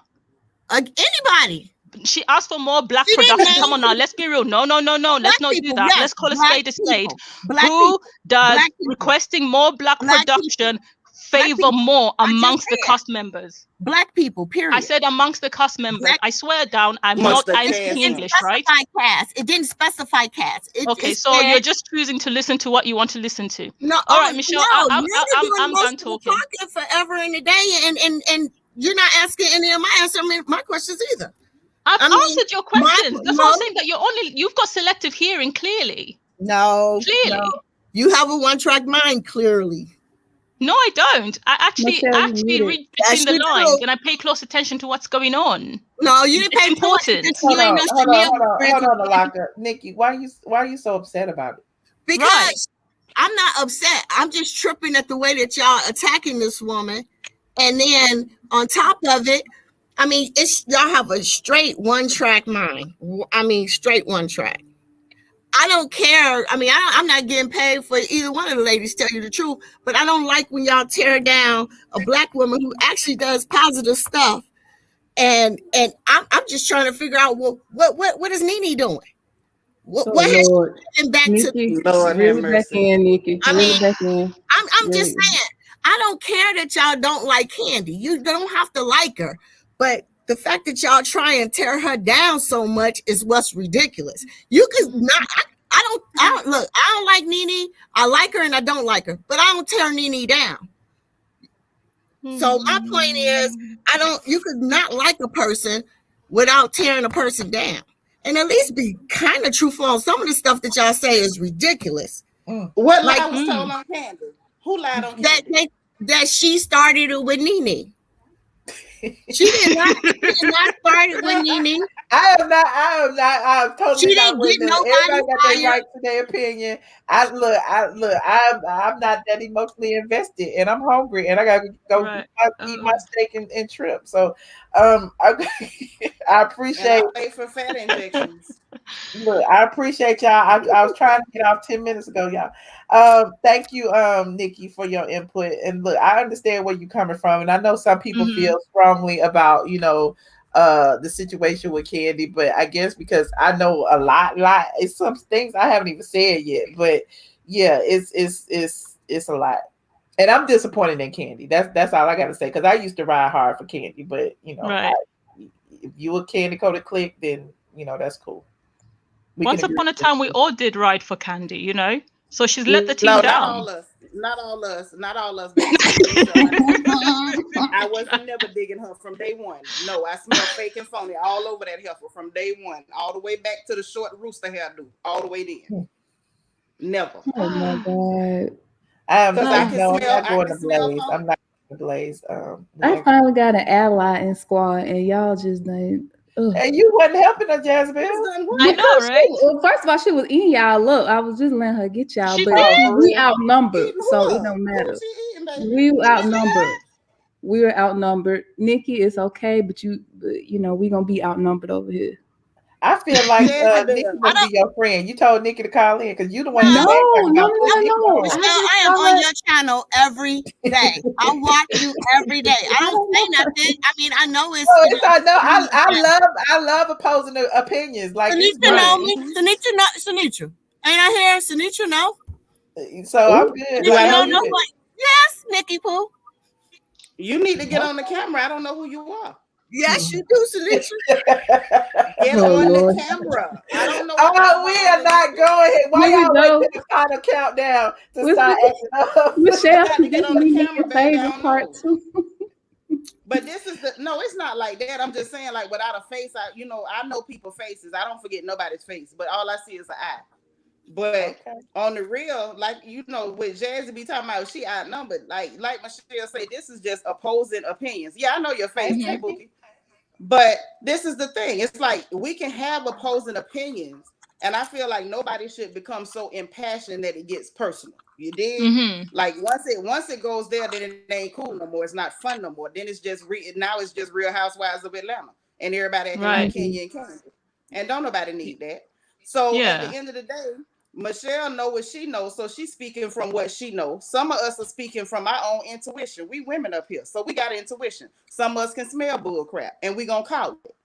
Speaker 20: Anybody.
Speaker 18: She asked for more black production. Come on now, let's be real. No. Let's not do that. Let's call a spade a spade. Who does requesting more black production favor more amongst the cast members.
Speaker 20: Black people, period.
Speaker 18: I said amongst the cast members. I swear down, I'm speaking English, right?
Speaker 20: Cast. It didn't specify cast.
Speaker 18: Okay, so you're just choosing to listen to what you want to listen to.
Speaker 20: No,
Speaker 18: all right, Michelle, I'm done talking.
Speaker 20: Forever in the day, and you're not asking any of my questions either.
Speaker 18: I've answered your questions. That's what I'm saying. That you've got selective hearing, clearly.
Speaker 20: No, you have a one-track mind, clearly.
Speaker 18: No, I don't. I actually read between the lines and I pay close attention to what's going on.
Speaker 20: No, you didn't pay
Speaker 18: important.
Speaker 1: Hold on, Alaka. Nikki, why are you so upset about it?
Speaker 20: Because I'm not upset. I'm just tripping at the way that y'all attacking this woman. And then on top of it, I mean, y'all have a straight one-track mind. I mean, straight one track. I don't care. I mean, I'm not getting paid for either one of the ladies, tell you the truth, but I don't like when y'all tear down a Black woman who actually does positive stuff. And I'm just trying to figure out what is Nene doing? What has she been back
Speaker 7: Nikki,
Speaker 20: to?
Speaker 7: Lord have mercy. Nikki.
Speaker 20: I mean, I'm just saying, I don't care that y'all don't like Kandi. You don't have to like her, but the fact that y'all try and tear her down so much is what's ridiculous. You could not. I don't look. I don't like Nene. I like her and I don't like her, but I don't tear Nene down. So my point is, you could not like a person without tearing a person down, and at least be kind of truthful on some of the stuff that y'all say is ridiculous.
Speaker 4: What lie was told on Kandi? Who lied on Kandi?
Speaker 20: That she started it with Nene. She did not start it with Nene.
Speaker 1: I am not. I'm totally
Speaker 20: she
Speaker 1: not with them. Everybody got their right to their opinion. I'm not that emotionally invested, and I'm hungry, and I gotta go eat my steak and trip. So, I appreciate.
Speaker 4: Wait for fat injections.
Speaker 1: Look, I appreciate y'all. I was trying to get off 10 minutes ago, y'all. Thank you, Nikki, for your input. And look, I understand where you're coming from, and I know some people feel strongly about, the situation with Kandi, but I guess because I know a lot, it's some things I haven't even said yet. But yeah, it's a lot, and I'm disappointed in Kandi. That's all I got to say, because I used to ride hard for Kandi, but if you a Kandi coded click, then that's cool.
Speaker 18: Once upon a time, we all did ride for Kandi, so she's let the team down.
Speaker 4: Not all us. I wasn't never digging her from day one. No, I smelled fake and phony all over that heifer from day one, all the way back to the short rooster hairdo, all the way then. Never.
Speaker 13: Oh my God.
Speaker 1: I'm not going to Blaze. I'm not going to Blaze.
Speaker 13: I finally got an ally in squad, and y'all just done.
Speaker 1: And you wasn't helping her, Jasmine.
Speaker 18: I know, right?
Speaker 13: First of all, she was eating y'all up. I was just letting her get y'all, but we outnumbered, so it don't matter. We were outnumbered. We were outnumbered. Nikki, it's okay, but we gonna be outnumbered over here.
Speaker 1: I feel like Nikki must be your friend. You told Nikki to call in because you the one.
Speaker 20: No. I am on your channel every day. I watch you every day. I don't say nothing. I mean, I know it's.
Speaker 1: I love opposing opinions. Like
Speaker 20: Sunitra know me. Sunitra. Ain't I here? Sunitra know.
Speaker 1: So I'm good.
Speaker 20: Do I know what? Yes, Nikki Pooh.
Speaker 4: You need to get on the camera. I don't know who you are.
Speaker 20: Yes, you do, Sunitra.
Speaker 4: Get on the camera. I don't know.
Speaker 1: We are not going. Why y'all wait to the final countdown to start acting up?
Speaker 13: Michelle,
Speaker 4: to get on the camera, baby.
Speaker 13: Part two.
Speaker 4: But this is it's not like that. I'm just saying, like, without a face, I know people's faces. I don't forget nobody's face, but all I see is an eye. But on the real, like, with Jazzy be talking about she outnumbered, like Michelle say, this is just opposing opinions. Yeah, I know your face, Bookie. But this is the thing. It's like we can have opposing opinions, and I feel like nobody should become so impassioned that it gets personal. You did? Like once it goes there, then it ain't cool no more. It's not fun no more. Then it's just now it's just Real Housewives of Atlanta, and everybody acting like Kenya and Kandi, and don't nobody need that. So at the end of the day, Michelle know what she knows, so she's speaking from what she knows. Some of us are speaking from our own intuition. We women up here, so we got intuition. Some of us can smell bull crap, and we gonna call it.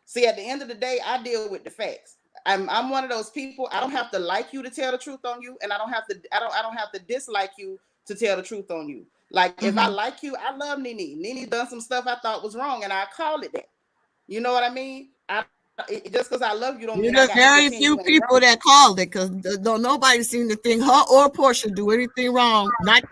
Speaker 4: See, at the end of the day, I deal with the facts. I'm one of those people. I don't have to like you to tell the truth on you, and I don't have to dislike you to tell the truth on you. Like if I like you, I love Nene. Nene done some stuff I thought was wrong, and I call it that. You know what I mean? Just because I love you don't mean I got
Speaker 20: There's
Speaker 4: to
Speaker 20: very
Speaker 4: pretend
Speaker 20: few
Speaker 4: you ain't
Speaker 20: people
Speaker 4: wrong.
Speaker 20: that called it because nobody seemed to think her or Portia do anything wrong. Not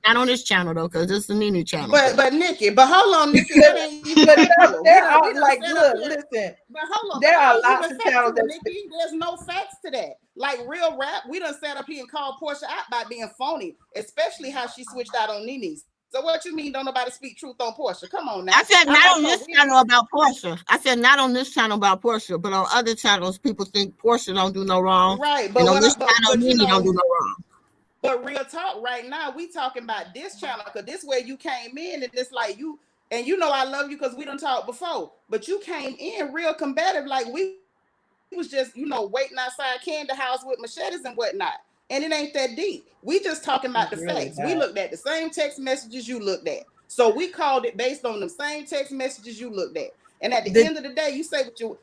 Speaker 20: on this channel though, because this is a Nene channel.
Speaker 4: But Nikki, but hold on, Nikki, that ain't even
Speaker 1: But
Speaker 4: factual.
Speaker 1: there are
Speaker 4: We done
Speaker 1: like,
Speaker 4: set
Speaker 1: look,
Speaker 4: up here.
Speaker 1: listen.
Speaker 4: But hold on,
Speaker 1: There
Speaker 4: that
Speaker 1: are
Speaker 4: ain't
Speaker 1: lots
Speaker 4: even
Speaker 1: of channels
Speaker 4: factual,
Speaker 1: that
Speaker 4: Nikki. There's no facts to that. Like real rap, we done sat up here and called Portia out by being phony, especially how she switched out on Nene's. So what you mean don't nobody speak truth on Portia? Come on now.
Speaker 20: I said not on this channel about Portia. I said not on this channel about Portia, but on other channels, people think Portia don't do no wrong.
Speaker 4: Right, but
Speaker 20: and on
Speaker 4: what
Speaker 20: this channel,
Speaker 4: but you
Speaker 20: Nene
Speaker 4: know,
Speaker 20: don't do no wrong.
Speaker 4: But real talk, right now, we talking about this channel because this way you came in and it's like you, and you know I love you because we done talked before, but you came in real combative, like we was just, you know, waiting outside Kandi house with machetes and whatnot. And it ain't that deep. We just talking about the facts. We looked at the same text messages you looked at. So we called it based on the same text messages you looked at. And at the end of the day, you say what you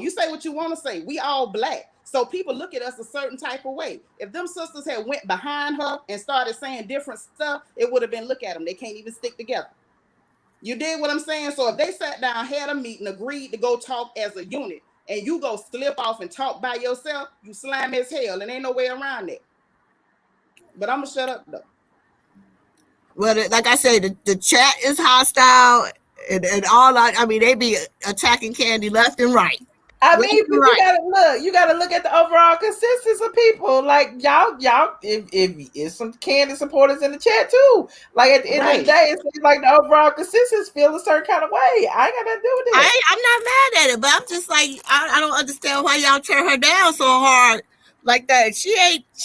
Speaker 4: you say what you want to say. We all black. So people look at us a certain type of way. If them sisters had went behind her and started saying different stuff, it would have been look at them. They can't even stick together. You did what I'm saying? So if they sat down, had a meeting, agreed to go talk as a unit, and you go slip off and talk by yourself, you slime as hell, and ain't no way around it. But I'm gonna shut up though.
Speaker 20: Well, like I said, the chat is hostile, and all I mean, they be attacking Kandi left and right.
Speaker 1: I mean, but you gotta look at the overall consensus of people. Like y'all, if some Kandi supporters in the chat too. Like at the end of the day, it seems like the overall consensus feel a certain kind of way. I ain't got nothing to do with it.
Speaker 20: I'm not mad at it, but I'm just like I don't understand why y'all tear her down so hard like that. She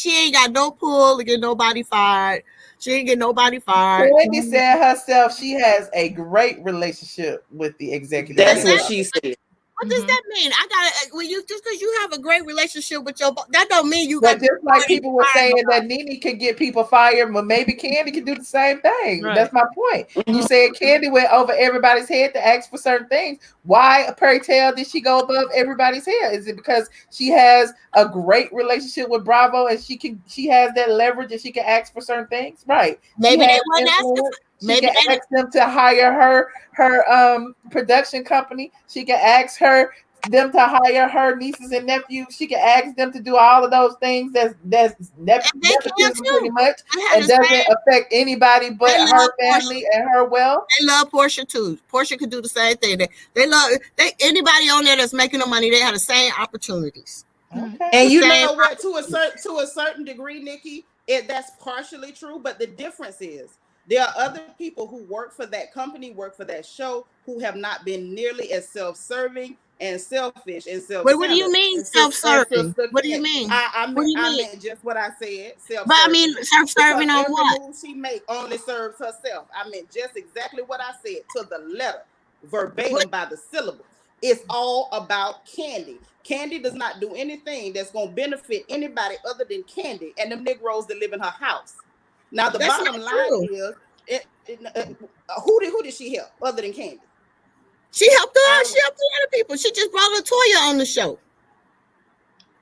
Speaker 20: ain't got no pull to get nobody fired. She ain't get nobody fired.
Speaker 1: Wendy said herself she has a great relationship with the executive.
Speaker 4: That's what she said.
Speaker 20: What does that mean? I gotta when you just because you have a great relationship with your that don't mean you
Speaker 1: got.
Speaker 20: But
Speaker 1: just like people were saying that Nene can get people fired, but maybe Kandi can do the same thing. Right. That's my point. You said Kandi went over everybody's head to ask for certain things. Why, pray tell, did she go above everybody's head? Is it because she has a great relationship with Bravo and she has that leverage and she can ask for certain things? Right.
Speaker 20: Maybe they wasn't asking.
Speaker 1: She can ask them to hire her production company. She can ask them to hire her nieces and nephews. She can ask them to do all of those things that's nepotism pretty much, and doesn't affect anybody but her family and her wealth.
Speaker 20: They love Portia too. Portia could do the same thing. They love anybody on there that's making the money. They have the same opportunities.
Speaker 1: Okay.
Speaker 4: And you know what? To a certain degree, Nikki, that's partially true. But the difference is there are other people who work for that company, work for that show, who have not been nearly as self-serving and selfish and self-centered.
Speaker 20: But what do you mean self-serving? What do you mean?
Speaker 4: I meant just what I said. Self-serving.
Speaker 20: But I mean self-serving on what?
Speaker 4: Every move she make only serves herself. I meant just exactly what I said to the letter, verbatim by the syllable. It's all about Kandi. Kandi does not do anything that's going to benefit anybody other than Kandi and them Negroes that live in her house. Now the bottom line is, who did she help other than Kandi?
Speaker 20: She helped her. She helped a lot of people. She just brought Latoya on the show.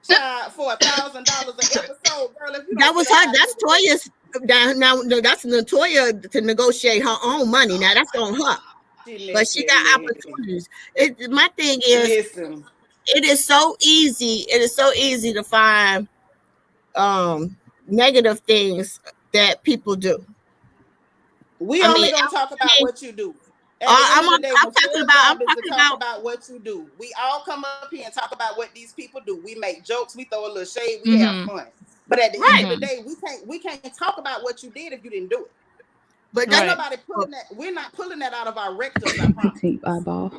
Speaker 4: For $1,000 an episode, girl. If you
Speaker 20: that was her. That's Toya's. Now that's Latoya to negotiate her own money. Now that's on her. But she got opportunities. My thing is, it is so easy. It is so easy to find negative things that people do.
Speaker 4: We only gonna talk about what you do. I'm talking about what you do. We all come up here and talk about what these people do. We make jokes, we throw a little shade, we have fun. But at the end of the day, we can't talk about what you did if you didn't do it. But nobody pulling that. We're not pulling that out of our rectums. I promise.
Speaker 13: Deep eyeball.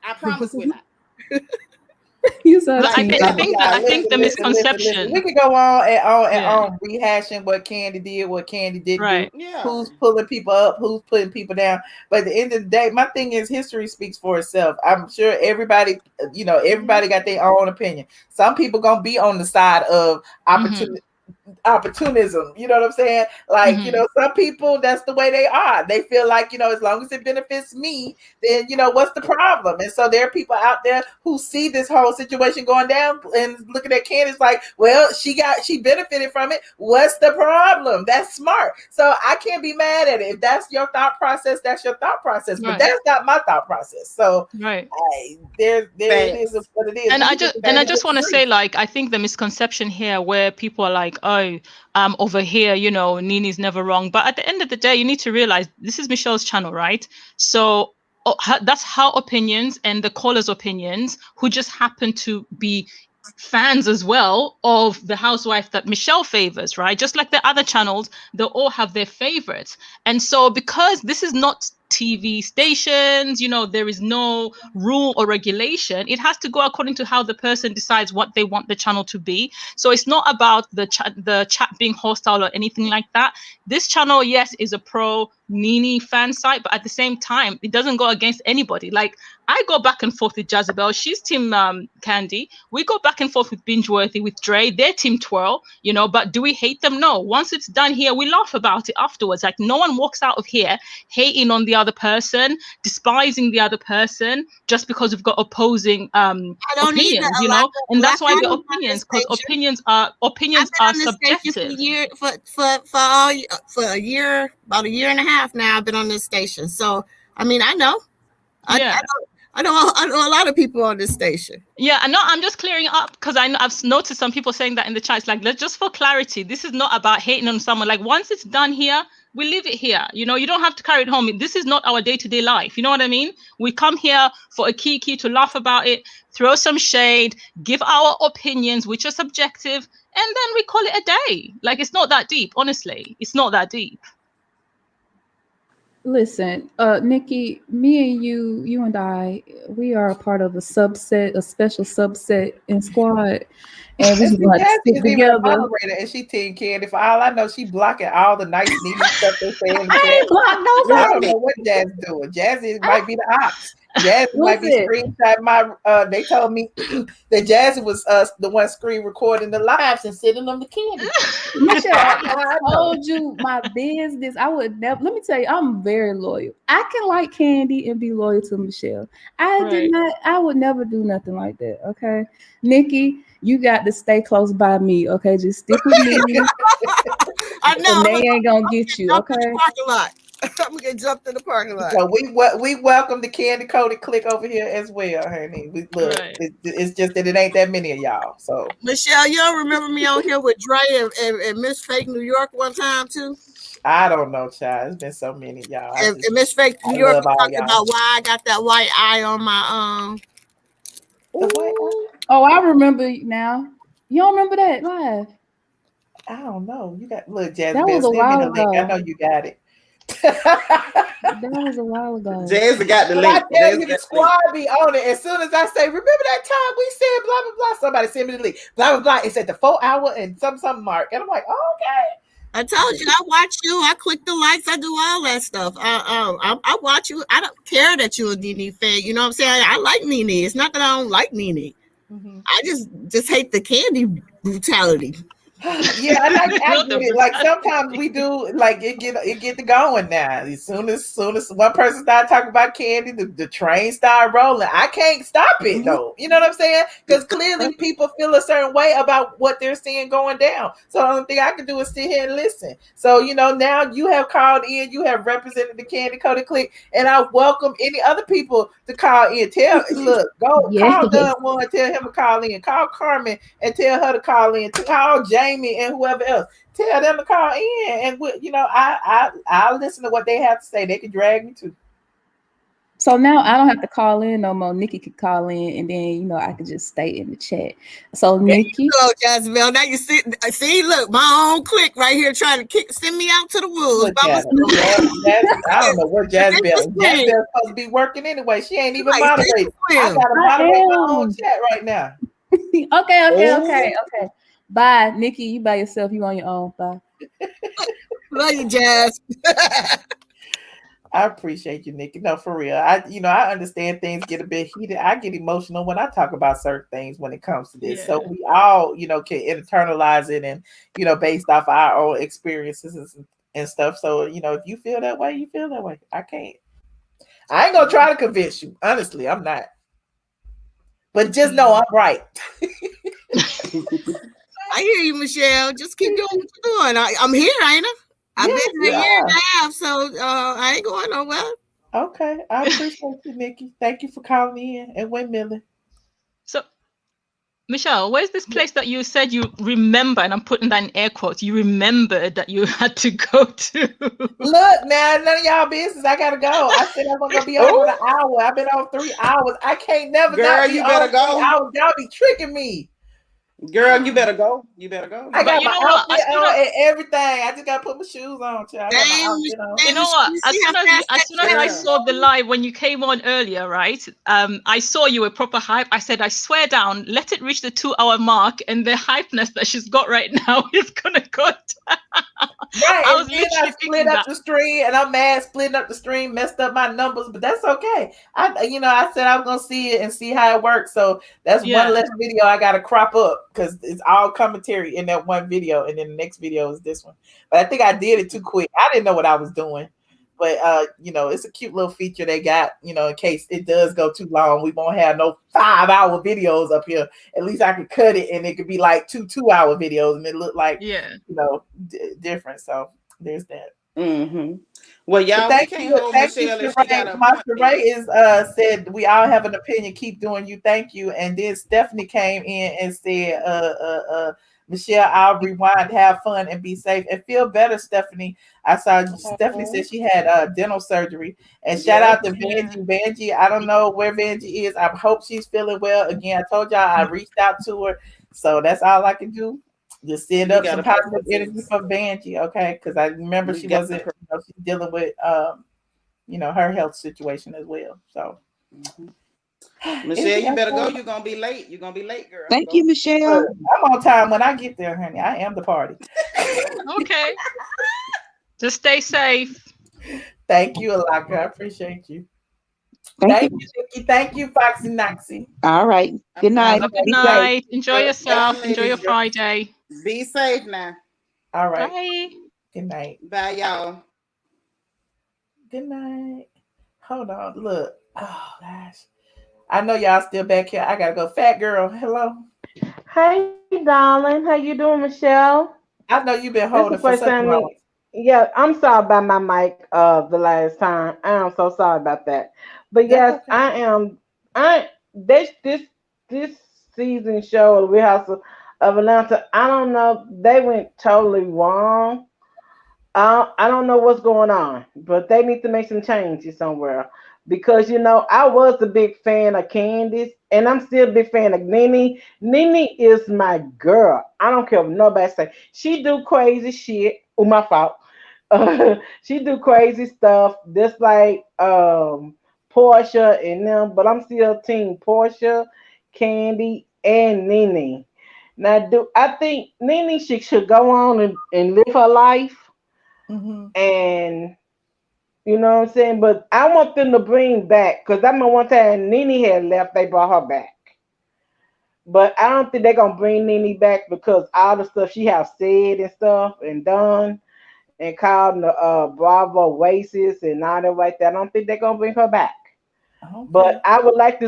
Speaker 4: I promise we're not.
Speaker 13: You said
Speaker 18: I think the misconception.
Speaker 1: Listen. We could go on and on rehashing what Kandi did, what Kandi didn't do. Yeah. Who's pulling people up, who's putting people down. But at the end of the day, my thing is history speaks for itself. I'm sure everybody got their own opinion. Some people gonna be on the side of opportunity. opportunism. You know what I'm saying? Like, you know, some people, that's the way they are. They feel like, you know, as long as it benefits me, then, you know, what's the problem? And so there are people out there who see this whole situation going down and looking at Candace like, well, she benefited from it. What's the problem? That's smart. So I can't be mad at it. If that's your thought process, that's your thought process. But that's not my thought process. So there it is what it is.
Speaker 18: And I just want to say, like, I think the misconception here where people are like, oh, over here, you know, Nene's never wrong. But at the end of the day, you need to realize this is Michelle's channel, right? So that's her opinions and the callers' opinions, who just happen to be fans as well of the housewife that Michelle favors, right? Just like the other channels, they all have their favorites. And so because this is not TV stations, you know, there is no rule or regulation. It has to go according to how the person decides what they want the channel to be. So it's not about the chat being hostile or anything like that. This channel, yes, is a pro Nene fan site, but at the same time, it doesn't go against anybody. Like, I go back and forth with Jezebel. She's team Kandi. We go back and forth with Bingeworthy, with Dre. They're team Twirl, you know, but do we hate them? No. Once it's done here, we laugh about it afterwards. Like, no one walks out of here hating on the other person, despising the other person, just because we've got opposing opinions, you know? And that's why they're opinions, because opinions are subjective.
Speaker 20: For a year, about a year and a half now, I've been on this station. So, I mean, I know. I know a lot of people on this station.
Speaker 18: Yeah, I know. I'm just clearing up because I've noticed some people saying that in the chat. It's like, let's just for clarity, this is not about hating on someone. Like, once it's done here, we leave it here. You know, you don't have to carry it home. This is not our day-to-day life. You know what I mean? We come here for a kiki to laugh about it, throw some shade, give our opinions, which are subjective, and then we call it a day. Like, it's not that deep, honestly. It's not that deep.
Speaker 13: Listen, Nikki, me and you and I, we are a part of a special subset in squad, and we just like stick together.
Speaker 1: And she team Kandi. For all I know, she blocking all the nice, needy stuff they say in the chat.
Speaker 13: I ain't block nobody.
Speaker 1: I don't know what Jazz doing. Jazz might be the ops. Jazz might be screenshot my. They told me that Jazz was the one screen recording the lives and sending them to Kandi.
Speaker 13: Michelle, I told you my business. I would never. Let me tell you, I'm very loyal. I can like Kandi and be loyal to Michelle. I would never do nothing like that. Okay, Nikki, you got to stay close by me. Okay, just stick with me.
Speaker 20: I know.
Speaker 13: And they ain't gonna get you. Okay.
Speaker 20: Parking lot. I'm gonna get jumped in the parking lot.
Speaker 1: So we welcome the Kandi Coded Click over here as well, honey. It's just that it ain't that many of y'all. So
Speaker 20: Michelle, you don't remember me on here with Dre and Miss Fake New York one time too?
Speaker 1: I don't know, child. It's been so many y'all.
Speaker 20: And Miss Fake New York was talking about why I got that white eye on my
Speaker 13: Oh, I remember now. You don't remember that live?
Speaker 1: I don't know. You got look, Jazz.
Speaker 13: That was a while ago.
Speaker 1: I know you got it.
Speaker 13: That was a while ago.
Speaker 4: Jazz got the link.
Speaker 1: I tell you, the squad be on it. As soon as I say, remember that time we said blah blah blah, somebody send me the link. Blah blah blah. It's at the 4 hour and some mark, and I'm like, oh, okay.
Speaker 20: I told you, I watch you. I click the likes. I do all that stuff. I watch you. I don't care that you're a Nene fan. You know what I'm saying? I like Nene. It's not that I don't like Nene. Mm-hmm. I just hate the Kandi brutality.
Speaker 1: Yeah, I get it. Like sometimes we do, like it get to going now. As soon as one person start talking about Kandi, the train start rolling. I can't stop it though. You know what I'm saying? Because clearly people feel a certain way about what they're seeing going down. So the only thing I can do is sit here and listen. So now you have called in, you have represented the Kandi Coded Click, and I welcome any other people to call in. Call Dunn one, tell him to call in. Call Carmen and tell her to call in. Call Jamie and whoever else. Tell them to call in, and I'll listen to what they have to say. They can drag me too.
Speaker 13: So now I don't have to call in no more. Nikki could call in, and then I could just stay in the chat. So Nikki,
Speaker 20: Jazmel, now you see, look, my own clique right here trying to send me out to the wolves.
Speaker 1: I don't know where Jazmel supposed to be working anyway. She ain't even moderated. I gotta moderate my own chat right now.
Speaker 13: Okay. Bye, Nikki. You by yourself. You on your own. Bye.
Speaker 20: Love you, Jazz.
Speaker 1: I appreciate you, Nikki. No, for real. I understand things get a bit heated. I get emotional when I talk about certain things when it comes to this. So we all, can internalize it and, based off our own experiences and stuff. So, if you feel that way, you feel that way. I ain't gonna try to convince you. Honestly, I'm not. But just know I'm right.
Speaker 20: I hear you, Michelle. Just keep doing what you're doing. I'm here, ain't I? I've been here a year and a half, so I ain't going nowhere.
Speaker 1: Okay. I appreciate you, Nikki. Thank you for calling in and windmilling.
Speaker 18: So, Michelle, where's this place that you said you remember, and I'm putting that in air quotes, you remember that you had to go to?
Speaker 1: Look, now, none of y'all business. I gotta go. I said I'm gonna be on for an hour. I've been on 3 hours. I can't never
Speaker 4: Girl,
Speaker 1: not be
Speaker 4: you
Speaker 1: on
Speaker 4: better
Speaker 1: 3
Speaker 4: go.
Speaker 1: hours. Y'all be tricking me.
Speaker 4: Girl, you better go. You better go.
Speaker 1: I got my outfit on and everything. I just gotta put my shoes on. I got my outfit on.
Speaker 18: You know what? As soon as I saw the live when you came on earlier, right? I saw you were proper hype. I said, I swear down, let it reach the 2-hour mark, and the hypeness that she's got right now is gonna go down.
Speaker 1: Right,
Speaker 18: I was
Speaker 1: and then
Speaker 18: literally
Speaker 1: I split up
Speaker 18: that.
Speaker 1: the stream, and I'm mad splitting up the stream, messed up my numbers, but that's okay. I said I was gonna see it and see how it works. So that's one less video I gotta crop up because it's all commentary in that one video, and then the next video is this one. But I think I did it too quick. I didn't know what I was doing. But it's a cute little feature they got, in case it does go too long. We won't have no 5-hour videos up here. At least I could cut it and it could be like 2-hour videos and it look like different. So there's that.
Speaker 4: Mm-hmm. Well, y'all, we can't hold Michelle if she got a
Speaker 1: Master Ray is said we all have an opinion. Keep doing you. Thank you. And then Stephanie came in and said, Michelle, I'll rewind, have fun, and be safe and feel better, Stephanie. I saw Stephanie said she had dental surgery. And shout out to Vanjie. Vanjie, I don't know where Vanjie is. I hope she's feeling well. Again, I told y'all I reached out to her. So that's all I can do. Just send up some positive energy for Vanjie, okay? Because I remember she wasn't, she's dealing with, her health situation as well. So.
Speaker 4: Michelle, you better go. You're gonna be late. You're gonna be late, girl.
Speaker 6: Thank you, Michelle.
Speaker 1: I'm on time when I get there, honey. I am the party.
Speaker 18: Okay. Just stay safe.
Speaker 1: Thank you, Alaka. I appreciate you. Thank you, Nikki. Thank you, Foxy Noxy.
Speaker 6: All right. Good night.
Speaker 18: Have a good night. Enjoy yourself. Enjoy your Friday.
Speaker 4: Be safe now.
Speaker 1: All right.
Speaker 18: Bye.
Speaker 1: Good night.
Speaker 4: Bye, y'all.
Speaker 1: Good night. Hold on. Look. Oh, gosh. I know y'all still back here. I gotta go. Fat girl, hello.
Speaker 21: Hey, darling. How you doing, Michelle?
Speaker 1: I know you've been holding for so long.
Speaker 21: Yeah, I'm sorry about my mic the last time. I am so sorry about that. But yes, okay. This season show of Real House of Atlanta, I don't know. They went totally wrong. I don't know what's going on, but they need to make some changes somewhere. Because, I was a big fan of Candace, and I'm still a big fan of Nene. Nene is my girl. I don't care what nobody say. She do crazy shit. Oh, my fault. She do crazy stuff, just like Portia and them. But I'm still team Portia, Kandi, and Nene. Now, I think Nene should go on and live her life.
Speaker 1: Mm-hmm.
Speaker 21: And... You know what I'm saying? But I want them to bring back, because I remember one time Nene had left, they brought her back. But I don't think they're going to bring Nene back because all the stuff she has said and stuff and done and called the Bravo racist and all that like that. I don't think they're going to bring her back.
Speaker 1: Okay.
Speaker 21: But I would like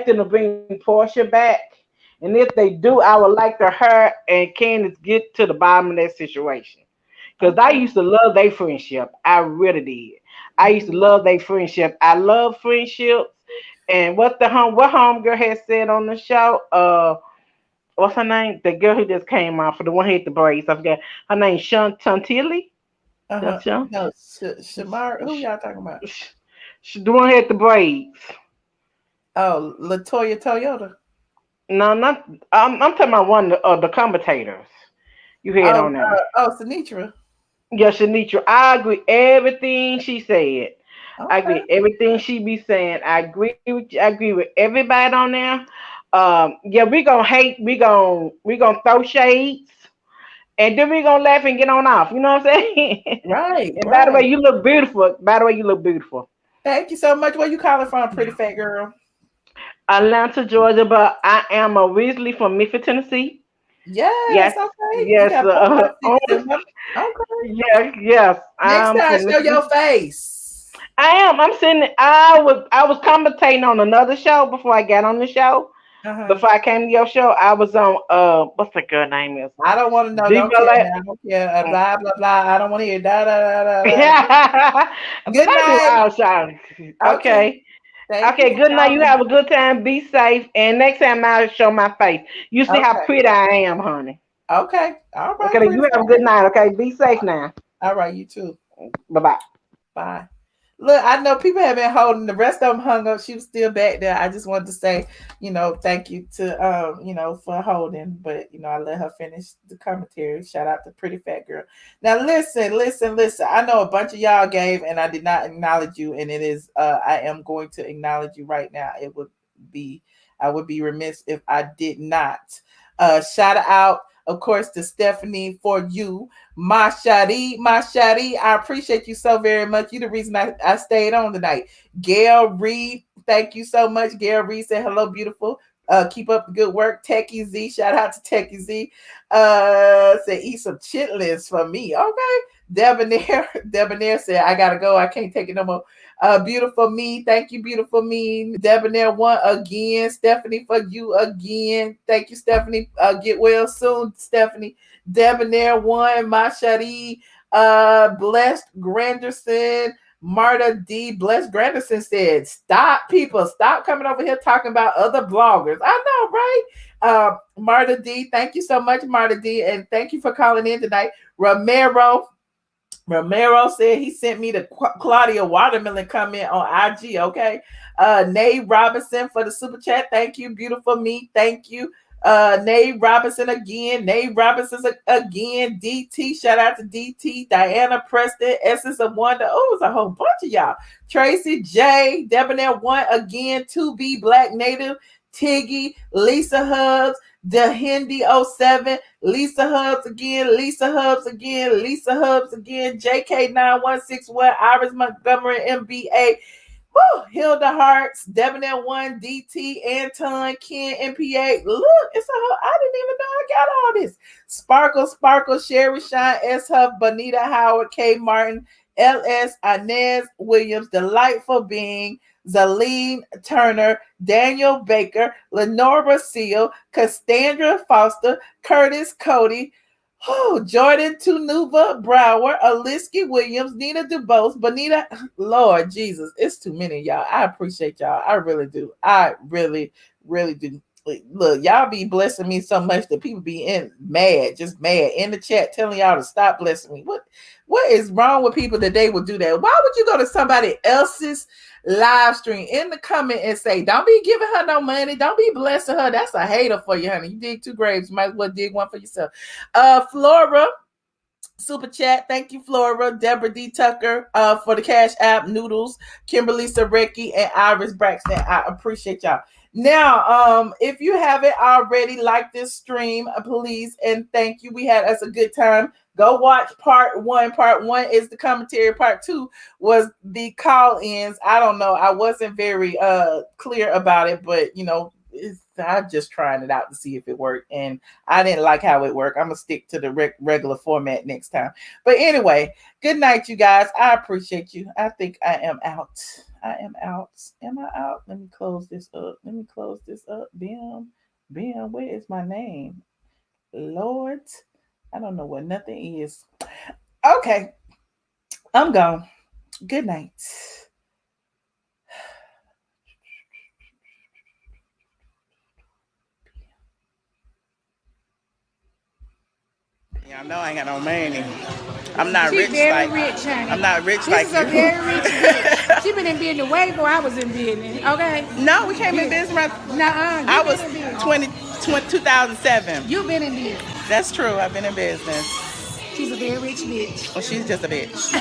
Speaker 21: them to bring Portia back. And if they do, I would like her and Candace get to the bottom of that situation. Because I used to love their friendship. I really did. I used to love their friendship. I love friendships. And what homegirl had said on the show, what's her name? The girl who just came out for the one who hit the braids. I forgot. Her name Chantilly.
Speaker 1: No, Shamar. Who y'all talking about?
Speaker 21: The one who hit the braids.
Speaker 1: Oh, Latoya Toyota.
Speaker 21: No, not. I'm talking about one of the commentators. You had on there.
Speaker 1: Sinitra.
Speaker 21: Yeah, Shanitra, I agree everything she said.
Speaker 1: Okay.
Speaker 21: I agree everything she be saying. I agree with you. I agree with everybody on there. Yeah, we gonna hate. We gonna throw shades, and then we gonna laugh and get on off. You know what I'm saying?
Speaker 1: Right.
Speaker 21: And by the way, you look beautiful.
Speaker 1: Thank you so much. Where you calling from, pretty fat girl?
Speaker 21: Atlanta, Georgia, but I am originally from Memphis, Tennessee.
Speaker 1: Yes. Okay.
Speaker 21: Yes.
Speaker 1: Okay.
Speaker 21: Yes.
Speaker 1: Next time, show your face.
Speaker 21: I am. I'm sitting. I was commentating on another show before I got on the show. Before I came to your show, I was on what's the girl name is?
Speaker 1: I don't want to know. Don't care. I don't care. Blah blah blah. I don't want to hear da da da da. Good night.
Speaker 21: Okay. Okay. Good night. You have a good time. Be safe. And next time I'll show my face. You see how pretty I am, honey.
Speaker 1: Okay. All right.
Speaker 21: Okay. You have a good night. Okay. Be safe now.
Speaker 1: All right. You too.
Speaker 21: Bye.
Speaker 1: Bye. Look, I know people have been holding. The rest of them hung up. She was still back there. I just wanted to say, thank you to, for holding. But, I let her finish the commentary. Shout out to Pretty Fat Girl. Now, listen. I know a bunch of y'all gave, and I did not acknowledge you. And it is, I am going to acknowledge you right now. I would be remiss if I did not. Shout out, of course, to Stephanie for you. My shawty. I appreciate you so very much. You're the reason I stayed on tonight. Gail Reed, thank you so much. Gail Reed said, hello, beautiful. Keep up the good work. Techie Z, shout out to Techie Z. Said, eat some chitlins for me. Okay. Debonair said, I gotta go. I can't take it no more. Beautiful me. Thank you, beautiful me. Debonair one again. Stephanie for you again. Thank you, Stephanie. Get well soon, Stephanie. Debonair one. Mashari. Blessed Granderson. Marta D. Blessed Granderson said, stop coming over here talking about other bloggers. I know, right? Marta D. Thank you so much, Marta D. And thank you for calling in tonight. Romero said he sent me the Claudia watermelon comment on IG. Okay. Nay Robinson for the super chat. Thank you. Beautiful me. Thank you. Nay Robinson again. DT. Shout out to DT. Diana Preston. Essence of Wonder. Oh, it was a whole bunch of y'all. Tracy J. Debonair one again. 2B Black Native. Tiggy. Lisa Hubs. The Hindi 07, Lisa Hubs again, JK 9161, Iris Montgomery MBA, Hilda Harts, Debonair 1, DT, Anton, Ken, MPA. Look, it's a whole, I didn't even know I got all this. Sparkle, Sherry Shine, S Huff, Bonita Howard, K Martin, LS, Inez Williams, Delightful Being, Zaleen Turner, Daniel Baker, Lenora Seal, Cassandra Foster, Curtis Cody, Jordan Tunuva Brower, Aliski Williams, Nina DuBose, Bonita. Lord Jesus, it's too many, y'all. I appreciate y'all. I really do. I really, really do. Look, y'all be blessing me so much that people be just mad in the chat telling y'all to stop blessing me. What is wrong with people that they will do that? Why would you go to somebody else's live stream in the comment and say, don't be giving her no money, don't be blessing her? That's a hater for you, honey. You dig 2 graves, you might as well dig one for yourself. Flora super chat, thank you, Flora. Deborah D. Tucker for the Cash App, Noodles, Kimberly Sarecki, and Iris Braxton. I appreciate y'all. Now, if you haven't already liked this stream, please and thank you. We had us a good time. Go watch part 1. Part 1 is the commentary. Part 2 was the call-ins. I don't know. I wasn't very clear about it, but I'm just trying it out to see if it worked, and I didn't like how it worked. I'm gonna stick to the regular format next time. But anyway, good night, you guys. I appreciate you. I think I am out. Am I out? Let me close this up. Bam, where is my name? Lord, I don't know what nothing is. Okay, I'm gone. Good night.
Speaker 5: Y'all know I ain't got no money. I'm not rich
Speaker 11: very
Speaker 5: like
Speaker 11: rich, honey.
Speaker 5: I'm not rich
Speaker 11: This
Speaker 5: like
Speaker 11: is
Speaker 5: you.
Speaker 11: a very rich bitch. She been in business way before I was in business. Okay.
Speaker 5: No, we came in business right. I was 2007.
Speaker 11: You've been in business.
Speaker 5: That's true. I've been in business.
Speaker 11: She's a very rich bitch.
Speaker 5: Well, she's just a bitch.